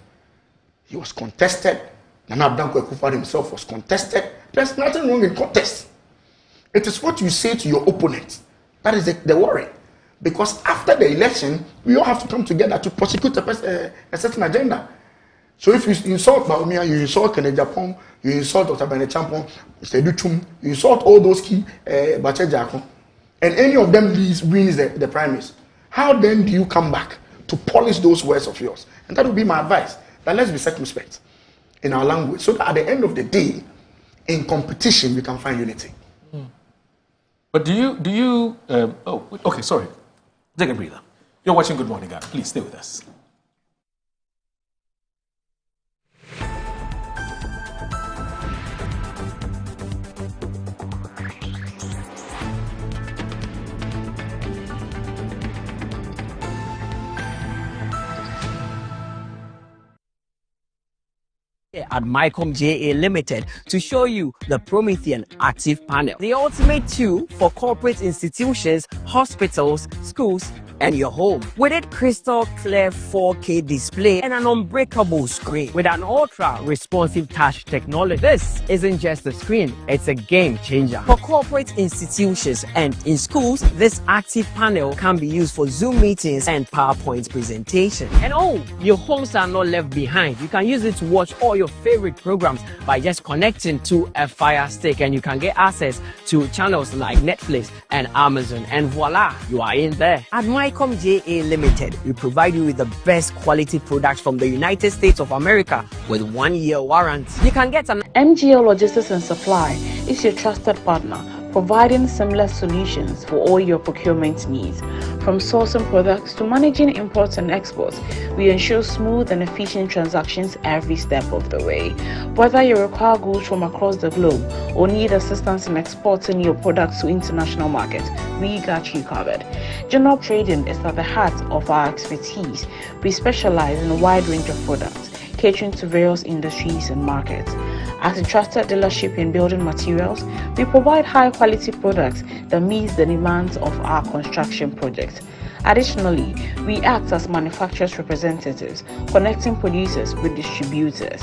he was contested. Nana Abdanko Kufuor himself was contested. There's nothing wrong in contest. It is what you say to your opponent. That is the worry. Because after the election, we all have to come together to prosecute a certain agenda. So if you insult Baumia, you insult Kennedy Japon, you insult Dr. Bene Champon, Mr. Dutum, you insult all those key Bache Jakon, and any of them wins the primaries. How then do you come back to polish those words of yours? And that would be my advice, that let's be circumspect in our language, so that at the end of the day, in competition, we can find unity. But do you okay, sorry. Take a breather. You're watching Good Morning Ghana. Please stay with us. At Mycom JA Limited to show you the Promethean Active Panel, the ultimate tool for corporate institutions, hospitals, schools, and your home. With its crystal clear 4K display and an unbreakable screen with an ultra responsive touch technology, this isn't just a screen, it's a game changer. For corporate institutions and in schools, this active panel can be used for Zoom meetings and PowerPoint presentation. And your homes are not left behind. You can use it to watch all your favorite programs by just connecting to a Fire Stick, and you can get access to channels like Netflix and Amazon, and voila, you are in there. At Mycom JA Limited, we provide you with the best quality products from the United States of America with 1-year warranty. You can get an MGL Logistics and Supply is your trusted partner, providing seamless solutions for all your procurement needs. From sourcing products to managing imports and exports, we ensure smooth and efficient transactions every step of the way. Whether you require goods from across the globe or need assistance in exporting your products to international markets, we got you covered. General trading is at the heart of our expertise. We specialize in a wide range of products, catering to various industries and markets. As a trusted dealership in building materials, we provide high-quality products that meet the demands of our construction projects. Additionally, we act as manufacturers' representatives, connecting producers with distributors.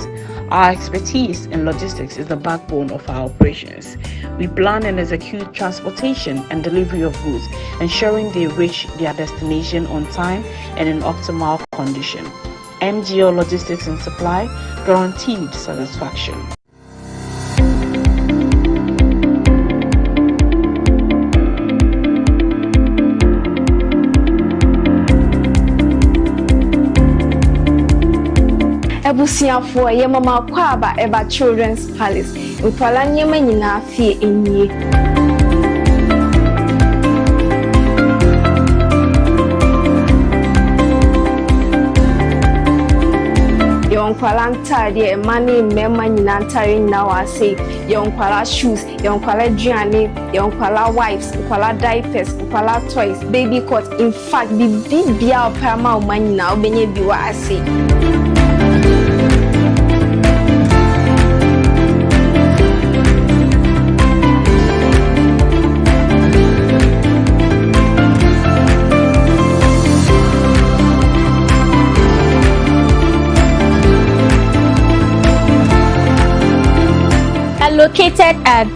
Our expertise in logistics is the backbone of our operations. We plan and execute transportation and delivery of goods, ensuring they reach their destination on time and in optimal condition. MGO Logistics and Supply, guaranteed satisfaction. Ebusiafo ye mama kwaba eba Children's Palace. Nkwala nyema nyina fie enye. Yonkwala ntade mani mema nyina ntare nyina wase. Yonkwala shoes, yonkwala duane, yonkwala wipes, yonkwala diapers, yonkwala toys, baby coat. In fact, bibia opama omanyina obenye biwa ase. Located at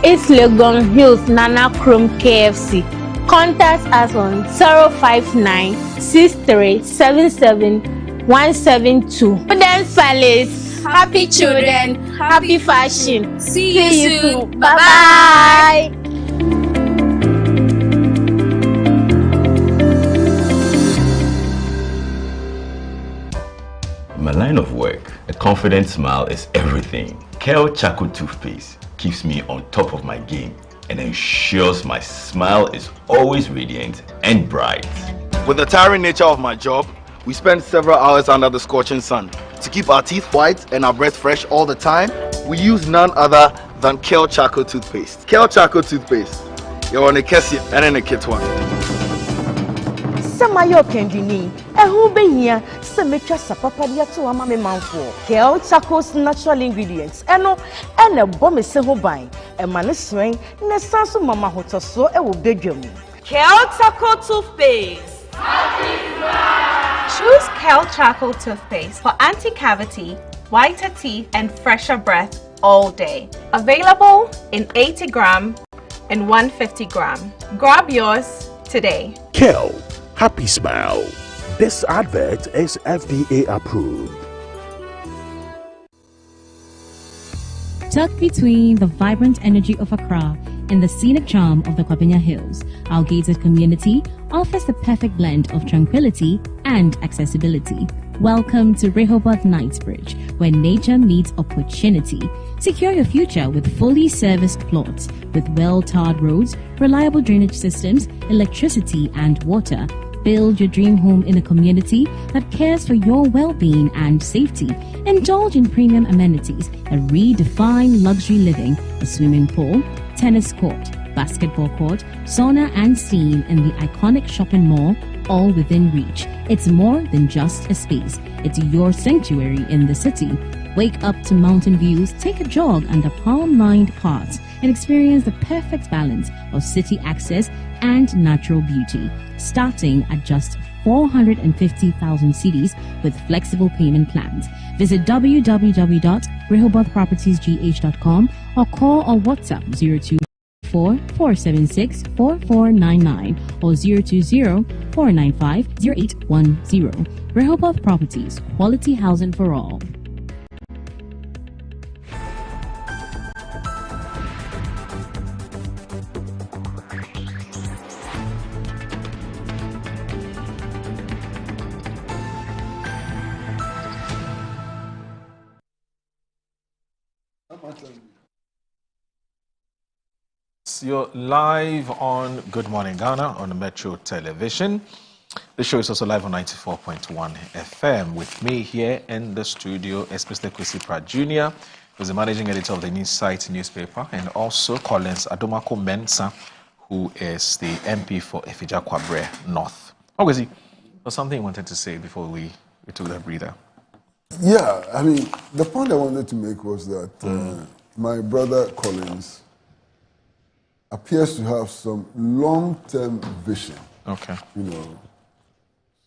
East Legon Hills, Nana Chrome KFC. Contact us on 059-6377-172. Children's Palace. Happy children, happy fashion. See you soon. Bye-bye. In my line of work, a confident smile is everything. Kel Charcoal Toothpaste keeps me on top of my game and ensures my smile is always radiant and bright. With the tiring nature of my job, we spend several hours under the scorching sun. To keep our teeth white and our breath fresh all the time, we use none other than Kale Charcoal toothpaste. Kale Charcoal toothpaste. You're on a Kessie and in a kit one. Samayo Kendini, who be here, Semetra Sapapadia to Amame Manfo, Kale Charcoal's natural ingredients, and a bomb is several buying, a man is swing, Nesansu Mama Hotoso, a will beg you. Kale Charcoal toothpaste. Choose Kale Charcoal toothpaste for anti-cavity, whiter teeth, and fresher breath all day. Available in 80 gram and 150 gram. Grab yours today. Kale, happy smile. This advert is FDA approved. Tucked between the vibrant energy of Accra and the scenic charm of the Kwabenya Hills, our gated community offers the perfect blend of tranquility and accessibility. Welcome to Rehoboth Knightsbridge, where nature meets opportunity. Secure your future with fully serviced plots with well-tarred roads, reliable drainage systems, electricity and water. Build your dream home in a community that cares for your well-being and safety. Indulge in premium amenities that redefine luxury living: a swimming pool, tennis court, basketball court, sauna and steam in the iconic shopping mall, all within reach. It's more than just a space. It's your sanctuary in the city. Wake up to mountain views, take a jog under palm-lined paths, and experience the perfect balance of city access and natural beauty. Starting at just 450,000 cedis with flexible payment plans. Visit www.rehobothpropertiesgh.com or call or WhatsApp 024-476-4499 or 020-495-0810. Rehoboth Properties, quality housing for all. You're live on Good Morning Ghana on Metro Television. The show is also live on 94.1 FM. With me here in the studio is Mr. Kwesi Pratt Jr., who's the managing editor of the Insight newspaper, and also Collins Adomako Mensah, who is the MP for Efija Kwabre North. Kwesi, there's something you wanted to say before we took that breather. Yeah, I mean, the point I wanted to make was that my brother Collins appears to have some long-term vision. Okay. You know,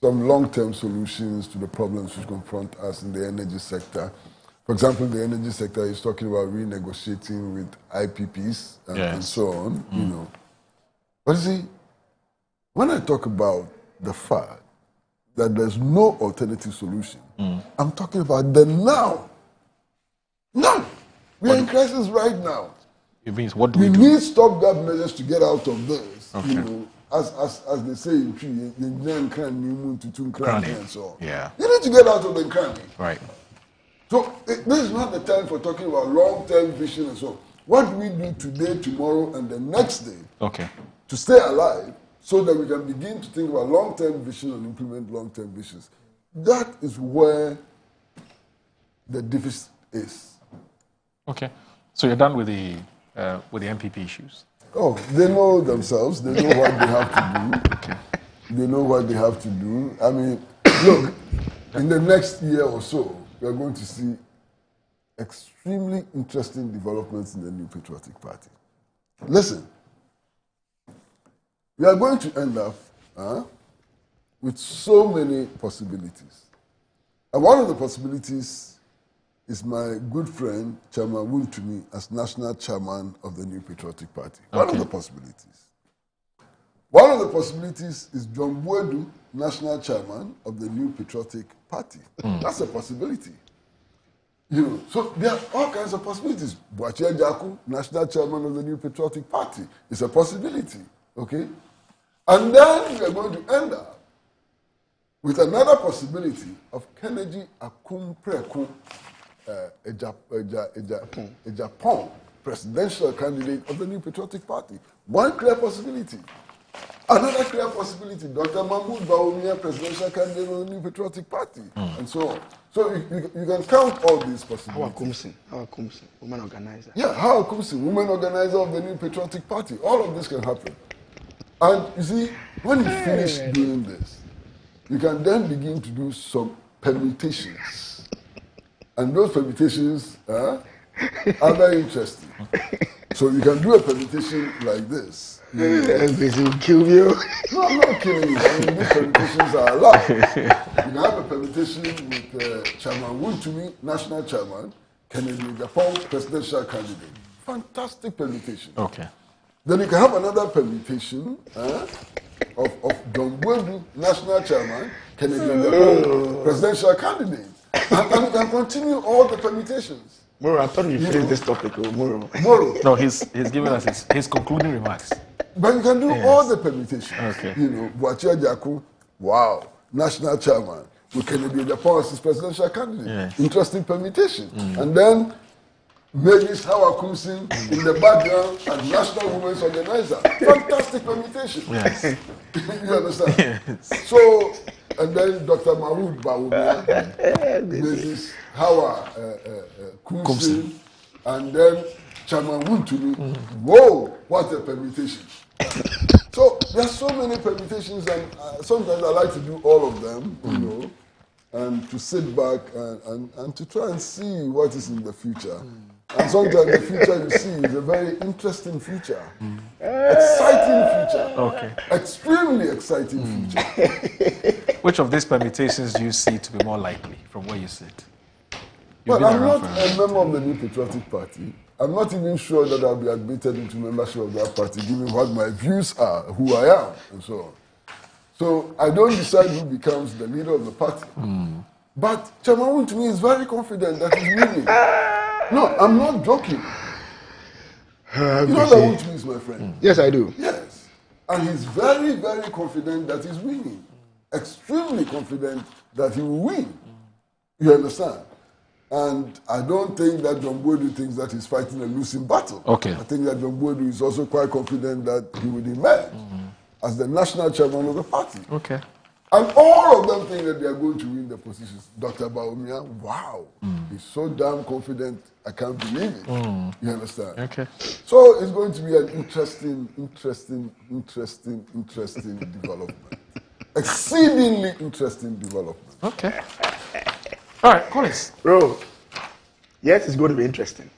some long-term solutions to the problems which confront us in the energy sector. For example, in the energy sector, he's talking about renegotiating with IPPs and so on, you know. But you see, when I talk about the fact that there's no alternative solution, I'm talking about the now. Now! We are in crisis right now. It means what do we do? We need stopgap measures to get out of this. Okay. You know, as they say in Tree, and so on. Yeah. You need to get out of the cranny. Right. So this is not the time for talking about long-term vision and so on. What do we do today, tomorrow, and the next day to stay alive so that we can begin to think about long-term vision and implement long-term visions? That is where the deficit is. Okay. So you're done with the MPP issues? Oh, they know themselves. They know what they have to do. Okay. They know what they have to do. I mean, look, in the next year or so, we are going to see extremely interesting developments in the New Patriotic Party. Listen, we are going to end up with so many possibilities. And one of the possibilities is my good friend, Chairman Wuntumi, as national chairman of the New Patriotic Party. One of the possibilities. One of the possibilities is John Buedu, national chairman of the New Patriotic Party. That's a possibility. You know, so there are all kinds of possibilities. Boachie Jaku, national chairman of the New Patriotic Party, is a possibility. Okay? And then we are going to end up with another possibility of Kennedy Akumpreku, a Japan presidential candidate of the New Patriotic Party. One clear possibility. Another clear possibility, Dr. Mahmoud Bawumia, presidential candidate of the New Patriotic Party, and so on. So you can count all these possibilities. How Kumsin, woman organizer. Yeah, how Kumsin, woman organizer of the New Patriotic Party. All of this can happen. And you see, when you finish doing this, you can then begin to do some permutations. And those permutations are very interesting. So you can do a permutation like this. Will kill you. No, I'm not killing you. I mean, these permutations are allowed. You can have a permutation with Chairman Wuntumi, national chairman, Kennedy Japan, presidential candidate. Fantastic permutation. Okay. Then you can have another permutation of John Boadu, national chairman, Kennedy Japan, presidential candidate. And you can continue all the permutations. Moro, I thought we finished this topic. Moro. No, he's giving us his concluding remarks. But you can do all the permutations. Okay. You know, Boachia Jaku, wow, national chairman, with Kennedy Japan as his presidential candidate. Yes. Interesting permutation. And then maybe Hawa Kumsin in the background as national women's organizer. Fantastic permutation. Yes. You understand? Yes. So, and then Dr. Mahmoud Bawumia, Mrs. Hawa Kumsin, and then Chairman Wuntumi. Whoa, what a permutation. So there are so many permutations, and sometimes I like to do all of them, you know, and to sit back and to try and see what is in the future. And sometimes the future you see is a very interesting future, exciting future, okay, extremely exciting future. Which of these permutations do you see to be more likely from where you sit? Well, I'm not a member of the New Patriotic Party. I'm not even sure that I'll be admitted into membership of that party, given what my views are, who I am, and so on. So I don't decide who becomes the leader of the party. But Chairman Wuntumi is very confident that he's winning. No, I'm not joking. You know that Wuntumi is my friend? Yes, I do. Yes. And he's very, very confident that he's winning. Extremely confident that he will win. You understand? And I don't think that John Boadu thinks that he's fighting a losing battle. Okay. I think that John Boadu is also quite confident that he would emerge as the national chairman of the party. Okay. And all of them think that they are going to win the positions. Dr. Bawumia, wow, he's so damn confident, I can't believe it. You understand? Okay. So it's going to be an interesting development. Exceedingly interesting development. Okay. All right, Collins. Bro, yes, it's going to be interesting.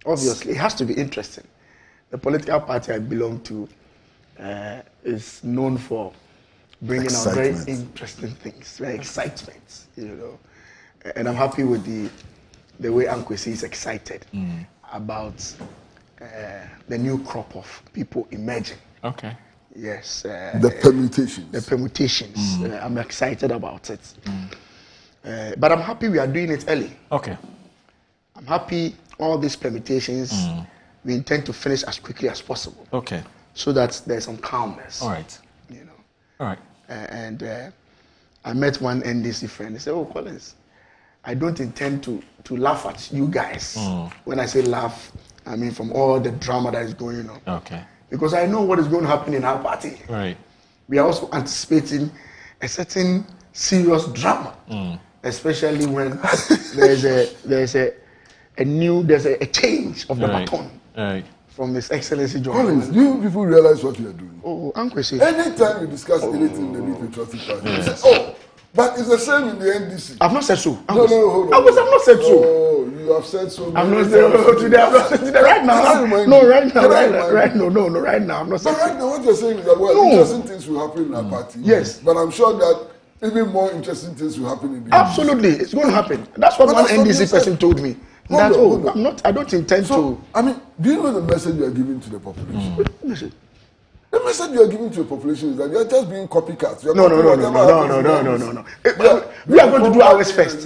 Obviously, it has to be interesting. The political party I belong to is known for bringing out very interesting things, very excitement, you know. And I'm happy with the way Ankwesi is excited about the new crop of people emerging. Okay. Yes. The permutations. The permutations. I'm excited about it. But I'm happy we are doing it early. Okay. I'm happy all these permutations, we intend to finish as quickly as possible. Okay. So that there's some calmness. All right. You know. All right. And I met one NDC friend. He said, "Oh, Collins, I don't intend to laugh at you guys." When I say laugh, I mean from all the drama that is going on. Okay. Because I know what is going to happen in our party. Right. We are also anticipating a certain serious drama, especially when there's a change of the baton from His Excellency John. Collins, do you people realize what you are doing? Oh, Ankwesi. Anytime you discuss anything in the New Patriotic Party, you say, "Oh, but it's the same in the NDC." I've not said so. No, hold on. I've not said so. Oh, you have said so. I'm not saying today. I'm not saying today. Right now. No, right now. Right now. I'm not saying. But right now, what you're saying is that interesting things will happen in our party. Yes. But I'm sure that even more interesting things will happen in the Absolutely, it's going to happen. That's what one NDC person told me. I don't intend to. I mean, do you know the message you are giving to the population? The message you are giving to the population is that you are just being copycats. No. We are going to do ours first.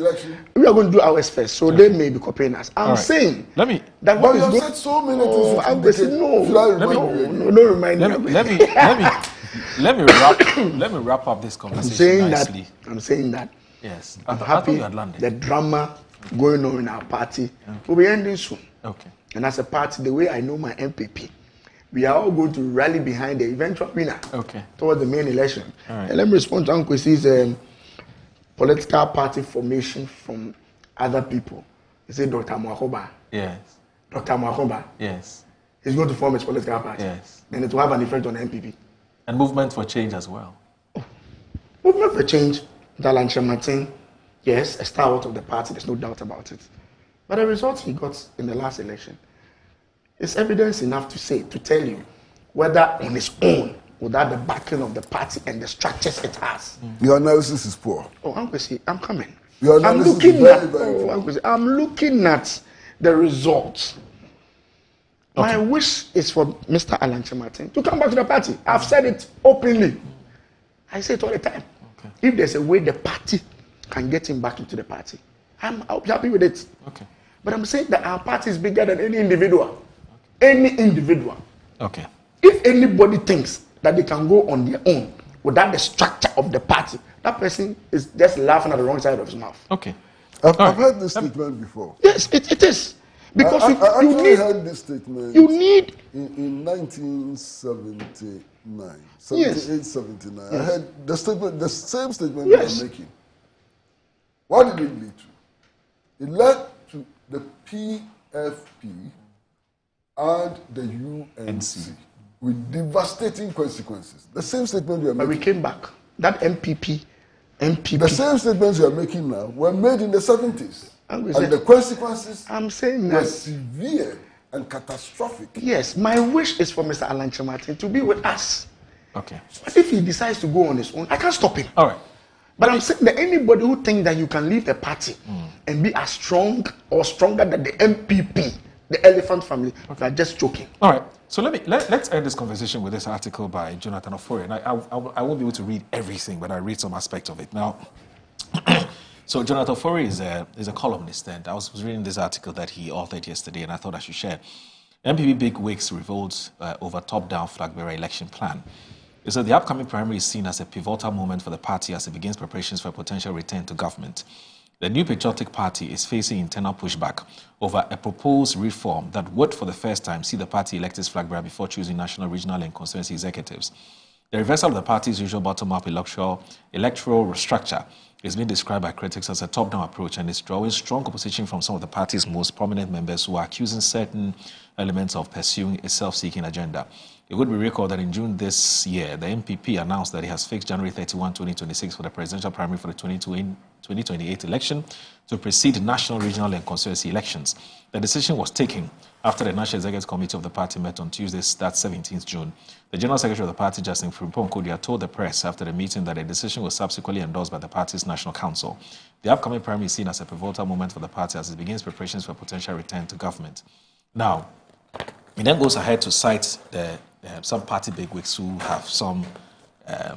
We are going to do ours first, so they may be copying us. I'm saying let me. That but you have said so many things. No, remind me. Let me wrap up this conversation nicely. I'm saying that. Yes. I'm happy the drama going on in our party will be ending soon. Okay. And as a party, the way I know my MPP, we are all going to rally behind the eventual winner towards the main election. Right. And let me respond to Uncle Kwesi's political party formation from other people. He said Dr. Mwakoba. Yes. Dr. Mwakoba. Yes. He's going to form his political party. Yes. And it will have an effect on MPP. And Movement for Change as well. Movement for Change, Dalanche Martin, yes, a stalwart of the party, there's no doubt about it. But the results he got in the last election is evidence enough to tell you whether on its own, without the backing of the party and the structures it has. Your analysis is poor. Oh, I'm coming. Your analysis is very poor. I'm looking at the results. Okay. My wish is for Mr. Alanche Martin to come back to the party. I've said it openly. I say it all the time. Okay. If there's a way the party can get him back into the party, I'll be happy with it. Okay. But I'm saying that our party is bigger than any individual. Okay. Any individual. Okay. If anybody thinks that they can go on their own without the structure of the party, that person is just laughing at the wrong side of his mouth. Okay. I've heard this statement before. Yes, it is. Because I you need, heard this statement you need in 1979, 78, yes. 79. Yes. I heard the same statement yes. you are making. What did it lead to? It led to the PFP and the UNC with devastating consequences. The same statement you are making. But we came back. That MPP. The same statements you are making now were made in the 70s. And the consequences were severe and catastrophic. Yes, my wish is for Mr. Alanche Martin to be with us. Okay. But if he decides to go on his own, I can't stop him. All right. But I'm saying that anybody who thinks that you can leave the party and be as strong or stronger than the MPP, the elephant family, they're just joking. All right. So let's end this conversation with this article by Jonathan Ofori. And I won't be able to read everything, but I read some aspect of it. Now, so Jonathan Ofori is a columnist, and I was reading this article that he authored yesterday, and I thought I should share. MPP big wigs revolts over top-down flag bearer election plan. He said the upcoming primary is seen as a pivotal moment for the party as it begins preparations for a potential return to government. The New Patriotic Party is facing internal pushback over a proposed reform that would, for the first time, see the party elect its flag bearer before choosing national, regional, and constituency executives. The reversal of the party's usual bottom-up electoral structure is being described by critics as a top-down approach and is drawing strong opposition from some of the party's most prominent members who are accusing certain elements of pursuing a self-seeking agenda. It would be recalled that in June this year, the MPP announced that it has fixed January 31, 2026 for the presidential primary for the 2028 election to precede national, regional, and constituency elections. The decision was taken after the National Executive Committee of the party met on Tuesday, that's 17th June. The General Secretary of the party, Justin Frimpong Kodia, told the press after the meeting that the decision was subsequently endorsed by the party's National Council. The upcoming primary is seen as a pivotal moment for the party as it begins preparations for a potential return to government. Now, it then goes ahead to cite some party bigwigs who have some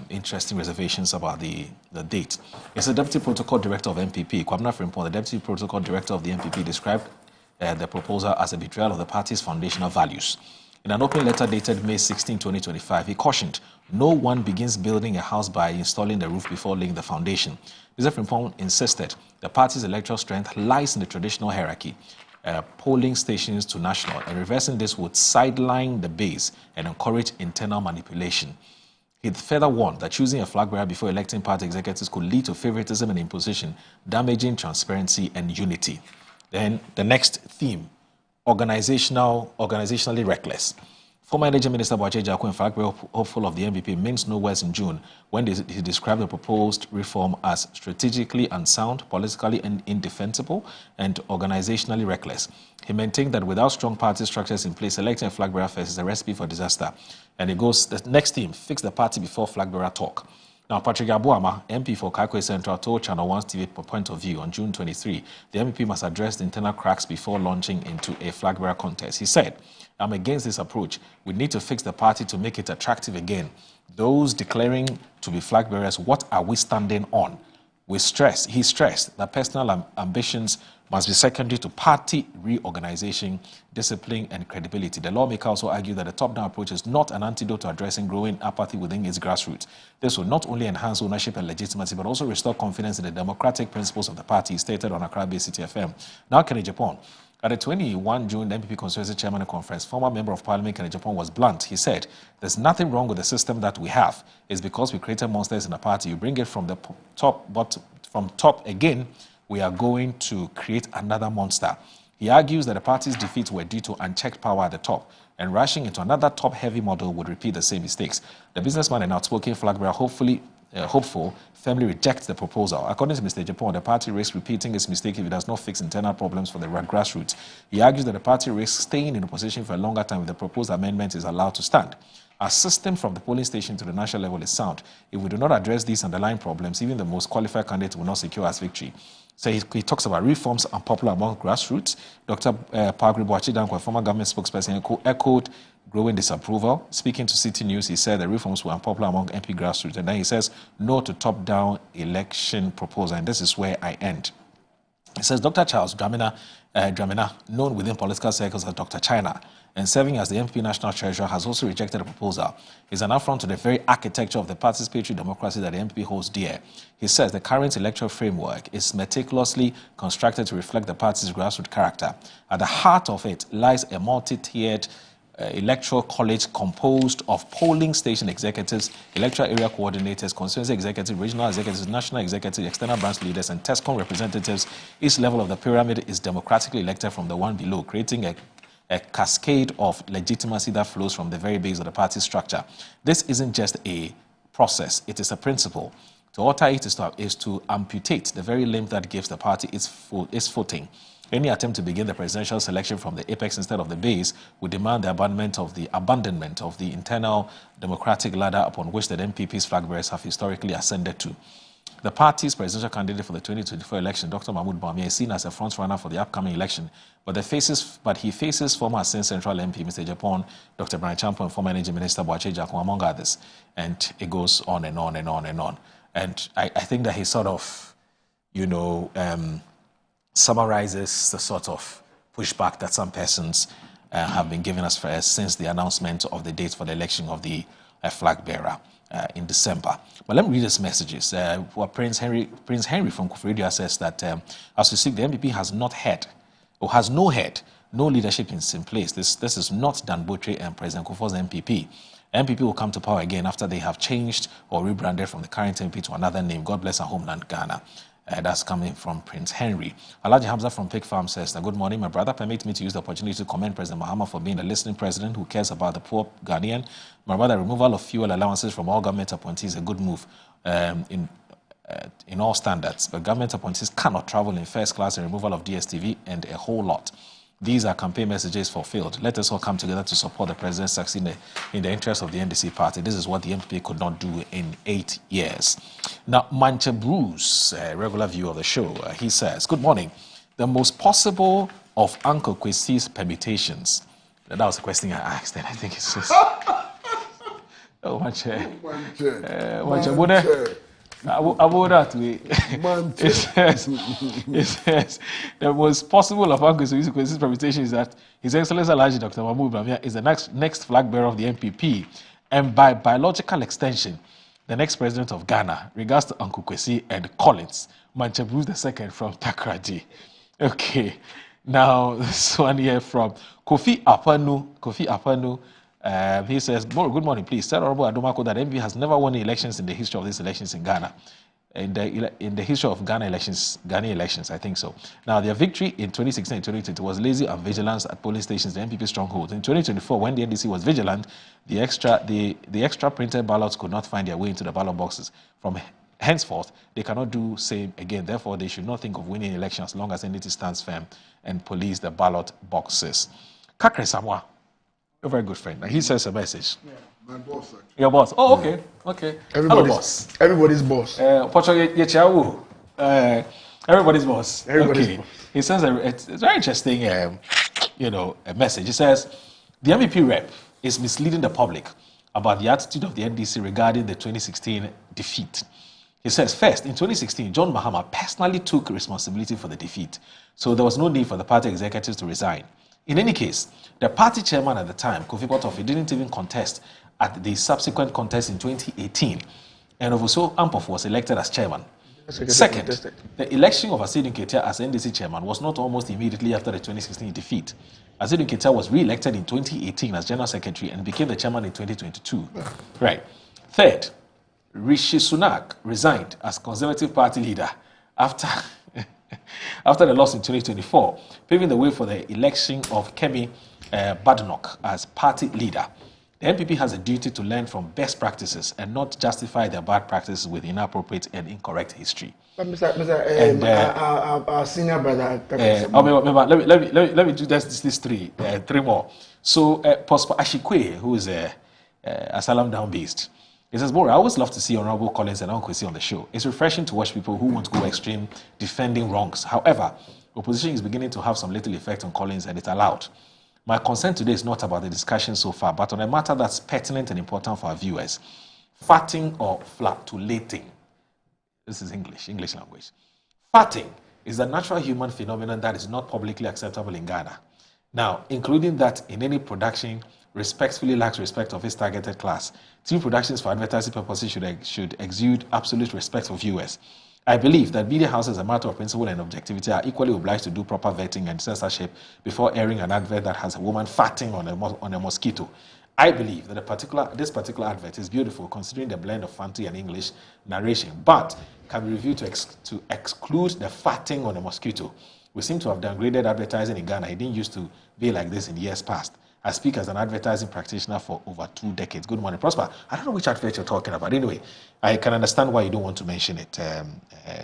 interesting reservations about the date. It's the Deputy Protocol Director of MPP, Kwabena Frimpong, the Deputy Protocol Director of the MPP, described the proposal as a betrayal of the party's foundational values. In an open letter dated May 16, 2025, he cautioned, no one begins building a house by installing the roof before laying the foundation. Mr. Frimpong insisted the party's electoral strength lies in the traditional hierarchy, polling stations to national, and reversing this would sideline the base and encourage internal manipulation. He further warned that choosing a flag bearer before electing party executives could lead to favoritism and imposition, damaging transparency and unity. Then the next theme, organizationally reckless. Former Energy Minister Boakye Jaku, flag bearer hopeful of the MPP, means no words in June when he described the proposed reform as strategically unsound, politically indefensible, and organizationally reckless. He maintained that without strong party structures in place, electing a flag bearer first is a recipe for disaster. And it goes, the next theme, fix the party before flag bearer talk. Now, Patrick Abuama, MP for Kaikwe Central, told Channel 1's TV Point of View on June 23, the MPP must address the internal cracks before launching into a flag bearer contest. He said, I'm against this approach. We need to fix the party to make it attractive again. Those declaring to be flag bearers, what are we standing on? He stressed that personal ambitions must be secondary to party reorganization, discipline, and credibility. The lawmaker also argued that the top-down approach is not an antidote to addressing growing apathy within its grassroots. This will not only enhance ownership and legitimacy, but also restore confidence in the democratic principles of the party, stated on Accra-based City FM. Now, Kenny Japan, At the 21 June MPP Constituency Chairman Conference, former Member of Parliament Kenneth Japan was blunt. He said, "There's nothing wrong with the system that we have. It's because we created monsters in the party. You bring it from the top, but from top again, we are going to create another monster." He argues that the party's defeats were due to unchecked power at the top, and rushing into another top-heavy model would repeat the same mistakes. The businessman and outspoken flag bearer hopeful firmly rejects the proposal. According to Mr. Japan, the party risks repeating its mistake if it does not fix internal problems for the grassroots. He argues that the party risks staying in opposition for a longer time if the proposed amendment is allowed to stand. Our system from the polling station to the national level is sound. If we do not address these underlying problems, even the most qualified candidate will not secure us victory. So he talks about reforms unpopular among grassroots. Dr. Pagri Boachidankwa, former government spokesperson, echoed growing disapproval. Speaking to City News, he said the reforms were unpopular among MP grassroots. And then he says, no to top-down election proposal. And this is where I end. He says, Dr. Charles Dramina, known within political circles as Dr. China, and serving as the MP National Treasurer, has also rejected the proposal. It's an affront to the very architecture of the participatory democracy that the MP holds dear. He says the current electoral framework is meticulously constructed to reflect the party's grassroots character. At the heart of it lies a multi-tiered electoral college composed of polling station executives, electoral area coordinators, constituency executives, regional executives, national executives, external branch leaders, and TESCOM representatives. Each level of the pyramid is democratically elected from the one below, creating a cascade of legitimacy that flows from the very base of the party structure. This isn't just a process, it is a principle. To alter it is to amputate the very limb that gives the party its footing. Any attempt to begin the presidential selection from the apex instead of the base would demand the abandonment of the internal democratic ladder upon which the MPP's flag bearers have historically ascended to. The party's presidential candidate for the 2024 election, Dr. Mahmoud Bawumia, is seen as a front-runner for the upcoming election, but he faces former Assin Central MP, Mr. Japan, Dr. Brian Champo, and former Energy Minister Boache Jakon, among others. And it goes on and on and on and on. And I think that he sort of, summarizes the sort of pushback that some persons have been giving us since the announcement of the date for the election of the flag bearer in December. But let me read his messages. Prince Henry from Kufredia says that as we speak, the MPP has not had, or has no head, no leadership in place. This is not Danbotre and President Kufuor's MPP. MPP will come to power again after they have changed or rebranded from the current MP to another name. God bless our homeland, Ghana. That's coming from Prince Henry. Alhaji Hamza from Pig Farm says, good morning, my brother. Permit me to use the opportunity to commend President Mahama for being a listening president who cares about the poor Ghanaian. My brother, removal of fuel allowances from all government appointees is a good move in all standards. But government appointees cannot travel in first class, and removal of DSTV and a whole lot. These are campaign messages fulfilled. Let us all come together to support the president succeed in the interest of the NDC party. This is what the MPP could not do in 8 years. Now, Mancha Bruce, a regular viewer of the show, he says, good morning. The most possible of Uncle Kwesi's permutations. That was the question I asked, and I think it's just... Oh, Mancha. Mancha. About that way, it says the most possible of Uncle Kwesi's permutation is that His Excellency Alhaji Dr. Mahmoud Bawumia is the next flag bearer of the MPP, and by biological extension, the next president of Ghana. Regards to Uncle Kwesi and Collins, Mancha Bruce II from Takrady. Okay, now this one here from Kofi Apanu. He says, good morning, please. Tell Honorable Adomako that MPP has never won elections in the history of these elections in Ghana. In the history of Ghana elections, I think so. Now, their victory in 2016 and 2020 was lazy and vigilance at polling stations, the MPP stronghold. In 2024, when the NDC was vigilant, the extra printed ballots could not find their way into the ballot boxes. From henceforth, they cannot do same again. Therefore, they should not think of winning elections as long as NDC stands firm and police the ballot boxes. Kakre Samoa. A very good friend. He says a message. Yeah, my boss. Actually. Your boss. Oh, okay. Yeah. Okay. Everybody's boss. Everybody's boss. Everybody's boss. Everybody's boss. He says it's very interesting, a message. He says the MPP rep is misleading the public about the attitude of the NDC regarding the 2016 defeat. He says, first, in 2016, John Mahama personally took responsibility for the defeat, so there was no need for the party executives to resign. In any case, the party chairman at the time, Kofi Botofi, didn't even contest at the subsequent contest in 2018, and also Ampof was elected as chairman. Second, the election of Asidun Ketia as NDC chairman was not almost immediately after the 2016 defeat. Asidun Ketia was re-elected in 2018 as general secretary and became the chairman in 2022. Right. Third, Rishi Sunak resigned as Conservative Party leader after after the loss in 2024, paving the way for the election of Kemi Badenoch as party leader. The NPP has a duty to learn from best practices and not justify their bad practices with inappropriate and incorrect history. But our senior brother. Let me do these three more. So, Prosper Ashikwe, who is a Asylum Down based, he says, "Bora, I always love to see Honorable Collins and Uncle on the show. It's refreshing to watch people who want to go extreme defending wrongs. However, opposition is beginning to have some little effect on Collins, and it's allowed. My concern today is not about the discussion so far, but on a matter that's pertinent and important for our viewers. Farting or flatulating. This is English language. Farting is a natural human phenomenon that is not publicly acceptable in Ghana. Now, including that in any production respectfully lacks respect of its targeted class. TV productions for advertising purposes should exude absolute respect for viewers. I believe that media houses, as a matter of principle and objectivity, are equally obliged to do proper vetting and censorship before airing an advert that has a woman farting on a mosquito. I believe that this particular advert is beautiful, considering the blend of fancy and English narration, but can be reviewed to exclude the farting on a mosquito. We seem to have downgraded advertising in Ghana. It didn't used to be like this in years past. I speak as an advertising practitioner for over 2 decades. Good morning, Prosper. I don't know which advert you're talking about. Anyway, I can understand why you don't want to mention it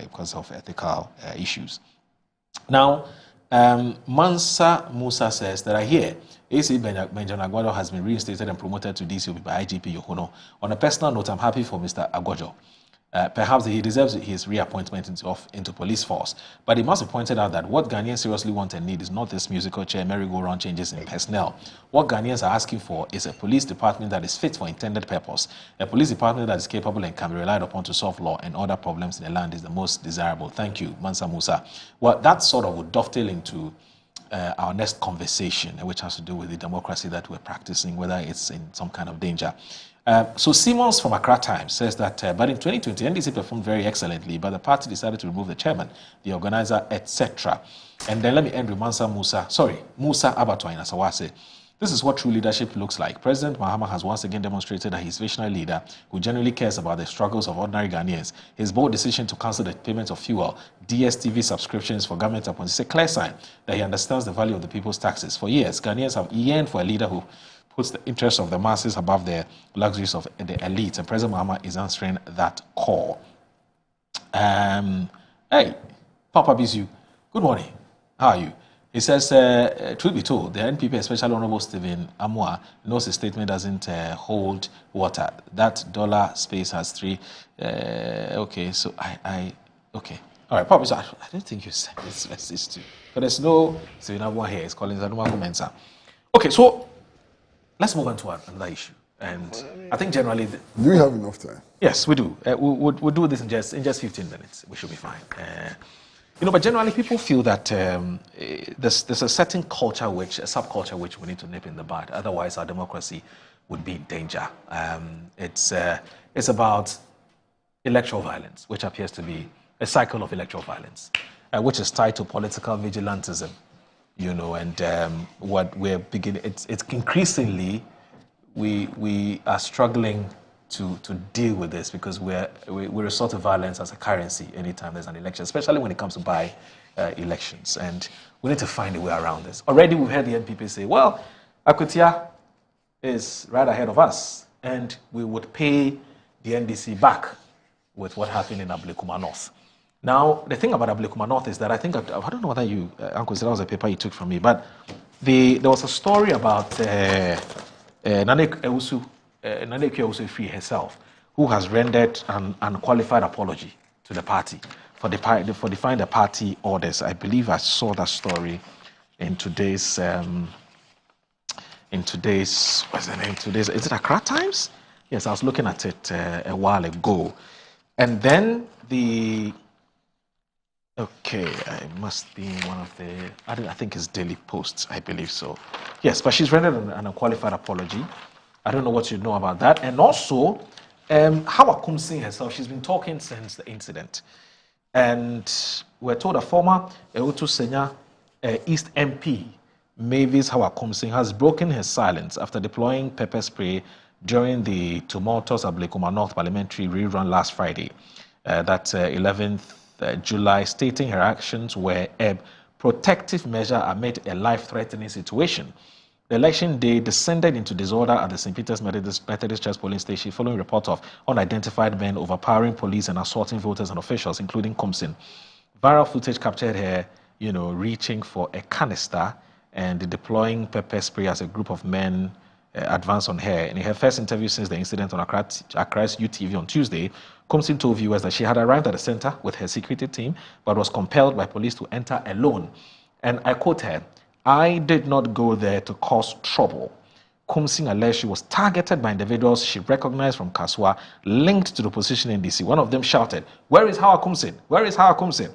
because of ethical issues. Now, Mansa Musa says that I hear AC Benjamin Aguado has been reinstated and promoted to DCOB by IGP Yohono. On a personal note, I'm happy for Mr. Aguado. Perhaps he deserves his reappointment into police force. But it must be pointed out that what Ghanaians seriously want and need is not this musical chair merry-go-round changes in personnel. What Ghanaians are asking for is a police department that is fit for intended purpose. A police department that is capable and can be relied upon to solve law and other problems in the land is the most desirable. Thank you, Mansa Musa. Well, that sort of would dovetail into our next conversation, which has to do with the democracy that we're practicing, whether it's in some kind of danger. So Simons from Accra Times says that, but in 2020, NDC performed very excellently, but the party decided to remove the chairman, the organizer, etc. And then let me end with Musa Abatwa in Asawase. This is what true leadership looks like. President Mahama has once again demonstrated that he's a visionary leader who genuinely cares about the struggles of ordinary Ghanaians. His bold decision to cancel the payment of fuel, DSTV subscriptions for government appointments is a clear sign that he understands the value of the people's taxes. For years, Ghanaians have yearned for a leader who puts the interests of the masses above the luxuries of the elite, and President Mahama is answering that call. Hey, Papa Bisu, good morning. How are you? He says, truth be told, the NPP, especially Honorable Stephen Amwa, knows his statement doesn't hold water. That dollar space has 3. Okay, so okay. All right, Papa Bisu, I don't think you sent this message to, but there's no Stephen Amwa here. It's calling Zanuma Mensa. Okay, so let's move on to another issue. And I think generally... Do we have enough time? Yes, we do. We'll do this in just 15 minutes. We should be fine. But generally people feel that there's a certain culture, a subculture which we need to nip in the bud. Otherwise, our democracy would be in danger. It's about electoral violence, which appears to be a cycle of electoral violence, which is tied to political vigilantism. And what we're beginning, it's increasingly we are struggling to deal with this because we resort to violence as a currency anytime there's an election, especially when it comes to by-elections. And we need to find a way around this. Already we've heard the NPP say, well, Akutia is right ahead of us, and we would pay the NDC back with what happened in Ablekuma North. Now, the thing about Ablekuma North is that I don't know whether you, Uncle, that was a paper you took from me, but there was a story about Nane Ewusu Free herself, who has rendered an unqualified apology to the party for defying the party orders. I believe I saw that story in today's what's the name? Is it Accra Times? Yes, I was looking at it a while ago, and then it must be one of the, I think it's Daily Posts, I believe so. Yes, but she's rendered an unqualified apology. I don't know what you know about that. And also, Hawa Kumsing herself, she's been talking since the incident. And we're told a former Ewotu Senya East MP, Mavis Hawakumsing, has broken his silence after deploying pepper spray during the tumultuous Ablekuma North Parliamentary rerun last Friday, that's 11th July, stating her actions were a protective measure amid a life-threatening situation. The election day descended into disorder at the St. Peter's Methodist Church polling station following reports of unidentified men overpowering police and assaulting voters and officials, including Kumsin. Viral footage captured her, reaching for a canister and deploying pepper spray as a group of men advanced on her. In her first interview since the incident on Accra's UTV on Tuesday, Kumsin told viewers that she had arrived at the center with her security team, but was compelled by police to enter alone. And I quote her, "I did not go there to cause trouble." Kumsin alleged she was targeted by individuals she recognized from Kaswa linked to the opposition NDC. One of them shouted, "Where is Hawa Kumsin? Where is Hawa Kumsin?"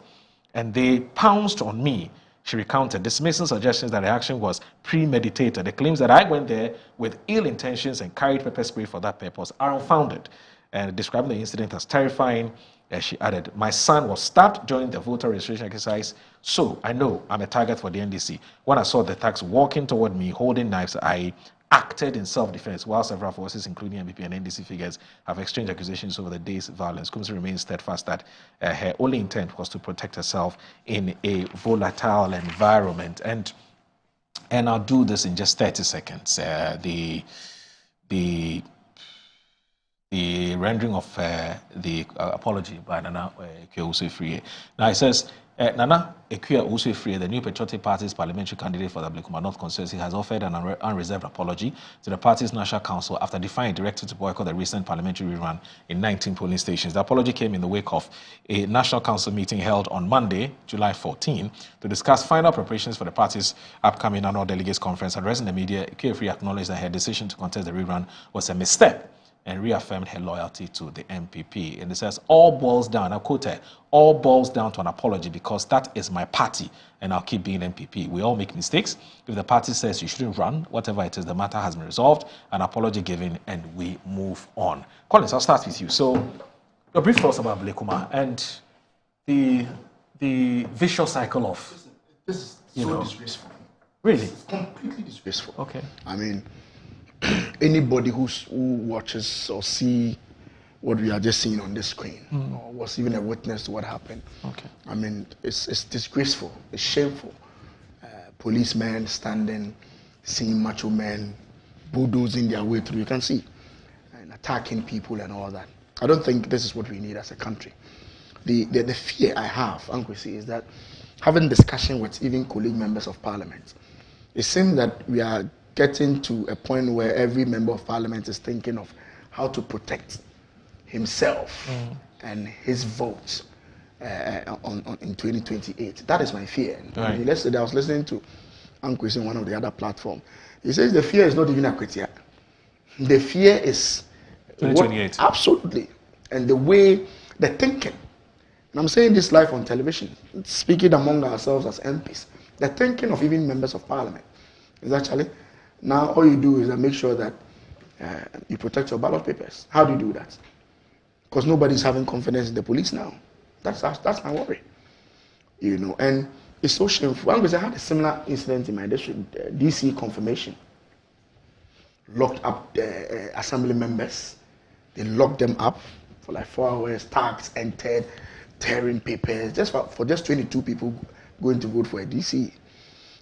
And they pounced on me, she recounted, dismissing suggestions that the action was premeditated. The claims that I went there with ill intentions and carried pepper spray for that purpose are unfounded. And describing the incident as terrifying, she added, "My son was stabbed during the voter registration exercise, so I know I'm a target for the NDC. When I saw the thugs walking toward me holding knives, I acted in self-defense, while several forces, including MPP and NDC figures, have exchanged accusations over the day's violence." Kumsi remains steadfast that her only intent was to protect herself in a volatile environment. And I'll do this in just 30 seconds. The rendering of the apology by Nana Ekwe-Usefrie. Now it says, Nana Ekwe-Usefrie, the new Patriotic Party's parliamentary candidate for the Ablekuma North constituency, has offered an unreserved apology to the party's National Council after defying a directive to boycott the recent parliamentary rerun in 19 polling stations. The apology came in the wake of a National Council meeting held on Monday, July 14, to discuss final preparations for the party's upcoming annual delegates conference. Addressing the media, Ekwe-Usefrie acknowledged that her decision to contest the rerun was a misstep and reaffirmed her loyalty to the MPP. And it says, all boils down, I quote her, all boils down to an apology because that is my party and I'll keep being MPP. We all make mistakes. If the party says you shouldn't run, whatever it is, the matter has been resolved, an apology given, and we move on. Collins, I'll start with you. So, your brief thoughts about Ablekuma and the vicious cycle of... This is so disgraceful. Really? It's completely disgraceful. Okay. I mean, anybody who watches or see what we are just seeing on this screen or was even a witness to what happened. Okay. I mean, it's disgraceful. It's shameful. Policemen standing, seeing macho men bulldozing their way through. You can see and attacking people and all that. I don't think this is what we need as a country. The fear I have, Uncle C, is that having discussion with even colleague members of parliament, it seems that we are getting to a point where every member of parliament is thinking of how to protect himself and his vote in 2028. That is my fear. Right. I mean, yesterday I was listening to Uncle in one of the other platforms. He says the fear is not even Akwetia. The fear is 2028. Absolutely. And the way, the thinking. And I'm saying this live on television, speaking among ourselves as MPs. The thinking of even members of parliament is actually, now all you do is make sure that you protect your ballot papers. How do you do that? Because nobody's having confidence in the police now. That's my worry. You know, and it's so shameful. I had a similar incident in my district, DC confirmation. Locked up the assembly members. They locked them up for like 4 hours, tags entered, tearing papers, just for just 22 people going to vote for a DC.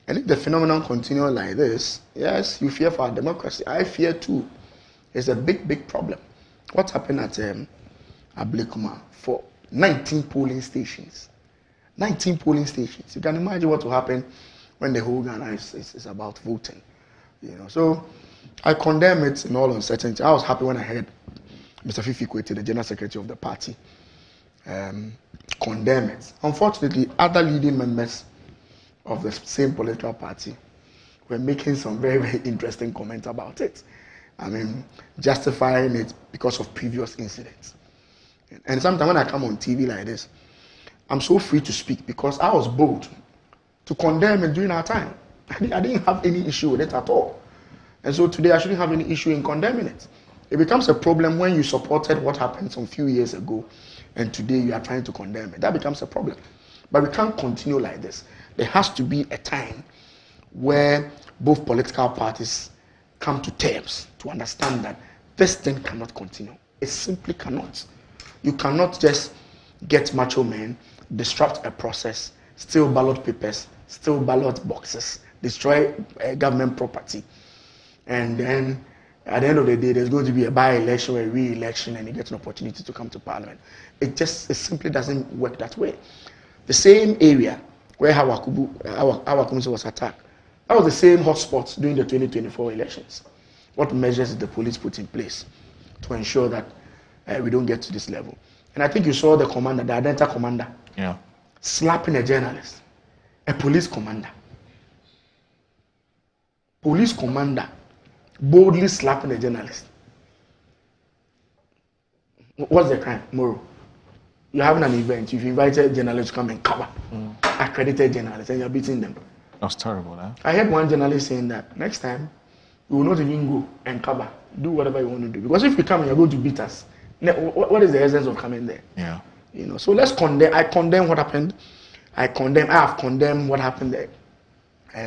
And if the phenomenon continues like this, yes, you fear for our democracy. I fear too. It's a big, big problem. What happened at Ablekuma for 19 polling stations? 19 polling stations. You can imagine what will happen when the whole Ghana is about voting. You know, so I condemn it in all uncertainty. I was happy when I heard Mr. Fifi Kwete, the General Secretary of the party, condemn it. Unfortunately, other leading members of the same political party were making some very, very interesting comments about it. I mean, justifying it because of previous incidents. And sometimes when I come on TV like this, I'm so free to speak because I was bold to condemn it during our time. I didn't have any issue with it at all. And so today I shouldn't have any issue in condemning it. It becomes a problem when you supported what happened some few years ago and today you are trying to condemn it. That becomes a problem. But we can't continue like this. There has to be a time where both political parties come to terms to understand that this thing cannot continue. It simply cannot. You cannot just get macho men, disrupt a process, steal ballot papers, steal ballot boxes, destroy government property, and then at the end of the day, there's going to be a by-election or a re-election, and you get an opportunity to come to Parliament. It simply doesn't work that way. The same area where Hawakubu was attacked, that was the same hotspot during the 2024 elections. What measures did the police put in place to ensure that we don't get to this level? And I think you saw the commander, the Adenta commander, slapping a journalist, a police commander. Police commander boldly slapping a journalist. What's the crime? Moro. You're having an event, you've invited journalists to come and cover, accredited journalists, and you're beating them. That's terrible, eh? I heard one journalist saying that next time, we will not even go and cover. Do whatever you want to do. Because if you come and you're going to beat us, what is the essence of coming there? Yeah. You know, so let's condemn. I condemn what happened. I have condemned what happened there.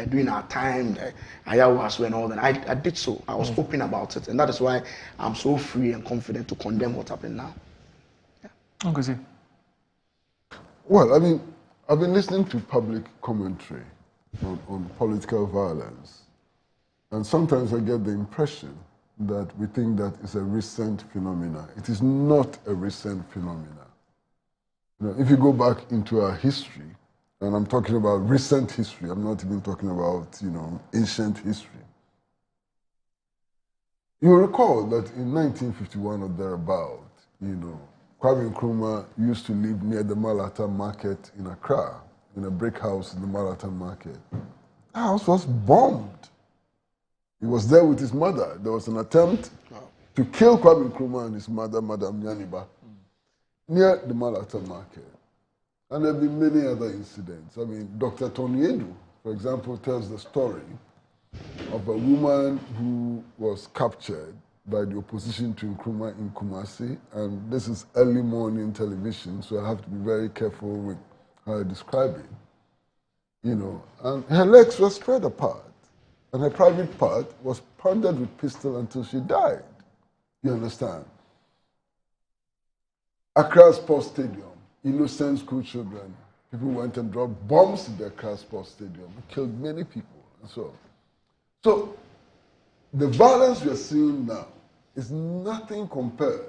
During our time, ayahuasca and all that, I did so. I was open about it, and that is why I'm so free and confident to condemn what happened now. Yeah. Okay. Well, I mean, I've been listening to public commentary on political violence, and sometimes I get the impression that we think that it's a recent phenomena. It is not a recent phenomena. You know, if you go back into our history, and I'm talking about recent history, I'm not even talking about, you know, ancient history. You recall that in 1951 or thereabout, you know, Kwame Nkrumah used to live near the Malata market in Accra, in a brick house in the Malata market. The house was bombed. He was there with his mother. There was an attempt to kill Kwame Nkrumah and his mother, Madam Yaniba, near the Malata market. And there have been many other incidents. I mean, Dr. Tony Edu, for example, tells the story of a woman who was captured by the opposition to Nkrumah in Kumasi. And this is early morning television, so I have to be very careful with how I describe it. You know, and her legs were spread apart, and her private part was pounded with pistol until she died. You understand? Accra Sports Stadium, innocent school children. People went and dropped bombs in the Accra Sports Stadium. It killed many people and so on. So the violence we are seeing now is nothing compared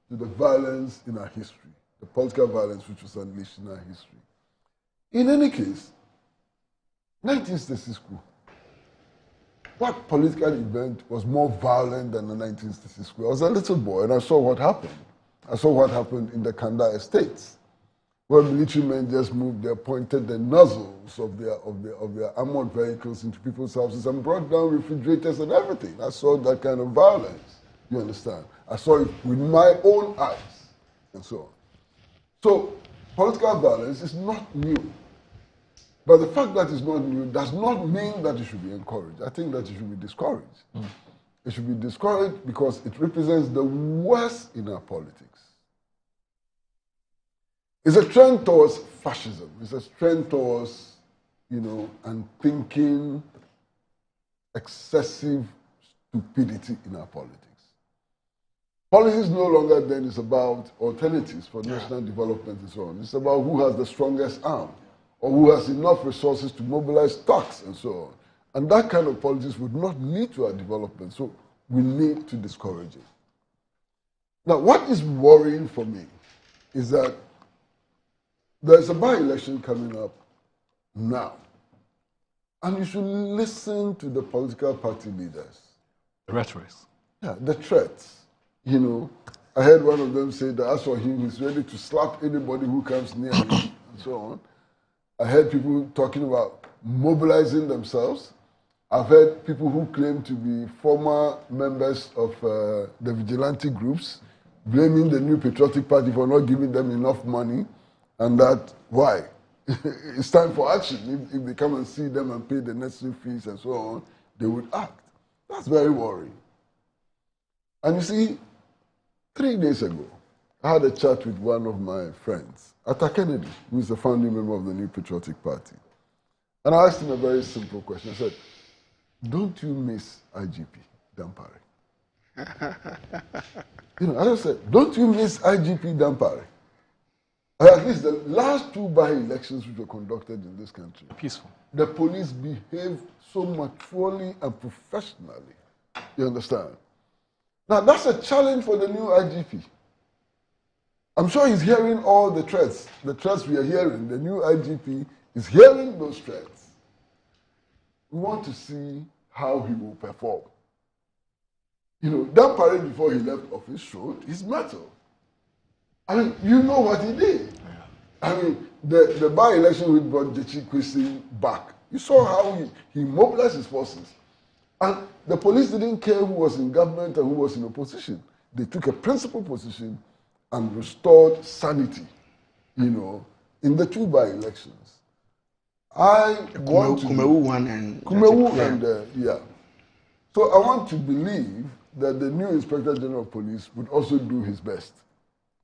to the violence in our history, the political violence which was unleashed in our history. In any case, 1966 coup. What political event was more violent than the 1966 coup? I was a little boy and I saw what happened. I saw what happened in the Kanda estates, where military men just moved, they pointed the nozzles of their armored vehicles into people's houses and brought down refrigerators and everything. I saw that kind of violence, you understand? I saw it with my own eyes, and so on. So, political violence is not new. But the fact that it's not new does not mean that it should be encouraged. I think that it should be discouraged. It should be discouraged because it represents the worst in our politics. It's a trend towards fascism. It's a trend towards, you know, unthinking, excessive stupidity in our politics. Politics no longer then is about alternatives for national development and so on. It's about who has the strongest arm or who has enough resources to mobilize stocks and so on. And that kind of politics would not lead to our development, so we need to discourage it. Now, what is worrying for me is that there's a by-election coming up now, and you should listen to the political party leaders. The rhetoric. Yeah, the threats. You know, I heard one of them say that as for him, he's ready to slap anybody who comes near him and so on. I heard people talking about mobilizing themselves. I've heard people who claim to be former members of the vigilante groups blaming the New Patriotic Party for not giving them enough money, and that, why? It's time for action. If they come and see them and pay the necessary fees and so on, they would act. That's very worrying. And you see, 3 days ago, I had a chat with one of my friends, Atta Kennedy, who is a founding member of the New Patriotic Party. And I asked him a very simple question. I said, don't you miss IGP Dampare? I just said, don't you miss IGP Dampare? At least the last 2 by-elections which were conducted in this country, peaceful. The police behaved so maturely and professionally. You understand? Now, that's a challenge for the new IGP. I'm sure he's hearing all the threats we are hearing. The new IGP is hearing those threats. We want to see how he will perform. Dampare, before he left office, showed his mettle. I mean, you know what he did. I mean, the by-election which brought Jechi Kwesi back, you saw how he mobilized his forces. And the police didn't care who was in government and who was in opposition. They took a principled position and restored sanity, in the 2 by-elections. I want to... Kumewu and yeah. So I want to believe that the new Inspector General of Police would also do his best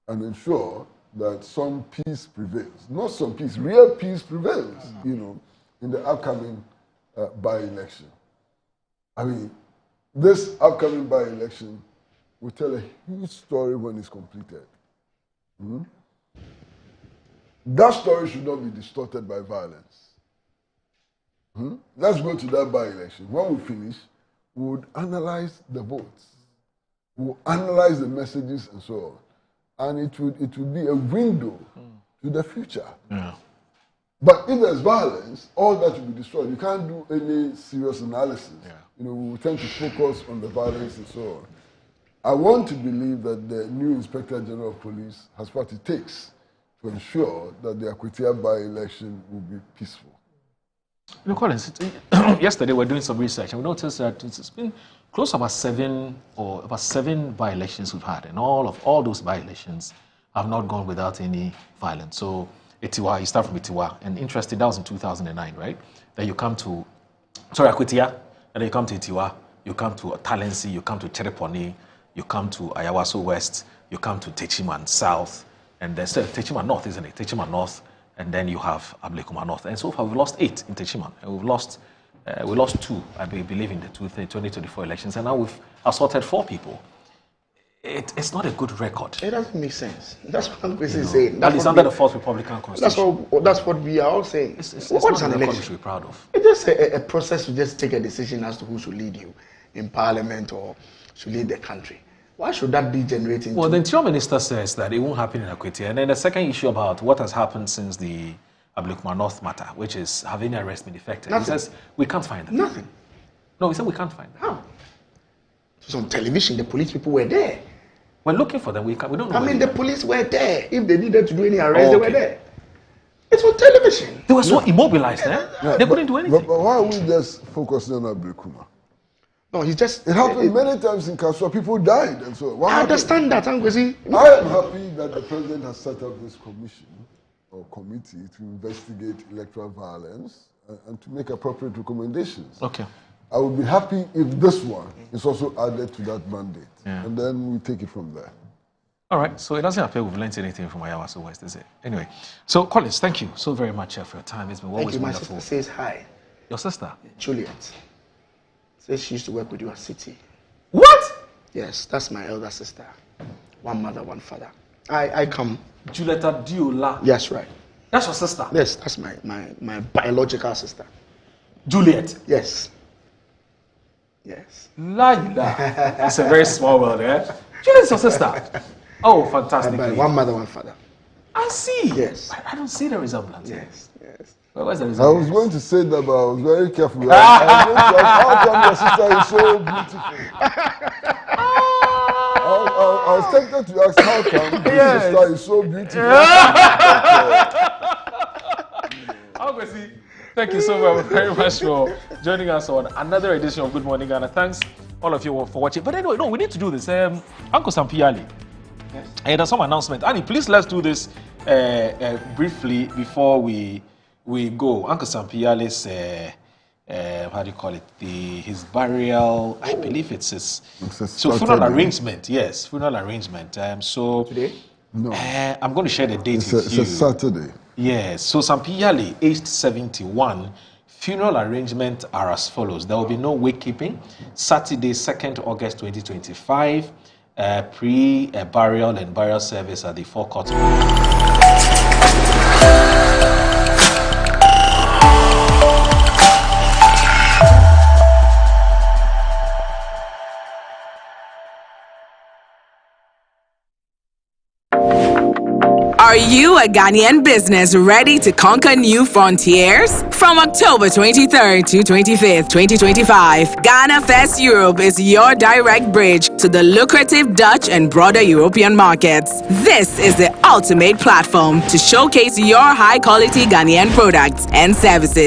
and ensure that some peace prevails. Not some peace, real peace prevails, in the upcoming by-election. I mean, this upcoming by-election will tell a huge story when it's completed. That story should not be distorted by violence. Let's go to that by-election. When we finish, we would analyze the votes. We'll analyze the messages and so on. And it would be a window to the future. Yeah. But if there's violence, all that will be destroyed. You can't do any serious analysis. Yeah. We tend to focus on the violence and so on. I want to believe that the new Inspector General of Police has what it takes to ensure that the Akwatia by-election will be peaceful. Collins, yesterday we were doing some research and we noticed that it's been close to about 7 by-elections we've had, and all those by-elections have not gone without any violence. So Itiwa, you start from Itiwa, and interesting, that was in 2009, right? Then you come to Akwatia, and then you come to Itiwa, you come to Talensi, you come to Chereponi, you come to Ayawaso West, you come to Techiman South, and then Techiman North, isn't it? Techiman North, and then you have Ablekuma North. And so far we've lost 8 in Techiman, and we lost 2, I believe, in the 2024 elections, and now we've assaulted 4 people. It's not a good record. It doesn't make sense. That's what I'm basically saying. That is under the Fourth Republican Constitution. That's what we are all saying. It's not a record we should be proud of. It's just a process to just take a decision as to who should lead you in Parliament or should lead the country. Why should that be generating? Well, the Interior Minister says that it won't happen in Akwatia. And then the second issue about what has happened since the Ablekuma North matter, which is have any arrest been effected? He says we can't find them. Nothing. No, he said we can't find them. How? So on television, the police people were there. We're looking for them. We don't know. I mean, the police were there. If they needed to do any arrest, they were there. It's on television. They were so immobilized, they couldn't do anything. But why are we just focusing on Ablekuma? No, he just... It happened many times in Kaswa. People died and so on. I understand that, Angwezi. I am happy that the president has set up this commission or committee to investigate electoral violence and to make appropriate recommendations. Okay. I would be happy if this one is also added to that mandate. Yeah. And then we take it from there. All right. So it doesn't appear we've learned anything from Ayawaso West, is it? Anyway. So, Collins, thank you so very much for your time. It's been always wonderful. My sister says hi. Your sister? Juliet. Says she used to work with you at City. What? Yes, that's my elder sister. One mother, one father. I come. Juliet Diola. Yes, right. That's your sister? Yes, that's my biological sister. Juliet? Yes. Yes. Laila. It's a very small world, eh? Juliet's your sister? Oh, fantastic. One mother, one father. I see. Yes. I don't see the resemblance. Yes, yes. Well, where's the I resemblance? was going to say that, but I was very careful. I was going to ask, how come your sister is so beautiful? I was tempted to ask how come your sister is so beautiful. Thank you so very much for joining us on another edition of Good Morning Ghana. Thanks all of you for watching. But anyway, no, we need to do this. Uncle Sampiali, there's some announcement. Annie, please let's do this briefly before we go. Uncle Sampiali's how do you call it? His burial. I believe it's his funeral arrangement. Yes, funeral arrangement. So today. No. I'm going to share the date with It's you. a Saturday. Yes. So Sampiyali, aged 71. Funeral arrangements are as follows. There will be no wake keeping. Saturday, 2nd August 2025. Pre-burial and burial service at the forecourt. Are you a Ghanaian business ready to conquer new frontiers? From October 23rd to 25th, 2025, Ghana First Europe is your direct bridge to the lucrative Dutch and broader European markets. This is the ultimate platform to showcase your high-quality Ghanaian products and services.